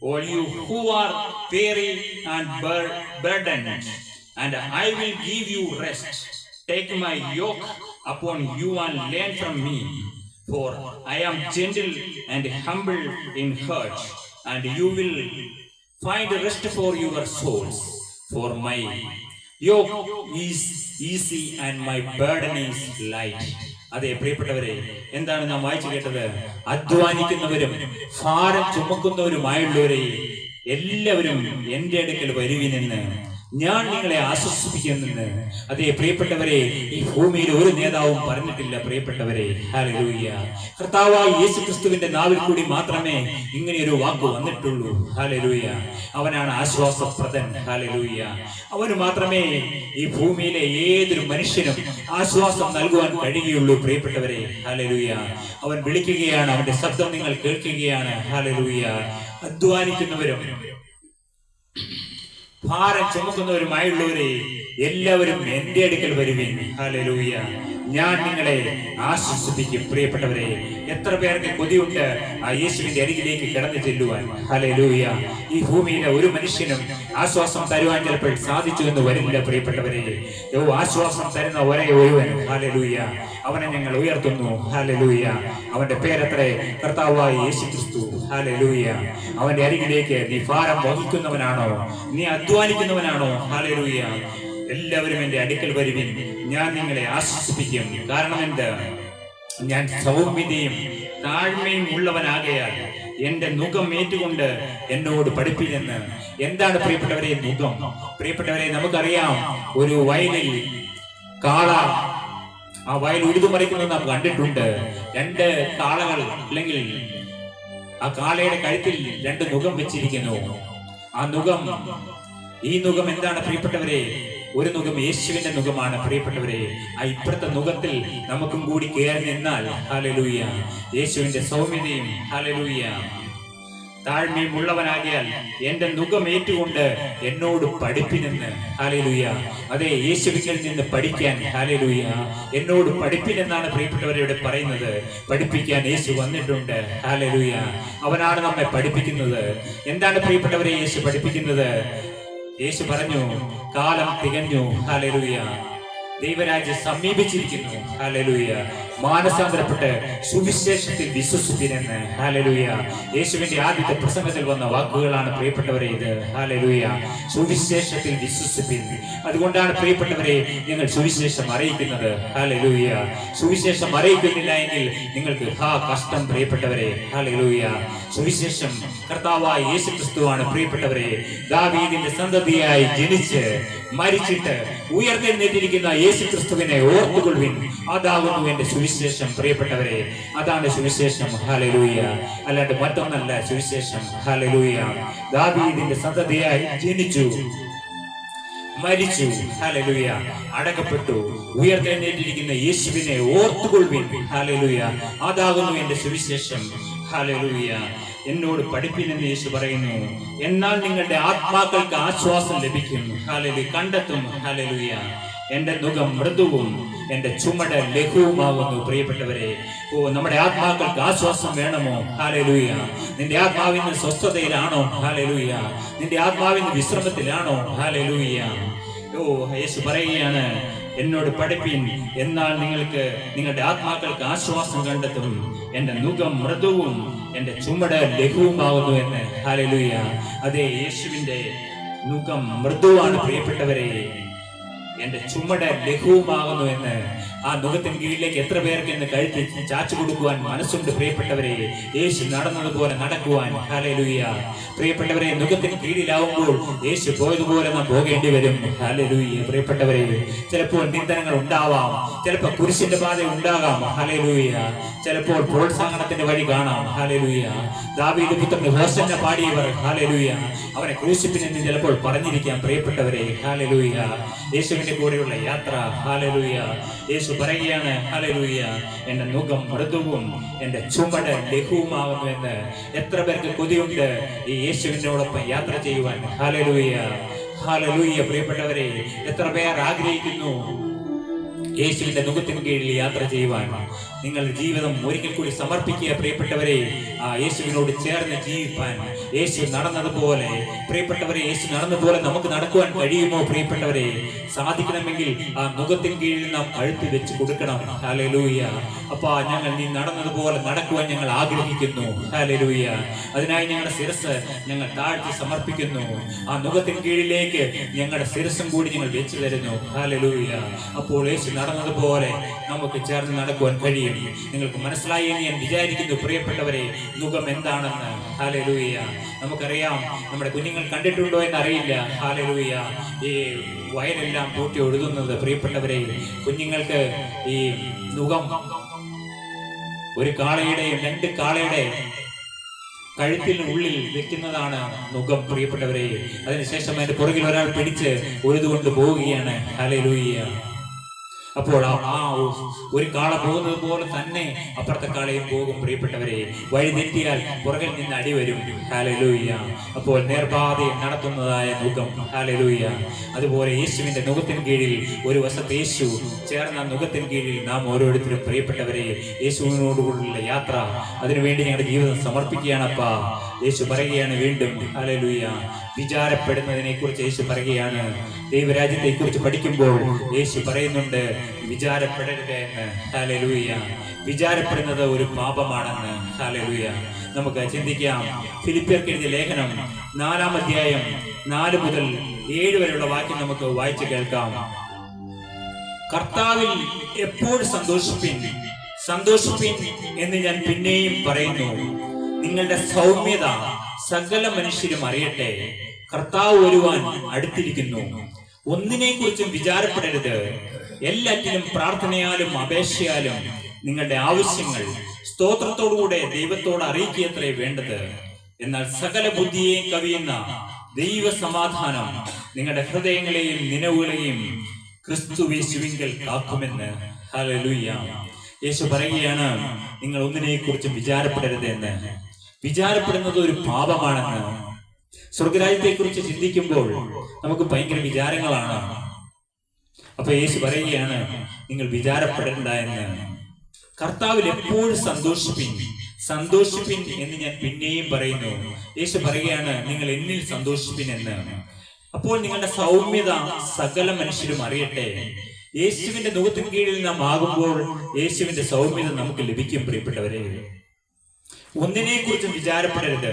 all you who are weary and burdened, and I will give you rest. Take my yoke upon you and learn from me, for I am gentle and humble in heart, and you will find rest for your souls. For my yoke is easy and my burden is light. അതെ പ്രിയപ്പെട്ടവരെ, എന്താണ് നാം വായിച്ചു കേട്ടത്? അധ്വാനിക്കുന്നവരും ഭാരം ചുമക്കുന്നവരുമായുള്ളവരെ എല്ലാവരും എന്റെ അടുക്കൽ വരുവിനെന്ന്. ഞാൻ നിങ്ങളെ ആശ്വസിപ്പിക്കുമെന്ന്. അതേ പ്രിയപ്പെട്ടവരെ, ഈ ഭൂമിയിൽ ഒരു നേതാവും പറഞ്ഞിട്ടില്ല പ്രിയപ്പെട്ടവരെ. ഹല്ലേലൂയ. കർത്താവായ യേശുക്രിസ്തുവിന്റെ നാവിൽ കൂടി മാത്രമേ ഇങ്ങനെ ഒരു വാക്ക് വന്നിട്ടുള്ളൂ. ഹല്ലേലൂയ. അവനാണ് ആശ്വാസപ്രദൻ. ഹല്ലേലൂയ. അവന് മാത്രമേ ഈ ഭൂമിയിലെ ഏതൊരു മനുഷ്യനും ആശ്വാസം നൽകുവാൻ കഴിയുകയുള്ളൂ പ്രിയപ്പെട്ടവരെ. ഹല്ലേലൂയ. അവൻ വിളിക്കുകയാണ്, അവന്റെ ശബ്ദം നിങ്ങൾ കേൾക്കുകയാണ്. ഹല്ലേലൂയ. അധ്വാനിക്കുന്നവരും ഭാരം ചുമക്കുന്നവരുമായുള്ളവരെ എല്ലാവരും എന്റെ അടുക്കൽ വരുവിൻ. ഹല്ലേലൂയ. ഞാൻ നിങ്ങളെ ആശ്വസിപ്പിക്കും. പ്രിയപ്പെട്ടവരെ, എത്ര പേർക്ക് കൊതിയുണ്ട് ആ യേശുവിന്റെ അരികിലേക്ക് കടന്നു ചെല്ലുവാൻ. ഹല്ലേലൂയ. ഈ ഭൂമിയിലെ ഒരു മനുഷ്യനും ആശ്വാസം തരുവാൻ ചിലപ്പോൾ സാധിച്ചു എന്ന് വരില്ല പ്രിയപ്പെട്ടവരെ. ആശ്വാസം തരുന്ന ഒരേ ഒരുവൻ. ഹല്ലേലൂയ. അവനെ ഞങ്ങൾ ഉയർത്തുന്നു. ഹല്ലേലൂയ. അവന്റെ പേരത്രേ കർത്താവായ യേശുക്രിസ്തു. ഹല്ലേലൂയ. അവന്റെ അരികിലേക്ക് നീ ഭാരം വഹിക്കുന്നവനാണോ, നീ അധ്വാനിക്കുന്നവനാണോ? ഹല്ലേലൂയ. എല്ലാവരും എന്റെ അടുക്കൽ വരുവിൻ, ഞാൻ നിങ്ങളെ ആശ്വസിപ്പിക്കും. കാരണം എന്ത്? ഞാൻ സൗമ്യതയും താഴ്മയും ഉള്ളവനാകയാൽ എന്റെ മുഖം ഏറ്റുകൊണ്ട് എന്നോട് പഠിപ്പില്ലെന്ന്. എന്താണ് പ്രിയപ്പെട്ടവരെ മുഖം? പ്രിയപ്പെട്ടവരെ, നമുക്കറിയാം, ഒരു വയലിൽ കാള ആ വയൽ ഉഴുതുമറിക്കുന്നത് നാം കണ്ടിട്ടുണ്ട്. രണ്ട് കാളകൾ, അല്ലെങ്കിൽ ആ കാളയുടെ കഴുത്തിൽ രണ്ട് മുഖം വെച്ചിരിക്കുന്നു. ആ മുഖം, ഈ മുഖം എന്താണ് പ്രിയപ്പെട്ടവരെ? ഒരു മുഖം യേശുവിന്റെ മുഖമാണ് പ്രിയപ്പെട്ടവരെ. ആ ഇപ്പുറത്തെ മുഖത്തിൽ നമുക്കും കൂടി കയറി നിന്നാൽ, ഹല്ലേലൂയ, യേശുവിന്റെ സൗമ്യതയും ഹല്ലേലൂയ താഴ്മയും ഉള്ളവനാകിയാൽ എന്റെ മുഖം ഏറ്റുകൊണ്ട് എന്നോട് പഠിപ്പിനെന്ന്. ഹല്ലേലൂയ. അതെ, യേശുവിൽ നിന്ന് പഠിക്കാൻ. ഹല്ലേലൂയ. എന്നോട് പഠിപ്പിനെന്നാണ് പ്രിയപ്പെട്ടവരെ ഇവിടെ പറയുന്നത്. പഠിപ്പിക്കാൻ യേശു വന്നിട്ടുണ്ട്. ഹല്ലേലൂയ. അവനാണ് നമ്മെ പഠിപ്പിക്കുന്നത്. എന്താണ് പ്രിയപ്പെട്ടവരെ യേശു പഠിപ്പിക്കുന്നത്? യേശു പറഞ്ഞു, കാലം തികഞ്ഞു. ഹല്ലേലൂയ. ദൈവരാജ്യം സമീപിച്ചിരിക്കുന്നു. ഹല്ലേലൂയ. മാനസാന്തരപ്പെട്ട് സുവിശേഷത്തിൽ വിശ്വസിപ്പിനെന്ന്. ഹല്ലേലൂയ. യേശുവിന്റെ ആദ്യത്തെ പ്രസംഗത്തിൽ വന്ന വാക്കുകളാണ് പ്രിയപ്പെട്ടവരെ ഇത്. ഹല്ലേലൂയ. സുവിശേഷത്തിൽ വിശ്വസിപ്പിൻ. അതുകൊണ്ടാണ് പ്രിയപ്പെട്ടവരെ ഞങ്ങൾ സുവിശേഷം അറിയിക്കുന്നത്. ഹല്ലേലൂയ. സുവിശേഷം അറിയിക്കുന്നില്ല എങ്കിൽ നിങ്ങൾക്ക് കഷ്ടം പ്രിയപ്പെട്ടവരെ. ഹല്ലേലൂയ. സുവിശേഷം കർത്താവായ യേശുക്രിസ്തുവാണ് പ്രിയപ്പെട്ടവരെ. ദാവീദിന്റെ സന്തതിയായി ജനിച്ച് മരിച്ചിട്ട് ഉയർത്തെഴുന്നേറ്റിരിക്കുന്ന യേശുക്രിസ്തുവിനെ ഓർത്തുകൊള്ളുവിൻ. അതാകുന്നു എന്റെ സുവിശേഷം പ്രിയപ്പെട്ടവരെ. അതാണ് സുവിശേഷം. ഹല്ലേലൂയ. അല്ലാണ്ട് മറ്റൊന്നല്ല സുവിശേഷം. ഹല്ലേലൂയ. ദാവീദിന്റെ സന്തതിയായി ജനിച്ചു, മരിച്ചു, ഹല്ലേലൂയ, അടക്കപ്പെട്ടു, ഉയർത്തെഴുന്നേറ്റിരിക്കുന്ന യേശുവിനെ ഓർത്തുകൊള്ളുവിൻ. ഹല്ലേലൂയ. അതാകുന്നു എന്റെ സുവിശേഷം. ഹല്ലേലൂയ. എന്നോട് പഠിപ്പിനെന്ന് യേശു പറയുന്നു. എന്നാൽ നിങ്ങളുടെ ആത്മാക്കൾക്ക് ആശ്വാസം ലഭിക്കും. ഹല്ലേലൂയ. കണ്ടെത്തും. ഹല്ലേലൂയ. എന്റെ മുഖം മൃദുവും എന്റെ ചുമട് ലഘുവുമാകുന്നു. പ്രിയപ്പെട്ടവരെ, നമ്മുടെ ആത്മാക്കൾക്ക് ആശ്വാസം വേണമോ? ഹല്ലേലൂയ. നിന്റെ ആത്മാവിന് സ്വസ്ഥതയിലാണോ? ഹല്ലേലൂയ. നിന്റെ ആത്മാവിന് വിശ്രമത്തിലാണോ? ഹല്ലേലൂയ. യേശു പറയുകയാണ്, എന്നോട് പഠിപ്പിൻ, എന്നാൽ നിങ്ങൾക്ക് നിങ്ങളുടെ ആത്മാക്കൾക്ക് ആശ്വാസം കണ്ടെത്തും. എന്റെ മുഖം മൃദുവും എന്റെ ചുമട് ലഘുവുമാകുന്നു എന്ന്. ഹല്ലേലൂയ. അതെ, യേശുവിന്റെ മുഖം മൃദുവാണ് പ്രിയപ്പെട്ടവരെ. എന്റെ ചുമട് ലഘുവുമാകുന്നു എന്ന്. ആ മുഖത്തിന് കീഴിലേക്ക് എത്ര പേർക്ക് എന്ന് കഴുത്തി ചാച്ചു കൊടുക്കുവാൻ മനസ്സുണ്ട് പ്രിയപ്പെട്ടവരെ. യേശു നടന്നതുപോലെ നടക്കുവാൻ. ഹല്ലേലൂയ. പ്രിയപ്പെട്ടവരെ, മുഖത്തിന് കീഴിലാവുമ്പോൾ യേശു പോയതുപോലെ നാം പോകേണ്ടി വരും. ഹല്ലേലൂയ. പ്രിയപ്പെട്ടവരെ, ചിലപ്പോൾ നിന്ദനങ്ങൾ ഉണ്ടാവാം, ചിലപ്പോൾ കുരിശിന്റെ പാത ഉണ്ടാകാം. ഹല്ലേലൂയ. ചിലപ്പോൾ പ്രോത്സാഹനത്തിന്റെ വഴി കാണാം. ഹല്ലേലൂയ. ദാവീദ് പുത്രൻ ഹോസന്ന പാടിയവർ, ഹല്ലേലൂയ, അവനെ ക്രൂശിപ്പിനെന്ന് ചിലപ്പോൾ പറഞ്ഞിരിക്കാം പ്രിയപ്പെട്ടവരെ. ഹല്ലേലൂയ. യേശുവിന്റെ കൂടെയുള്ള യാത്ര. ഹല്ലേലൂയ. യേശു പറയുകയാണ്, ഹല്ലേലൂയ, എന്റെ മുഖം മൃദുവും എന്റെ ചുമട് ലഘുവുമാകുന്നു എന്ന്. എത്ര പേർക്ക് കൊതിയുണ്ട് ഈ യേശുവിനോടൊപ്പം യാത്ര ചെയ്യുവാൻ. ഹല്ലേലൂയ. ഹല്ലേലൂയ. പ്രിയപ്പെട്ടവരെ, എത്ര പേർ ആഗ്രഹിക്കുന്നു യേശുവിന്റെ മുഖത്തിന് കീഴിൽ യാത്ര ചെയ്യുവാൻ? നിങ്ങൾ ജീവിതം ഒരിക്കൽ കൂടി സമർപ്പിക്കുക പ്രിയപ്പെട്ടവരെ. ആ യേശുവിനോട് ചേർന്ന് ജീവിപ്പാൻ. യേശു നടന്നതുപോലെ പ്രിയപ്പെട്ടവരെ, യേശു നടന്നതുപോലെ നമുക്ക് നടക്കുവാൻ കഴിയുമോ പ്രിയപ്പെട്ടവരെ? സാധിക്കണമെങ്കിൽ ആ മുഖത്തിന് കീഴിൽ നാം കഴുത്തി വെച്ച് കൊടുക്കണം. ഹല്ലേലൂയ. അപ്പാ, ഞങ്ങൾ നീ നടന്നതുപോലെ നടക്കുവാൻ ഞങ്ങൾ ആഗ്രഹിക്കുന്നു. ഹല്ലേലൂയ. അതിനായി ഞങ്ങളുടെ ശിരസ് ഞങ്ങൾ താഴ്ത്തി സമർപ്പിക്കുന്നു. ആ മുഖത്തിന് കീഴിലേക്ക് ഞങ്ങളുടെ ശിരസും കൂടി ഞങ്ങൾ വെച്ചു തരുന്നു. ഹല്ലേലൂയ. അപ്പോൾ യേശു നടന്നതുപോലെ നമുക്ക് ചേർന്ന് നടക്കുവാൻ കഴിയും. നിങ്ങൾക്ക് മനസ്സിലായി എന്ന് ഞാൻ വിചാരിക്കുന്നു പ്രിയപ്പെട്ടവരെ, നുകം എന്താണെന്ന്. ഹല്ലേലൂയ. നമുക്കറിയാം, നമ്മുടെ കുഞ്ഞുങ്ങൾ കണ്ടിട്ടുണ്ടോ എന്നറിയില്ല. ഹല്ലേലൂയ. ഈ വയലെല്ലാം പൂട്ടി ഒഴുകുന്നത് പ്രിയപ്പെട്ടവരെ, കുഞ്ഞുങ്ങൾക്ക് ഈ നുകം ഒരു കാളയുടെയും 2 കാളയുടെ കഴുത്തിനുള്ളിൽ വെക്കുന്നതാണ് നുകം പ്രിയപ്പെട്ടവരെ. അതിനുശേഷം അതിന്റെ പുറകിൽ ഒരാൾ പിടിച്ച് ഉഴുതുകൊണ്ട് പോവുകയാണ്. ഹല്ലേലൂയ. അപ്പോൾ ആ ഒരു കാള പോകുന്നത് പോലെ തന്നെ അപ്പുറത്തെ കാളയും പോകും പ്രിയപ്പെട്ടവരെ. വഴി തെറ്റിയാൽ പുറകിൽ നിന്ന് അടി വരും. ഹല്ലേലൂയ. അപ്പോൾ നേർപാതയിൽ നടത്തുന്നതായ നുകം. ഹല്ലേലൂയ. അതുപോലെ യേശുവിന്റെ നുകത്തിന് കീഴിൽ ഒരു വശത്ത് യേശു ചേർന്ന നുകത്തിന് കീഴിൽ നാം ഓരോരുത്തരും പ്രിയപ്പെട്ടവരെ യേശുവിനോടുകൂടിയുള്ള യാത്ര, അതിനുവേണ്ടി ഞങ്ങളുടെ ജീവിതം സമർപ്പിക്കുകയാണപ്പാ. യേശു പറയുകയാണ് വീണ്ടും. ഹല്ലേലൂയ. വിചാരപ്പെടുന്നതിനെ കുറിച്ച് യേശു പറയുകയാണ്. ദൈവരാജ്യത്തെ കുറിച്ച് പഠിക്കുമ്പോൾ യേശു പറയുന്നുണ്ട് വിചാരപ്പെടരുത് എന്ന്. ഹല്ലേലൂയ. വിചാരപ്പെടുന്നത് ഒരു പാപമാണെന്ന്. ഹല്ലേലൂയ. നമുക്ക് ചിന്തിക്കാം. ഫിലിപ്പിയർക്ക് എഴുതിയ ലേഖനം 4-ാം അധ്യായം 4 മുതൽ 7 വരെയുള്ള വാക്യം നമുക്ക് വായിച്ചു കേൾക്കാം. കർത്താവിൽ എപ്പോഴും സന്തോഷിപ്പിൻ എന്ന് ഞാൻ പിന്നെയും പറയുന്നു. നിങ്ങളുടെ സൗമ്യത സകല മനുഷ്യരും അറിയട്ടെ. കർത്താവ് വരുവാൻ അടുത്തിരിക്കുന്നു. ഒന്നിനെ കുറിച്ചും വിചാരപ്പെടരുത്. എല്ലാറ്റിലും പ്രാർത്ഥനയാലും അപേക്ഷയാലും നിങ്ങളുടെ ആവശ്യങ്ങൾ സ്തോത്രത്തോടുകൂടെ ദൈവത്തോട് അറിയിക്കത്രേ വേണ്ടത്. എന്നാൽ സകല ബുദ്ധിയെ കവിയുന്ന ദൈവ സമാധാനം നിങ്ങളുടെ ഹൃദയങ്ങളെയും നിലവുകളെയും ക്രിസ്തുയേശുവിങ്കൽ കാക്കുമെന്ന്. ഹല്ലേലൂയ. യേശു പറയുകയാണ്, നിങ്ങൾ ഒന്നിനെ കുറിച്ചും വിചാരപ്പെടരുത് എന്ന്. വിചാരപ്പെടുന്നത് ഒരു പാപമാണെന്ന്. സ്വർഗരാജ്യത്തെ കുറിച്ച് ചിന്തിക്കുമ്പോൾ നമുക്ക് ഭയങ്കര വിചാരങ്ങളാണ്. അപ്പൊ യേശു പറയുകയാണ്, നിങ്ങൾ വിചാരപ്പെടേണ്ട എന്ന്. കർത്താവിൽ എപ്പോഴും സന്തോഷിപ്പിൻ എന്ന് ഞാൻ പിന്നെയും പറയുന്നു. യേശു പറയുകയാണ്, നിങ്ങൾ എന്നിൽ സന്തോഷിപ്പിൻ എന്ന്. അപ്പോൾ നിങ്ങളുടെ സൗമ്യത സകല മനുഷ്യരും അറിയട്ടെ. യേശുവിന്റെ നുകത്തിന് കീഴിൽ നാം ആകുമ്പോൾ യേശുവിന്റെ സൗമ്യത നമുക്ക് ലഭിക്കും പ്രിയപ്പെട്ടവരെ. ഒന്നിനെ കുറിച്ചും വിചാരപ്പെടരുത്.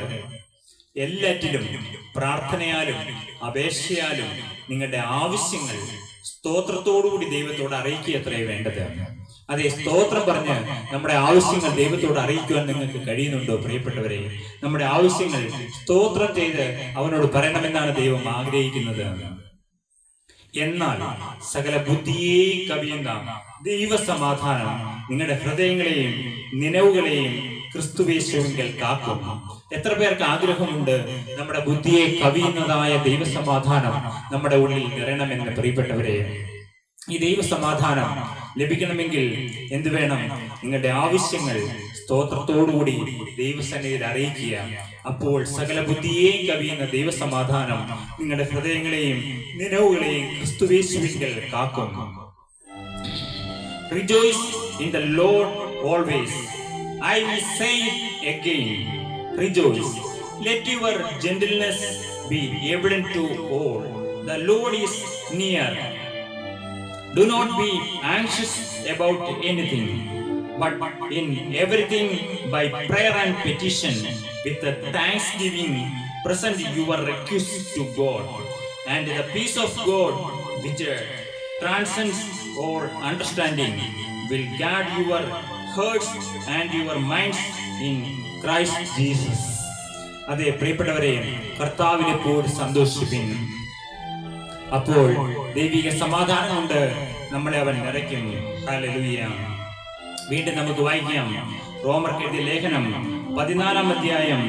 എല്ലാറ്റിലും പ്രാർത്ഥനയാലും അപേക്ഷയാലും നിങ്ങളുടെ ആവശ്യങ്ങൾ സ്തോത്രത്തോടുകൂടി ദൈവത്തോട് അറിയിക്കുകയത്രേ വേണ്ടത്. അതെ, സ്തോത്രം പറഞ്ഞ് നമ്മുടെ ആവശ്യങ്ങൾ ദൈവത്തോട് അറിയിക്കുവാൻ നിങ്ങൾക്ക് കഴിയുന്നുണ്ടോ പ്രിയപ്പെട്ടവരെ? നമ്മുടെ ആവശ്യങ്ങൾ സ്തോത്രം ചെയ്ത് അവനോട് പറയണമെന്നാണ് ദൈവം ആഗ്രഹിക്കുന്നത്. എന്നാൽ സകല ബുദ്ധിയെ കവിയുന്ന ദൈവ സമാധാനം നിങ്ങളുടെ ഹൃദയങ്ങളെയും നിലവുകളെയും ക്രിസ്തുയേശുവിങ്കൽ കാക്കും. എത്ര പേർക്ക് ആഗ്രഹമുണ്ട് നമ്മുടെ ബുദ്ധിയെ കവിയുന്നതായ ദൈവസമാധാനം നമ്മുടെ ഉള്ളിൽ നിറയണമെന്ന് പ്രിയപ്പെട്ടവരെ? ഈ ദൈവസമാധാനം ലഭിക്കണമെങ്കിൽ എന്ത് വേണം? നിങ്ങളുടെ ആവശ്യങ്ങൾ സ്തോത്രത്തോടുകൂടി ദൈവസന്നിധിയിൽ അറിയിക്കുക. അപ്പോൾ സകല ബുദ്ധിയെയും കവിയുന്ന ദൈവസമാധാനം നിങ്ങളുടെ ഹൃദയങ്ങളെയും നിലവുകളെയും ക്രിസ്തുയേശുവിങ്കൽ കാക്കും. Rejoice in the Lord always. I will say it again, rejoice. Let your gentleness be evident to all. The Lord is near. Do not be anxious about anything, but in everything by prayer and petition with the thanksgiving present your request to God, and the peace of God which transcends all understanding will guard your hearts and your minds in Christ Jesus. അതെ പ്രിയപ്പെട്ടവരെ, കർത്താവിനെ പോൽ സന്തോഷിപ്പിൻ. അപ്പോൾ ദൈവിക സമാധാനം കൊണ്ട് നമ്മളെ അവൻ നിറയ്ക്കും. ഹല്ലേലൂയ. വീണ്ടും നമുക്ക് വായിക്കാം റോമർക്ക് എഴുതിയ ലേഖനം 14-ാം അധ്യായം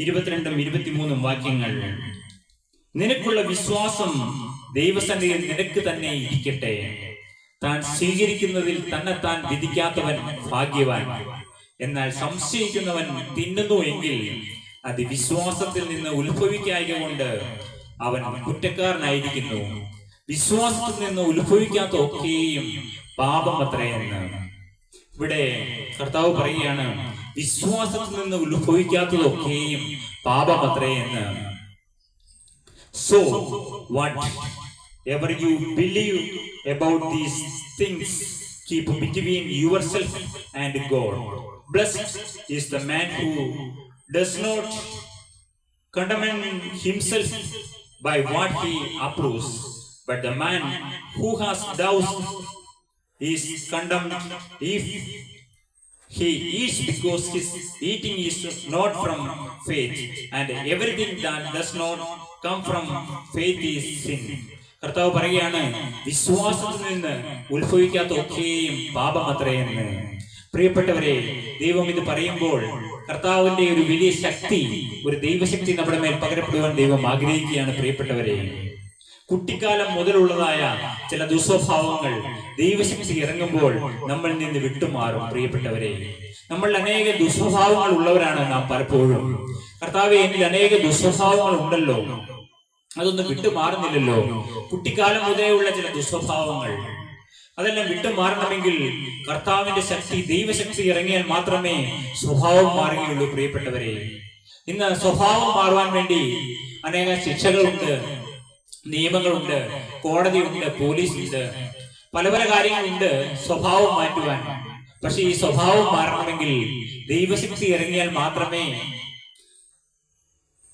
22-23 വാക്യങ്ങൾ. നിനക്കുള്ള വിശ്വാസം ദൈവസന്നിധിയിൽ നിനക്ക് തന്നെ ഇരിക്കട്ടെ. താൻ സ്വീകരിക്കുന്നതിൽ തന്നെത്താൻ വിധിക്കാത്തവൻ ഭാഗ്യവാൻ. എന്നാൽ സംശയിക്കുന്നവൻ തിന്നുന്നു എങ്കിൽ അത് വിശ്വാസത്തിൽ നിന്ന് ഉത്ഭവിക്കായക കൊണ്ട് അവൻ കുറ്റക്കാരനായിരിക്കുന്നു. വിശ്വാസത്തിൽ നിന്ന് ഉത്ഭവിക്കാത്ത ഒക്കെയും പാപം അത്രയെന്ന്. ഇവിടെ കർത്താവ് പറയുകയാണ്, വിശ്വാസത്തിൽ നിന്ന് ഉത്ഭവിക്കാത്തതൊക്കെയും പാപം അത്രയെന്ന്. So whatever you believe about these things, keep between yourself and God. Blessed is the man who does not condemn himself by what he approves, but the man who has doubts is condemned if he eats because his eating is not from faith, and everything that does not come from faith is sin. കർത്താവ് പറയുകയാണ്, വിശ്വാസത്തിൽ നിന്ന് ഉത്ഭവിക്കാത്ത ഒക്കെയും പാപമത്രയെന്ന്. പ്രിയപ്പെട്ടവരെ, ദൈവം ഇത് പറയുമ്പോൾ കർത്താവിന്റെ ഒരു വലിയ ശക്തി, ഒരു ദൈവശക്തി നമ്മുടെ മേൽ പകരപ്പെടുവാൻ ദൈവം ആഗ്രഹിക്കുകയാണ്. പ്രിയപ്പെട്ടവരെ, കുട്ടിക്കാലം മുതലുള്ളതായ ചില ദുസ്വഭാവങ്ങൾ ദൈവശക്തി ഇറങ്ങുമ്പോൾ നമ്മളിൽ നിന്ന് വിട്ടുമാറും. പ്രിയപ്പെട്ടവരെ, നമ്മൾ അനേക ദുസ്വഭാവങ്ങൾ ഉള്ളവരാണ് നാം പലപ്പോഴും. കർത്താവേ, എന്നിൽ അനേക ദുസ്വഭാവങ്ങൾ ഉണ്ടല്ലോ, അതൊന്നും വിട്ടുമാറുന്നില്ലല്ലോ. കുട്ടിക്കാലം മുതലേ ഉള്ള ചില ദുസ്വഭാവങ്ങൾ, അതെല്ലാം വിട്ടുമാറണമെങ്കിൽ കർത്താവിന്റെ ശക്തി, ദൈവശക്തി ഇറങ്ങിയാൽ മാത്രമേ സ്വഭാവം മാറുകയുള്ളൂ. പ്രിയപ്പെട്ടവരെ, ഇന്ന് സ്വഭാവം മാറുവാൻ വേണ്ടി അനേക ശിക്ഷകളുണ്ട്, നിയമങ്ങളുണ്ട്, കോടതിയുണ്ട്, പോലീസുണ്ട്, പല പല കാര്യങ്ങളുണ്ട് സ്വഭാവം മാറ്റുവാൻ. പക്ഷെ ഈ സ്വഭാവം മാറണമെങ്കിൽ ദൈവശക്തി ഇറങ്ങിയാൽ മാത്രമേ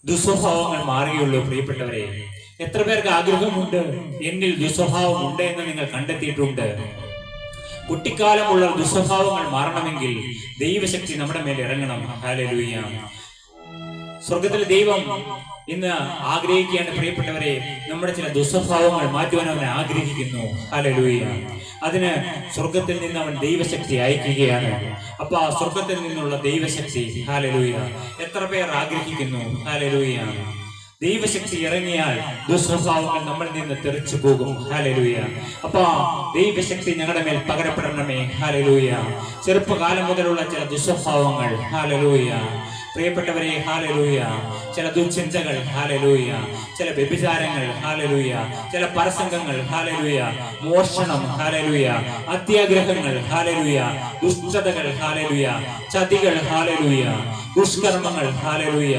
ദുസ്വഭാവങ്ങൾ മാറുകയുള്ളൂ. പ്രിയപ്പെട്ടവരെ, എത്ര പേർക്ക് ആഗ്രഹമുണ്ട് എന്നിൽ ദുസ്വഭാവം ഉണ്ട് എന്ന് നിങ്ങൾ കണ്ടെത്തിയിട്ടുണ്ട്? കുട്ടിക്കാലമുള്ള ദുസ്വഭാവങ്ങൾ മാറണമെങ്കിൽ ദൈവശക്തി നമ്മുടെ മേൽ ഇറങ്ങണം. ഹല്ലേലൂയ. സ്വർഗത്തിലെ ദൈവം ഇന്ന് ആഗ്രഹിക്കുകയാണ്. പ്രിയപ്പെട്ടവരെ, നമ്മുടെ ചില ദുസ്വഭാവങ്ങൾ മാറ്റുവാൻ അവൻ ആഗ്രഹിക്കുന്നു. ഹല്ലേലൂയ. അതിന് സ്വർഗത്തിൽ നിന്ന് അവൻ ദൈവശക്തി അയക്കുകയാണ്. അപ്പൊ ആ സ്വർഗത്തിൽ നിന്നുള്ള ദൈവശക്തി, ഹല്ലേലൂയ, എത്ര പേർ ആഗ്രഹിക്കുന്നു? ഹല്ലേലൂയ. ദൈവശക്തി ഇറങ്ങിയാൽ ദുസ്വഭാവങ്ങൾ നമ്മളിൽ നിന്ന് തെറിച്ചു പോകും. ഹല്ലേലൂയ. അപ്പൊ ദൈവശക്തി ഞങ്ങളുടെ മേൽ പകരപ്പെടണമേ. ഹല്ലേലൂയ. ചെറുപ്പകാലം മുതലുള്ള ചില ദുസ്വഭാവങ്ങൾ, ഹല്ലേലൂയ. പ്രിയപ്പെട്ടവരെ, ഹല്ലേലൂയ, ചില ദുശ്ചിന്തകൾ, ഹല്ലേലൂയ, ചില വ്യഭിചാരങ്ങൾ, ഹല്ലേലൂയ, ചില പരസംഗങ്ങൾ, ഹല്ലേലൂയ, മോഷണം, ഹല്ലേലൂയ, അത്യാഗ്രഹങ്ങൾ, ഹല്ലേലൂയ, ദുഷ്ടതകൾ, ഹല്ലേലൂയ, ചതികൾ, ഹല്ലേലൂയ, ദുഷ്കർമ്മങ്ങൾ, ഹല്ലേലൂയ,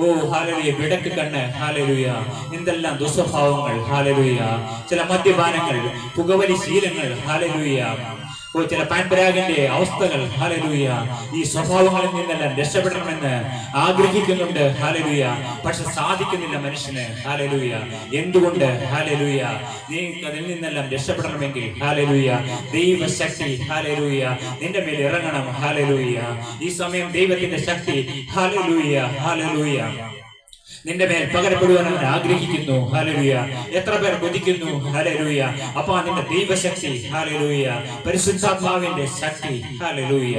ഓ ഹല്ലേലൂയ, വിടക്ക് കണ്ണ്, ഹല്ലേലൂയ, എന്തെല്ലാം ദുസ്വഭാവങ്ങൾ, ഹല്ലേലൂയ, ചില മദ്യപാനങ്ങൾ, പുകവലി ശീലങ്ങൾ, ഹല്ലേലൂയ, ഓ ചില പാൻപരാഗിന്റെ അവസ്ഥകൾ, ഹല്ലേലൂയ. ഈ സ്വഭാവങ്ങളിൽ നിന്നെല്ലാം രക്ഷപ്പെടണമെന്ന് ആഗ്രഹിക്കുന്നുണ്ട്. ഹല്ലേലൂയ. പക്ഷെ സാധിക്കുന്നില്ല മനുഷ്യന്. ഹല്ലേലൂയ. എന്തുകൊണ്ട്? ഹല്ലേലൂയ. നീ അതിൽ നിന്നെല്ലാം രക്ഷപ്പെടണമെങ്കിൽ, ഹല്ലേലൂയ, ദൈവശക്തി, ഹല്ലേലൂയ, നിന്റെ മേൽ ഇറങ്ങണം. ഹല്ലേലൂയ. ഈ സമയം ദൈവത്തിന്റെ ശക്തി, ഹല്ലേലൂയ, ഹല്ലേലൂയ, നിന്റെ മേൽ പകരപ്പെടുവാൻ അവൻ ആഗ്രഹിക്കുന്നു. ഹല്ലേലൂയ. എത്ര പേർ കൊതിക്കുന്നു? ഹല്ലേലൂയ. അപ്പൊ നിന്റെ ദൈവശക്തി, ഹല്ലേലൂയ, പരിശുദ്ധാത്മാവിന്റെ ശക്തി, ഹല്ലേലൂയ,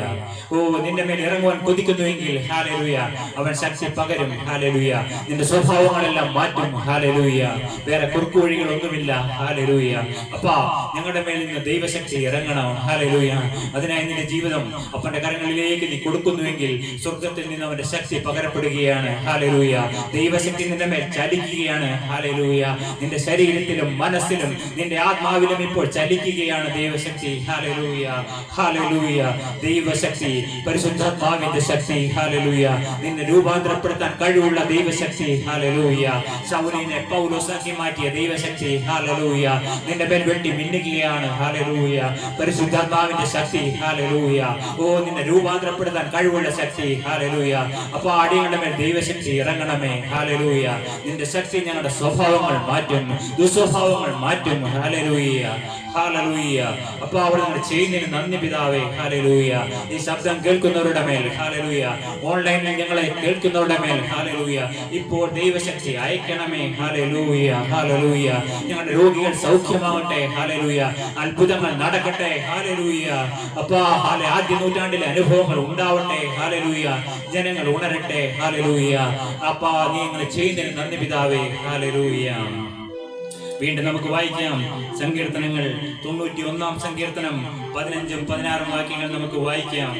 ഓ നിന്റെ മേൽ ഇറങ്ങുവാൻ കൊതിക്കുന്നുവെങ്കിൽ, ഹല്ലേലൂയ, അവൻ ശക്തി പകരും. ഹല്ലേലൂയ. നിന്റെ സ്വഭാവങ്ങളെല്ലാം മാറ്റും. ഹല്ലേലൂയ. വേറെ കുറുക്കുവഴികളൊന്നുമില്ല. ഹല്ലേലൂയ. അപ്പൊ ഞങ്ങളുടെ മേൽ നിന്ന് ദൈവശക്തി ഇറങ്ങണം. ഹല്ലേലൂയ. അതിനായി നിന്റെ ജീവിതം അപ്പന്റെ കരങ്ങളിലേക്ക് നീ കൊടുക്കുന്നുവെങ്കിൽ സ്വർഗത്തിൽ നിന്ന് അവന്റെ ശക്തി പകരപ്പെടുകയാണ്. ഹല്ലേലൂയ. ദൈവശക്തി നിന്റെ മേൽ ചലിക്കുകയാണ്. ഹല്ലേലൂയ. നിന്റെ ശരീരത്തിലും മനസ്സിലും നിന്റെ ആത്മാവിലും ഇപ്പോൾ ചലിക്കുകയാണ് ദൈവശക്തി. Hallelujah, hallelujah. ദൈവശക്തി, പരിശുദ്ധാത്മാവിന്റെ ശക്തി, ഹല്ലേലൂയ, നിന്നെ രൂപാന്തരപ്പെടുത്താൻ കഴിവുള്ള ദൈവശക്തി. ഹല്ലേലൂയ. ശൗലിനെ പൗലോസാക്കി മാറ്റിയ ദൈവശക്തി. ഹല്ലേലൂയ. നിന്റെ മേൽ വെട്ടി മിന്നുകയാണ്. ഹല്ലേലൂയ. പരിശുദ്ധാത്മാവിന്റെ ശക്തി. ഹല്ലേലൂയ. ഓ നിന്നെ രൂപാന്തരപ്പെടുത്താൻ കഴിവുള്ള ശക്തി. ഹല്ലേലൂയ. അപ്പൊ അടികളുടെ മേൽ ദൈവശക്തി ഇറങ്ങണമേ. ഹല്ലേലൂയ. നിന്റെ ശക്തി ഞങ്ങളുടെ സ്വഭാവങ്ങൾ മാറ്റും, ദുസ്വഭാവങ്ങൾ മാറ്റും. Hallelujah, hallelujah. അപ്പൊ അവിടെ നിങ്ങൾ ചെയ്യുന്നതിന് നന്ദി പിതാവേ. ഹല്ലേലൂയ. ഈ ശബ്ദം കേൾക്കുന്നവരുടെ മേൽ, ഹല്ലേലൂയ, ഓൺലൈനിൽ ഞങ്ങളെ കേൾക്കുന്നവരുടെ മേൽ, ഹല്ലേലൂയ, ഇപ്പോൾ ദൈവശക്തി അയക്കണമേ. Hallelujah, hallelujah. ഞങ്ങളുടെ രോഗികൾ സൗഖ്യമാവട്ടെ. ഹല്ലേലൂയ. അത്ഭുതങ്ങൾ നടക്കട്ടെ. ഹല്ലേലൂയ. അപ്പൊ ആദ്യ നൂറ്റാണ്ടിലെ അനുഭവങ്ങൾ ഉണ്ടാവട്ടെ. ഹല്ലേലൂയ. ജനങ്ങൾ ഉണരട്ടെ. ഹല്ലേലൂയ. അപ്പ നീ ഞങ്ങൾ ചെയ്യുന്നതിന് നന്ദി പിതാവേ. ഹല്ലേലൂയ. വീണ്ടും നമുക്ക് വായിക്കാം സങ്കീർത്തനങ്ങൾ. 91-ാം സങ്കീർത്തനം 15-ഉം 16-ഉം വാക്യങ്ങൾ നമുക്ക് വായിക്കാം.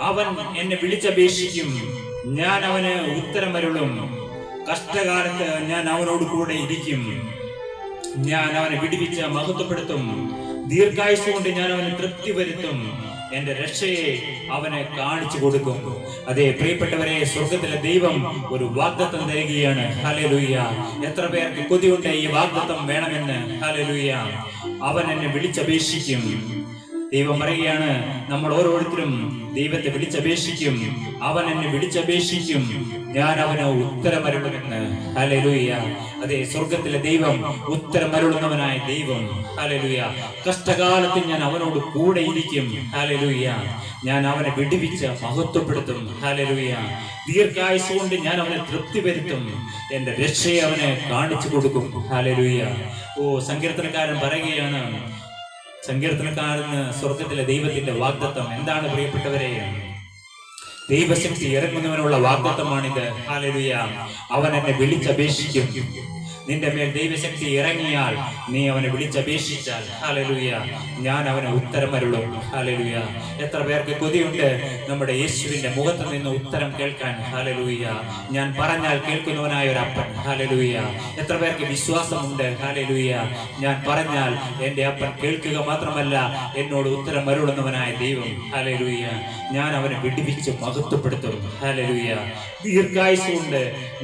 അവൻ എന്നെ വിളിച്ചപേക്ഷിക്കും, ഞാൻ അവന് ഉത്തരമരുളും. കഷ്ടകാലത്ത് ഞാൻ അവനോട് കൂടെ ഇരിക്കും. ഞാൻ അവനെ വിടുവിച്ച് മഹത്വപ്പെടുത്തും. ദീർഘായുസ് കൊണ്ട് ഞാൻ അവന് തൃപ്തി വരുത്തും. എന്റെ രക്ഷയെ അവനെ കാണിച്ചു കൊടുക്കും. അതെ പ്രിയപ്പെട്ടവരെ, സ്വർഗത്തിലെ ദൈവം ഒരു വാഗ്ദത്തം തരികയാണ്. ഹല്ലേലൂയ. എത്ര പേർക്ക് കൊതിയുണ്ട് ഈ വാഗ്ദത്തം വേണമെന്ന്? ഹല്ലേലൂയ. അവൻ എന്നെ വിളിച്ചപേക്ഷിക്കും. ദൈവം പറയുകയാണ്, നമ്മൾ ഓരോരുത്തരും ദൈവത്തെ വിളിച്ചപേക്ഷിക്കും, അവൻ എന്നെ വിളിച്ചപേക്ഷിക്കും, ഞാൻ അവന് ഉത്തരമരുളുമെന്ന്. ഹല്ലേലൂയ. അതെ, സ്വർഗത്തിലെ ദൈവം ഉത്തരമരുളുന്നവനായ ദൈവം. ഹല്ലേലൂയ. കഷ്ടകാലത്തിൽ ഞാൻ അവനോട് കൂടെ ഇരിക്കും. ഹല്ലേലൂയ. ഞാൻ അവനെ വിടുവിച്ച് മഹത്വപ്പെടുത്തും. ഹല്ലേലൂയ. ദീർഘായുസ് കൊണ്ട് ഞാൻ അവനെ തൃപ്തി വരുത്തും, എന്റെ രക്ഷയെ അവനെ കാണിച്ചു കൊടുക്കും. ഹല്ലേലൂയ. ഓ, സങ്കീർത്തനക്കാരൻ പറയുകയാണ്, സങ്കീർത്തനക്കാരന് സ്വർഗത്തിലെ ദൈവത്തിന്റെ വാഗ്ദത്തം എന്താണ് പ്രിയപ്പെട്ടവരെ? ദൈവശക്തി ഇറങ്ങുന്നവനുള്ള വാഗ്ദത്തമാണിത്. ഹല്ലേലൂയ. അവൻ എന്നെ വിളിച്ചപേക്ഷിക്കും. നിന്റെ മേൽ ദൈവശക്തി ഇറങ്ങിയാൽ, നീ അവനെ വിളിച്ചപേക്ഷിച്ചാൽ, ഹല്ലേലൂയ, ഞാൻ അവന് ഉത്തരമരുളും. ഹല്ലേലൂയ. എത്ര പേർക്ക് കൊതിയുണ്ട് നമ്മുടെ യേശുവിന്റെ മുഖത്ത് നിന്ന് ഉത്തരം കേൾക്കാൻ. ഹല്ലേലൂയ. ഞാൻ പറഞ്ഞാൽ കേൾക്കുന്നവനായ ഒരു അപ്പൻ. ഹല്ലേലൂയ. എത്ര പേർക്ക് വിശ്വാസമുണ്ട്? ഹല്ലേലൂയ. ഞാൻ പറഞ്ഞാൽ എന്റെ അപ്പൻ കേൾക്കുക മാത്രമല്ല, എന്നോട് ഉത്തരം അരുളുന്നവനായ ദൈവം. ഹല്ലേലൂയ. ഞാൻ അവനെ വിടുവിച്ച് മഹത്വപ്പെടുത്തും. ഹല്ലേലൂയ. ദീർഘായുസ് കൊണ്ട്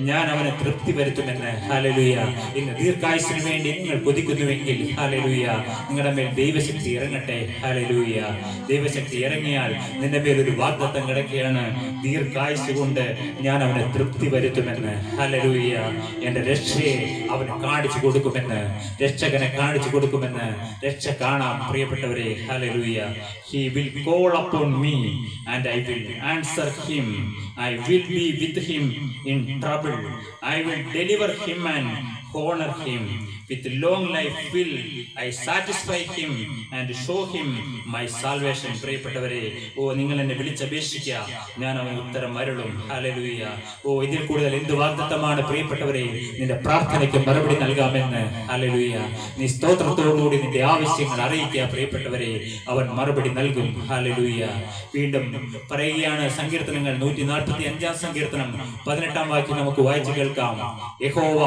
ഞാൻ അവനെ തൃപ്തി വരുത്തുമെന്ന്. ഹല്ലേലൂയ. ഇന്ന് ദീർഘായുസിന് വേണ്ടി നിങ്ങൾ കൊതിക്കുന്നുവെങ്കിൽ, ഹല്ലേലൂയ, നിങ്ങളുടെ മേൽ ദൈവശക്തി ഇറങ്ങട്ടെ. ഹല്ലേലൂയ. ദൈവശക്തി ഇറങ്ങിയാൽ നിന്റെ മേൽ ഒരു വാഗ്ദത്തം കിടക്കുകയാണ്, ദീർഘായുസ് കൊണ്ട് ഞാൻ അവനെ തൃപ്തി വരുത്തുമെന്ന്. ഹല്ലേലൂയ. എന്റെ രക്ഷയെ അവന് കാണിച്ചു കൊടുക്കുമെന്ന്, രക്ഷകനെ കാണിച്ചു കൊടുക്കുമെന്ന്. രക്ഷ കാണാം പ്രിയപ്പെട്ടവരെ. Hallelujah. He will call upon me and I will answer him. I will be with him in trouble. I will deliver him and honor him. With long life will I satisfy him and show him my salvation. പ്രിയപ്പെട്ടവരെ, ഓ, നിങ്ങൾ എന്നെ വിളിച്ചപേക്ഷിക്കുക, ഞാൻ അവന് ഉത്തരം അരുളും. Hallelujah. ഓ, ഇതിൽ കൂടുതൽ എന്ത് വാഗ്ദത്തമാണ് പ്രിയപ്പെട്ടവരെ? നിന്റെ പ്രാർത്ഥനയ്ക്ക് മറുപടി നൽകാമെന്ന്. ഹല്ലേലൂയ. നീ സ്തോത്രത്തോടുകൂടി നിന്റെ ആവശ്യങ്ങൾ അറിയിക്കുക പ്രിയപ്പെട്ടവരെ, അവൻ മറുപടി നൽകും. ഹല്ലേലൂയ. വീണ്ടും പറയുകയാണ്, സങ്കീർത്തനങ്ങൾ 145 സങ്കീർത്തനം 18 വാക്യം നമുക്ക് വായിച്ചു കേൾക്കാം. യഹോവ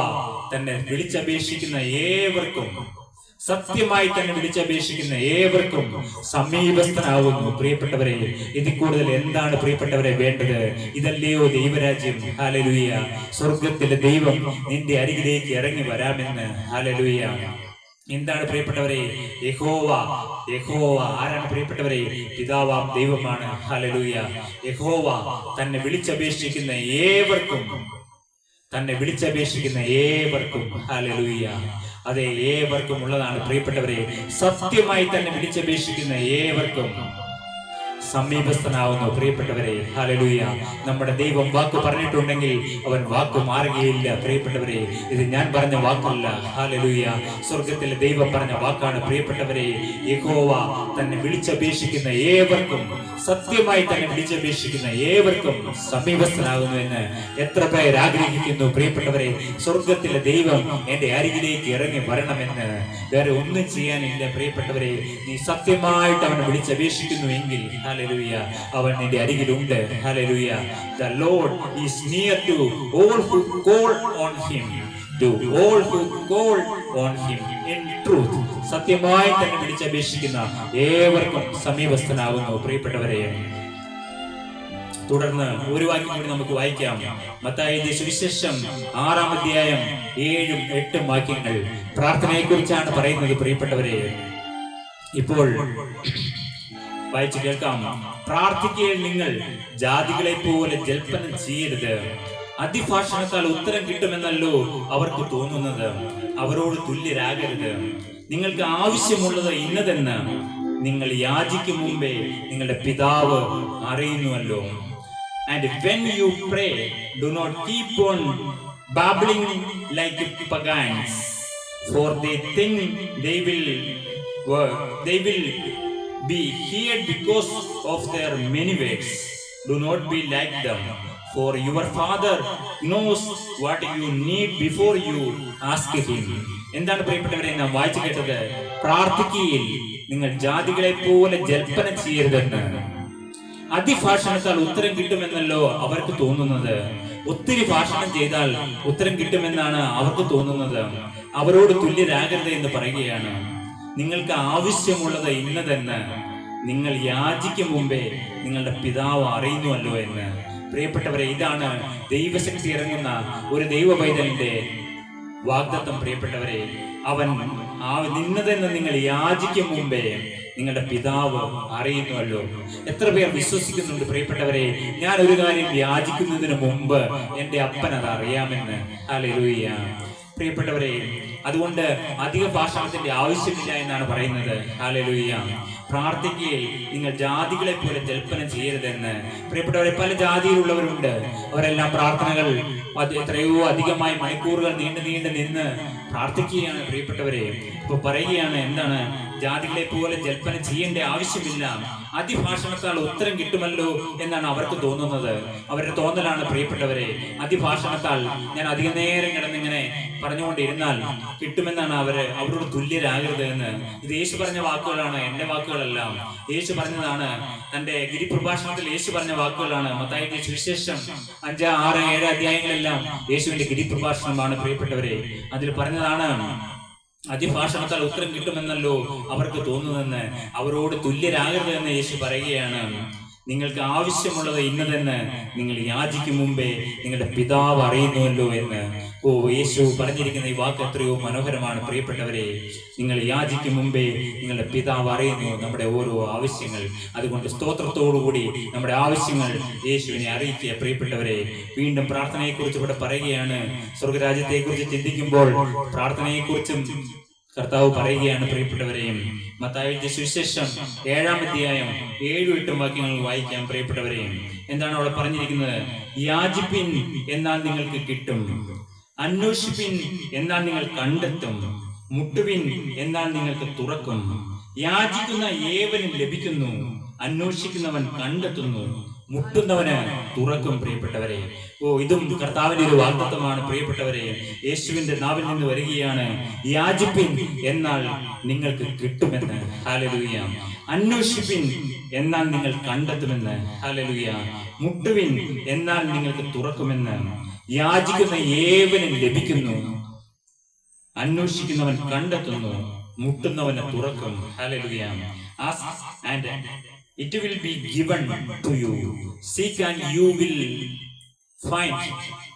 തന്നെ വിളിച്ചപേക്ഷിക്കുന്ന ഏവർക്കും, സത്യമായി തന്നെ വിളിച്ചപേക്ഷിക്കുന്ന ഏവർക്കും സമീപസ്ഥനാവുന്നു. പ്രിയപ്പെട്ടവരെ, ഇതിൽ കൂടുതൽ എന്താണ് പ്രിയപ്പെട്ടവരെ വേണ്ടത്? ഇതല്ലയോ ദൈവരാജ്യം? ഹല്ലേലൂയ. സ്വർഗത്തിലെ ദൈവം നിന്റെ അരികിലേക്ക് ഇറങ്ങി വരാമെന്ന്. ഹല്ലേലൂയ. എന്താണ് പ്രിയപ്പെട്ടവരെ? യഹോവ. യഹോവ ആരാണ് പ്രിയപ്പെട്ടവരെ? പിതാവാം ദൈവമാണ്. ഹല്ലേലൂയ. യഹോവ തന്നെ വിളിച്ചപേക്ഷിക്കുന്ന ഏവർക്കും, തന്നെ വിളിച്ചപേക്ഷിക്കുന്ന ഏവർക്കും, ഹല്ലേലൂയ, അതെ, ഏവർക്കും ഉള്ളതാണ് പ്രിയപ്പെട്ടവരെ. സത്യമായി തന്നെ വിളിച്ചപേക്ഷിക്കുന്ന ഏവർക്കും സമീപസ്ഥനാവുന്നു പ്രിയപ്പെട്ടവരെ. ഹല്ലേലൂയ. നമ്മുടെ ദൈവം വാക്ക് പറഞ്ഞിട്ടുണ്ടെങ്കിൽ അവൻ വാക്ക് മാറുകയില്ല പ്രിയപ്പെട്ടവരെ. ഇത് ഞാൻ പറഞ്ഞ വാക്കല്ല. ഹല്ലേലൂയ. സ്വർഗത്തിലെ ദൈവം പറഞ്ഞ വാക്കാണ് പ്രിയപ്പെട്ടവരെ. യഹോവ തന്നെ വിളിച്ചപേക്ഷിക്കുന്ന ഏവർക്കും, സത്യമായി തന്നെ വിളിച്ചപേക്ഷിക്കുന്ന ഏവർക്കും സമീപസ്ഥനാകുന്നു എന്ന് എത്ര പേർ ആഗ്രഹിക്കുന്നു പ്രിയപ്പെട്ടവരെ? സ്വർഗത്തിലെ ദൈവം എന്റെ അരികിലേക്ക് ഇറങ്ങി വരണമെന്ന്. വേറെ ഒന്നും ചെയ്യാനില്ല പ്രിയപ്പെട്ടവരെ. നീ സത്യമായിട്ട് അവനെ വിളിച്ചപേക്ഷിക്കുന്നു എങ്കിൽ, ഹല്ലേലൂയ, അവൻ നിന്റെ അരികിലുണ്ട്. Hallelujah. The Lord is near to all who call on him. To all who call on him in truth. സത്യമായി തന്നെ വിളിച്ചപേക്ഷിക്കുന്ന ഏവർക്കും സമീപസ്ഥനാകുന്നു പ്രിയപ്പെട്ടവരെ. തുടർന്ന് ഒരു വാക്യം കൂടി നമുക്ക് വായിക്കാം. മത്തായിയുടെ സുവിശേഷം 6-ാം അധ്യായം 7-8 വാക്യങ്ങൾ പ്രാർത്ഥനയെ കുറിച്ചാണ് പറയുന്നത് പ്രിയപ്പെട്ടവരെ. ഇപ്പോൾ വായിച്ചു കേൾക്കാം. പ്രാർത്ഥിക്കയിൽ നിങ്ങൾ ജാതികളെ പോലെ ജൽപ്പനം ചെയ്യരുത്. അതിഭാഷണത്താൽ ഉത്തരം കിട്ടുമെന്നല്ലോ അവർക്ക് തോന്നുന്നത്. അവരോട് തുല്യരാകരുത്. നിങ്ങൾക്ക് ആവശ്യമുള്ളത് ഇന്നതെന്ന് നിങ്ങൾ യാചിക്കും മുമ്പേ നിങ്ങളുടെ പിതാവ് അറിയുന്നുവല്ലോ. And when you pray, do not keep on babbling like pagans, for they think they will be heard because of their many words. Do not be like them, for your Father knows what you need before you ask him. എന്താണ് പ്രിയപ്പെട്ടവരെ നാം വായിച്ചു കേട്ടത്? പ്രാർത്ഥിക്കയിൽ നിങ്ങൾ ജാതികളെ പോലെ ജൽപ്പനം ചെയ്യരുതെന്ന്. അതിഭാഷണത്താൽ ഉത്തരം കിട്ടുമെന്നല്ലോ അവർക്ക് തോന്നുന്നത്. ഒത്തിരി ഭാഷണം ചെയ്താൽ ഉത്തരം കിട്ടുമെന്നാണ് അവർക്ക് തോന്നുന്നത്. അവരോട് തുല്യരാകരുത് എന്ന് പറയുകയാണ്. നിങ്ങൾക്ക് ആവശ്യമുള്ളത് ഇന്നതെന്ന് നിങ്ങൾ യാചിക്കും മുമ്പേ നിങ്ങളുടെ പിതാവ് അറിയുന്നുവല്ലോ എന്ന്. പ്രിയപ്പെട്ടവരെ, ഇതാണ് ദൈവശക്തി ഇറങ്ങുന്ന ഒരു ദൈവ പൈതലിന്റെ വാഗ്ദത്തം പ്രിയപ്പെട്ടവരെ. അവൻ ഇന്നതെന്ന് നിങ്ങൾ യാചിക്കും മുമ്പേ നിങ്ങളുടെ പിതാവ് അറിയുന്നുവല്ലോ. എത്ര പേർ വിശ്വസിക്കുന്നുണ്ട് പ്രിയപ്പെട്ടവരെ, ഞാൻ ഒരു കാര്യം യാചിക്കുന്നതിന് മുമ്പ് എൻ്റെ അപ്പൻ അത് അറിയാമെന്ന്? ഹല്ലേലൂയ. പ്രിയപ്പെട്ടവരെ, അതുകൊണ്ട് അധിക ഭാഷണത്തിന്റെ ആവശ്യമില്ല എന്നാണ് പറയുന്നത്. ഹല്ലേലൂയ. പ്രാർത്ഥിക്കുകയിൽ നിങ്ങൾ ജാതികളെ പോലെ ജൽപ്പനം ചെയ്യരുതെന്ന്. പ്രിയപ്പെട്ടവരെ, പല ജാതിയിലുള്ളവരുണ്ട്. അവരെല്ലാം പ്രാർത്ഥനകൾ എത്രയോ അധികമായി മണിക്കൂറുകൾ നീണ്ടു നിന്ന് പ്രാർത്ഥിക്കുകയാണ്. പ്രിയപ്പെട്ടവരെ, ഇപ്പൊ പറയുകയാണ്, എന്താണ്? ജാതികളെ പോലെ ജൽപ്പന ചെയ്യേണ്ട ആവശ്യമില്ല, അതിഭാഷണത്താൽ ഉത്തരം കിട്ടുമല്ലോ എന്നാണ് അവർക്ക് തോന്നുന്നത്. അവരുടെ തോന്നലാണ് പ്രിയപ്പെട്ടവരെ. അതിഭാഷണത്താൽ ഞാൻ അധിക നേരം കിടന്നിങ്ങനെ പറഞ്ഞുകൊണ്ടിരുന്നാൽ കിട്ടുമെന്നാണ് അവരോട് തുല്യരാകരുത് എന്ന്. ഇത് യേശു പറഞ്ഞ വാക്കുകളാണ്, എന്റെ വാക്കുകളല്ല. യേശു പറഞ്ഞതാണ്, തന്റെ ഗിരിപ്രഭാഷണത്തിൽ യേശു പറഞ്ഞ വാക്കുകളാണ്. മത്തായിയുടെ സുവിശേഷം 5, 6, 7 അധ്യായങ്ങളെല്ലാം യേശുവിന്റെ ഗിരിപ്രഭാഷണമാണ് പ്രിയപ്പെട്ടവരെ. അതിൽ പറഞ്ഞതാണ്, അതിഭാഷണത്താൽ ഉത്തരം കിട്ടുമെന്നല്ലോ അവർക്ക് തോന്നുന്നെന്ന്. അവരോട് തുല്യരാകരുത് എന്ന് യേശു പറയുകയാണ്. നിങ്ങൾക്ക് ആവശ്യമുള്ളത് ഇന്നതെന്ന് നിങ്ങൾ യാചിക്കും മുമ്പേ നിങ്ങളുടെ പിതാവ് അറിയുന്നുവല്ലോ എന്ന്. യേശു പറഞ്ഞിരിക്കുന്ന ഈ വാക്ക് എത്രയോ മനോഹരമാണ് പ്രിയപ്പെട്ടവരെ. നിങ്ങൾ യാചിക്കും മുമ്പേ നിങ്ങളുടെ പിതാവ് അറിയുന്നു നമ്മുടെ ഓരോ ആവശ്യങ്ങൾ. അതുകൊണ്ട് സ്തോത്രത്തോടുകൂടി നമ്മുടെ ആവശ്യങ്ങൾ യേശുവിനെ അറിയിക്കുക പ്രിയപ്പെട്ടവരെ. വീണ്ടും പ്രാർത്ഥനയെക്കുറിച്ച് ഇവിടെ പറയുകയാണ്. സ്വർഗരാജ്യത്തെക്കുറിച്ച് ചിന്തിക്കുമ്പോൾ പ്രാർത്ഥനയെക്കുറിച്ചും കർത്താവ് പറയുകയാണ് പ്രിയപ്പെട്ടവരെയും. മത്തായിയുടെ സുവിശേഷം 7-ാം അധ്യായം 7-8 വാക്യങ്ങൾ വായിക്കാം പ്രിയപ്പെട്ടവരെയും. എന്താണ് അവിടെ പറഞ്ഞിരിക്കുന്നത്? യാചിപ്പിൻ എന്നാൽ നിങ്ങൾക്ക് കിട്ടും, അന്വേഷിപ്പിൻ എന്നാൽ നിങ്ങൾ കണ്ടെത്തും, മുട്ടുവിൻ എന്നാൽ നിങ്ങൾക്ക് തുറക്കും. യാചിക്കുന്ന ഏവനും ലഭിക്കുന്നു, അന്വേഷിക്കുന്നവൻ കണ്ടെത്തുന്നു, മുട്ടുന്നവന് തുറക്കും. പ്രിയപ്പെട്ടവരെ, ഇതും കർത്താവിന്റെ ഒരു വാഗ്ദത്തമാണ് പ്രിയപ്പെട്ടവരെ. യേശുവിന്റെ നാവിൽ നിന്ന് വരികയാണ്, യാചിപ്പിൻ എന്നാൽ നിങ്ങൾക്ക് കിട്ടുമെന്ന്. ഹല്ലേലൂയ. അന്വേഷിപ്പിൻ എന്നാൽ നിങ്ങൾ കണ്ടെത്തുമെന്ന്. ഹല്ലേലൂയ. മുട്ടുവിൻ എന്നാൽ നിങ്ങൾക്ക് തുറക്കുമെന്ന്. യാചിക്കുന്ന ഏവനും ലഭിക്കുന്നു, അന്വേഷിക്കുന്നവൻ കണ്ടെത്തുന്നു, മുട്ടുന്നവന് തുറക്കും. Hallelujah. Ask and it will be given to you. Seek and you will find.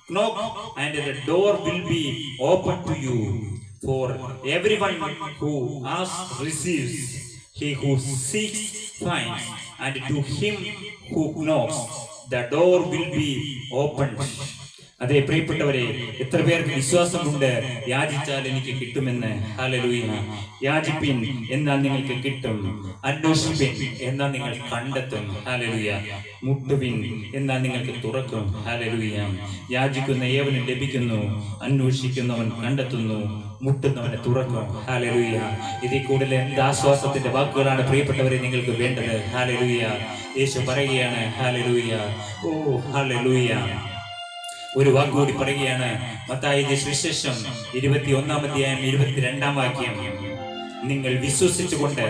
Knock and the door will be open to you. For everyone who asks receives, he who seeks finds, and to him who knocks the door will be opened. അതെ പ്രിയപ്പെട്ടവരെ, എത്ര പേർക്ക് വിശ്വാസമുണ്ട് യാചിച്ചാൽ എനിക്ക് കിട്ടുമെന്ന്? Hallelujah. യാചിപ്പിൻ എന്നാൽ നിങ്ങൾക്ക് കിട്ടും, അന്വേഷിപ്പിൻ എന്നാൽ നിങ്ങൾ കണ്ടെത്തും. ഹല്ലേലൂയ. മുട്ടുവിൻ എന്നാൽ നിങ്ങൾക്ക് തുറക്കും. ഹല്ലേലൂയ. യാചിക്കുന്ന ഏവനും ലഭിക്കുന്നു, അന്വേഷിക്കുന്നവൻ കണ്ടെത്തുന്നു, മുട്ടുന്നവനെ തുറക്കും. ഹല്ലേലൂയ. ഇതിൽ കൂടുതൽ എന്ത് ആശ്വാസത്തിന്റെ വാക്കുകളാണ് പ്രിയപ്പെട്ടവരെ നിങ്ങൾക്ക് വേണ്ടത്? ഹല്ലേലൂയ. യേശു പറയുകയാണ്, ഹല്ലേലൂയ. ഹല്ലേലൂയ. ഒരു വാക്കുകൂടി പറയുകയാണ്. മത്തായിയുടെ സുവിശേഷം 21-ാം അധ്യായം 22-ാം വാക്യം. നിങ്ങൾ വിശ്വസിച്ചുകൊണ്ട്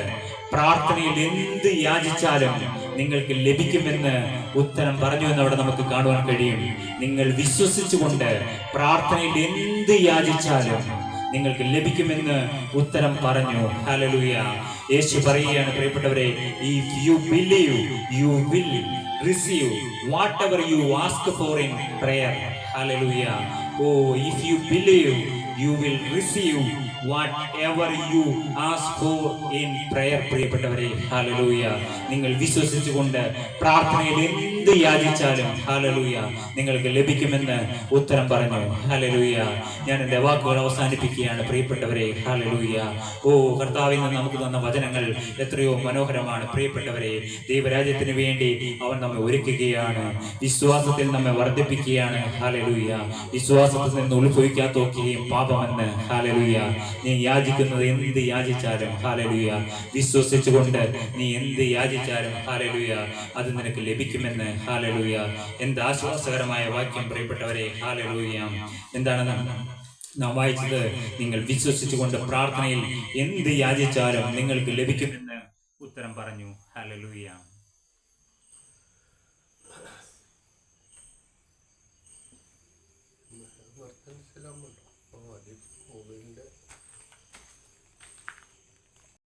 പ്രാർത്ഥനയിൽ എന്ത് യാചിച്ചാലും നിങ്ങൾക്ക് ലഭിക്കുമെന്ന് ഉത്തരം പറഞ്ഞു എന്ന് അവിടെ നമുക്ക് കാണുവാൻ കഴിയും. നിങ്ങൾ വിശ്വസിച്ചുകൊണ്ട് പ്രാർത്ഥനയിൽ എന്ത് യാചിച്ചാലും നിങ്ങൾക്ക് ലഭിക്കുമെന്ന് ഉത്തരം പറഞ്ഞു. ഹല്ലേലൂയ. യേശു പറയുകയാണ് പ്രിയപ്പെട്ടവരെ, if you believe you will receive whatever you ask for in prayer. Hallelujah. If you believe you will receive whatever you ask for in prayer. പ്രിയപ്പെട്ടവരെ, ഹല്ലേലൂയ. നിങ്ങൾ വിശ്വസിച്ചുകൊണ്ട് പ്രാർത്ഥനയിൽ എന്ത് യാചിച്ചാലും ഹല്ലേലൂയ നിങ്ങൾക്ക് ലഭിക്കുമെന്ന് ഉത്തരം പറഞ്ഞു. ഹല്ലേലൂയ. ഞാൻ എൻ്റെ വാക്കുകൾ അവസാനിപ്പിക്കുകയാണ് പ്രിയപ്പെട്ടവരെ. ഹല്ലേലൂയ. കർത്താവിൽ നിന്ന് നമുക്ക് തന്ന വചനങ്ങൾ എത്രയോ മനോഹരമാണ് പ്രിയപ്പെട്ടവരെ. ദൈവരാജ്യത്തിന് വേണ്ടി അവൻ നമ്മെ ഒരുക്കുകയാണ്, വിശ്വാസത്തിൽ നമ്മെ വർദ്ധിപ്പിക്കുകയാണ്. ഹല്ലേലൂയ. വിശ്വാസത്തിൽ നിന്ന് ഉത്ഭവിക്കാത്തൊക്കെയും പാപമെന്ന്. ഹല്ലേലൂയ. നീ യാചിക്കുന്നത് എന്ത് യാചിച്ചാലും ഹല്ലേലൂയ വിശ്വസിച്ചുകൊണ്ട് നീ എന്ത് യാചിച്ചാലും ഹല്ലേലൂയ അത് നിനക്ക് ലഭിക്കുമെന്ന്. ഹല്ലേലൂയ. എന്ത് ആശ്വാസകരമായ വാക്യം പ്രിയപ്പെട്ടവരെ. ഹല്ലേലൂയ. എന്താണ് നാം വായിച്ചത്? നിങ്ങൾ വിശ്വസിച്ചുകൊണ്ട് പ്രാർത്ഥനയിൽ എന്ത് യാചിച്ചാലും നിങ്ങൾക്ക് ലഭിക്കുമെന്ന് ഉത്തരം പറഞ്ഞു. ഹല്ലേലൂയ.
വർത്തൻ സലാമുണ്ട്.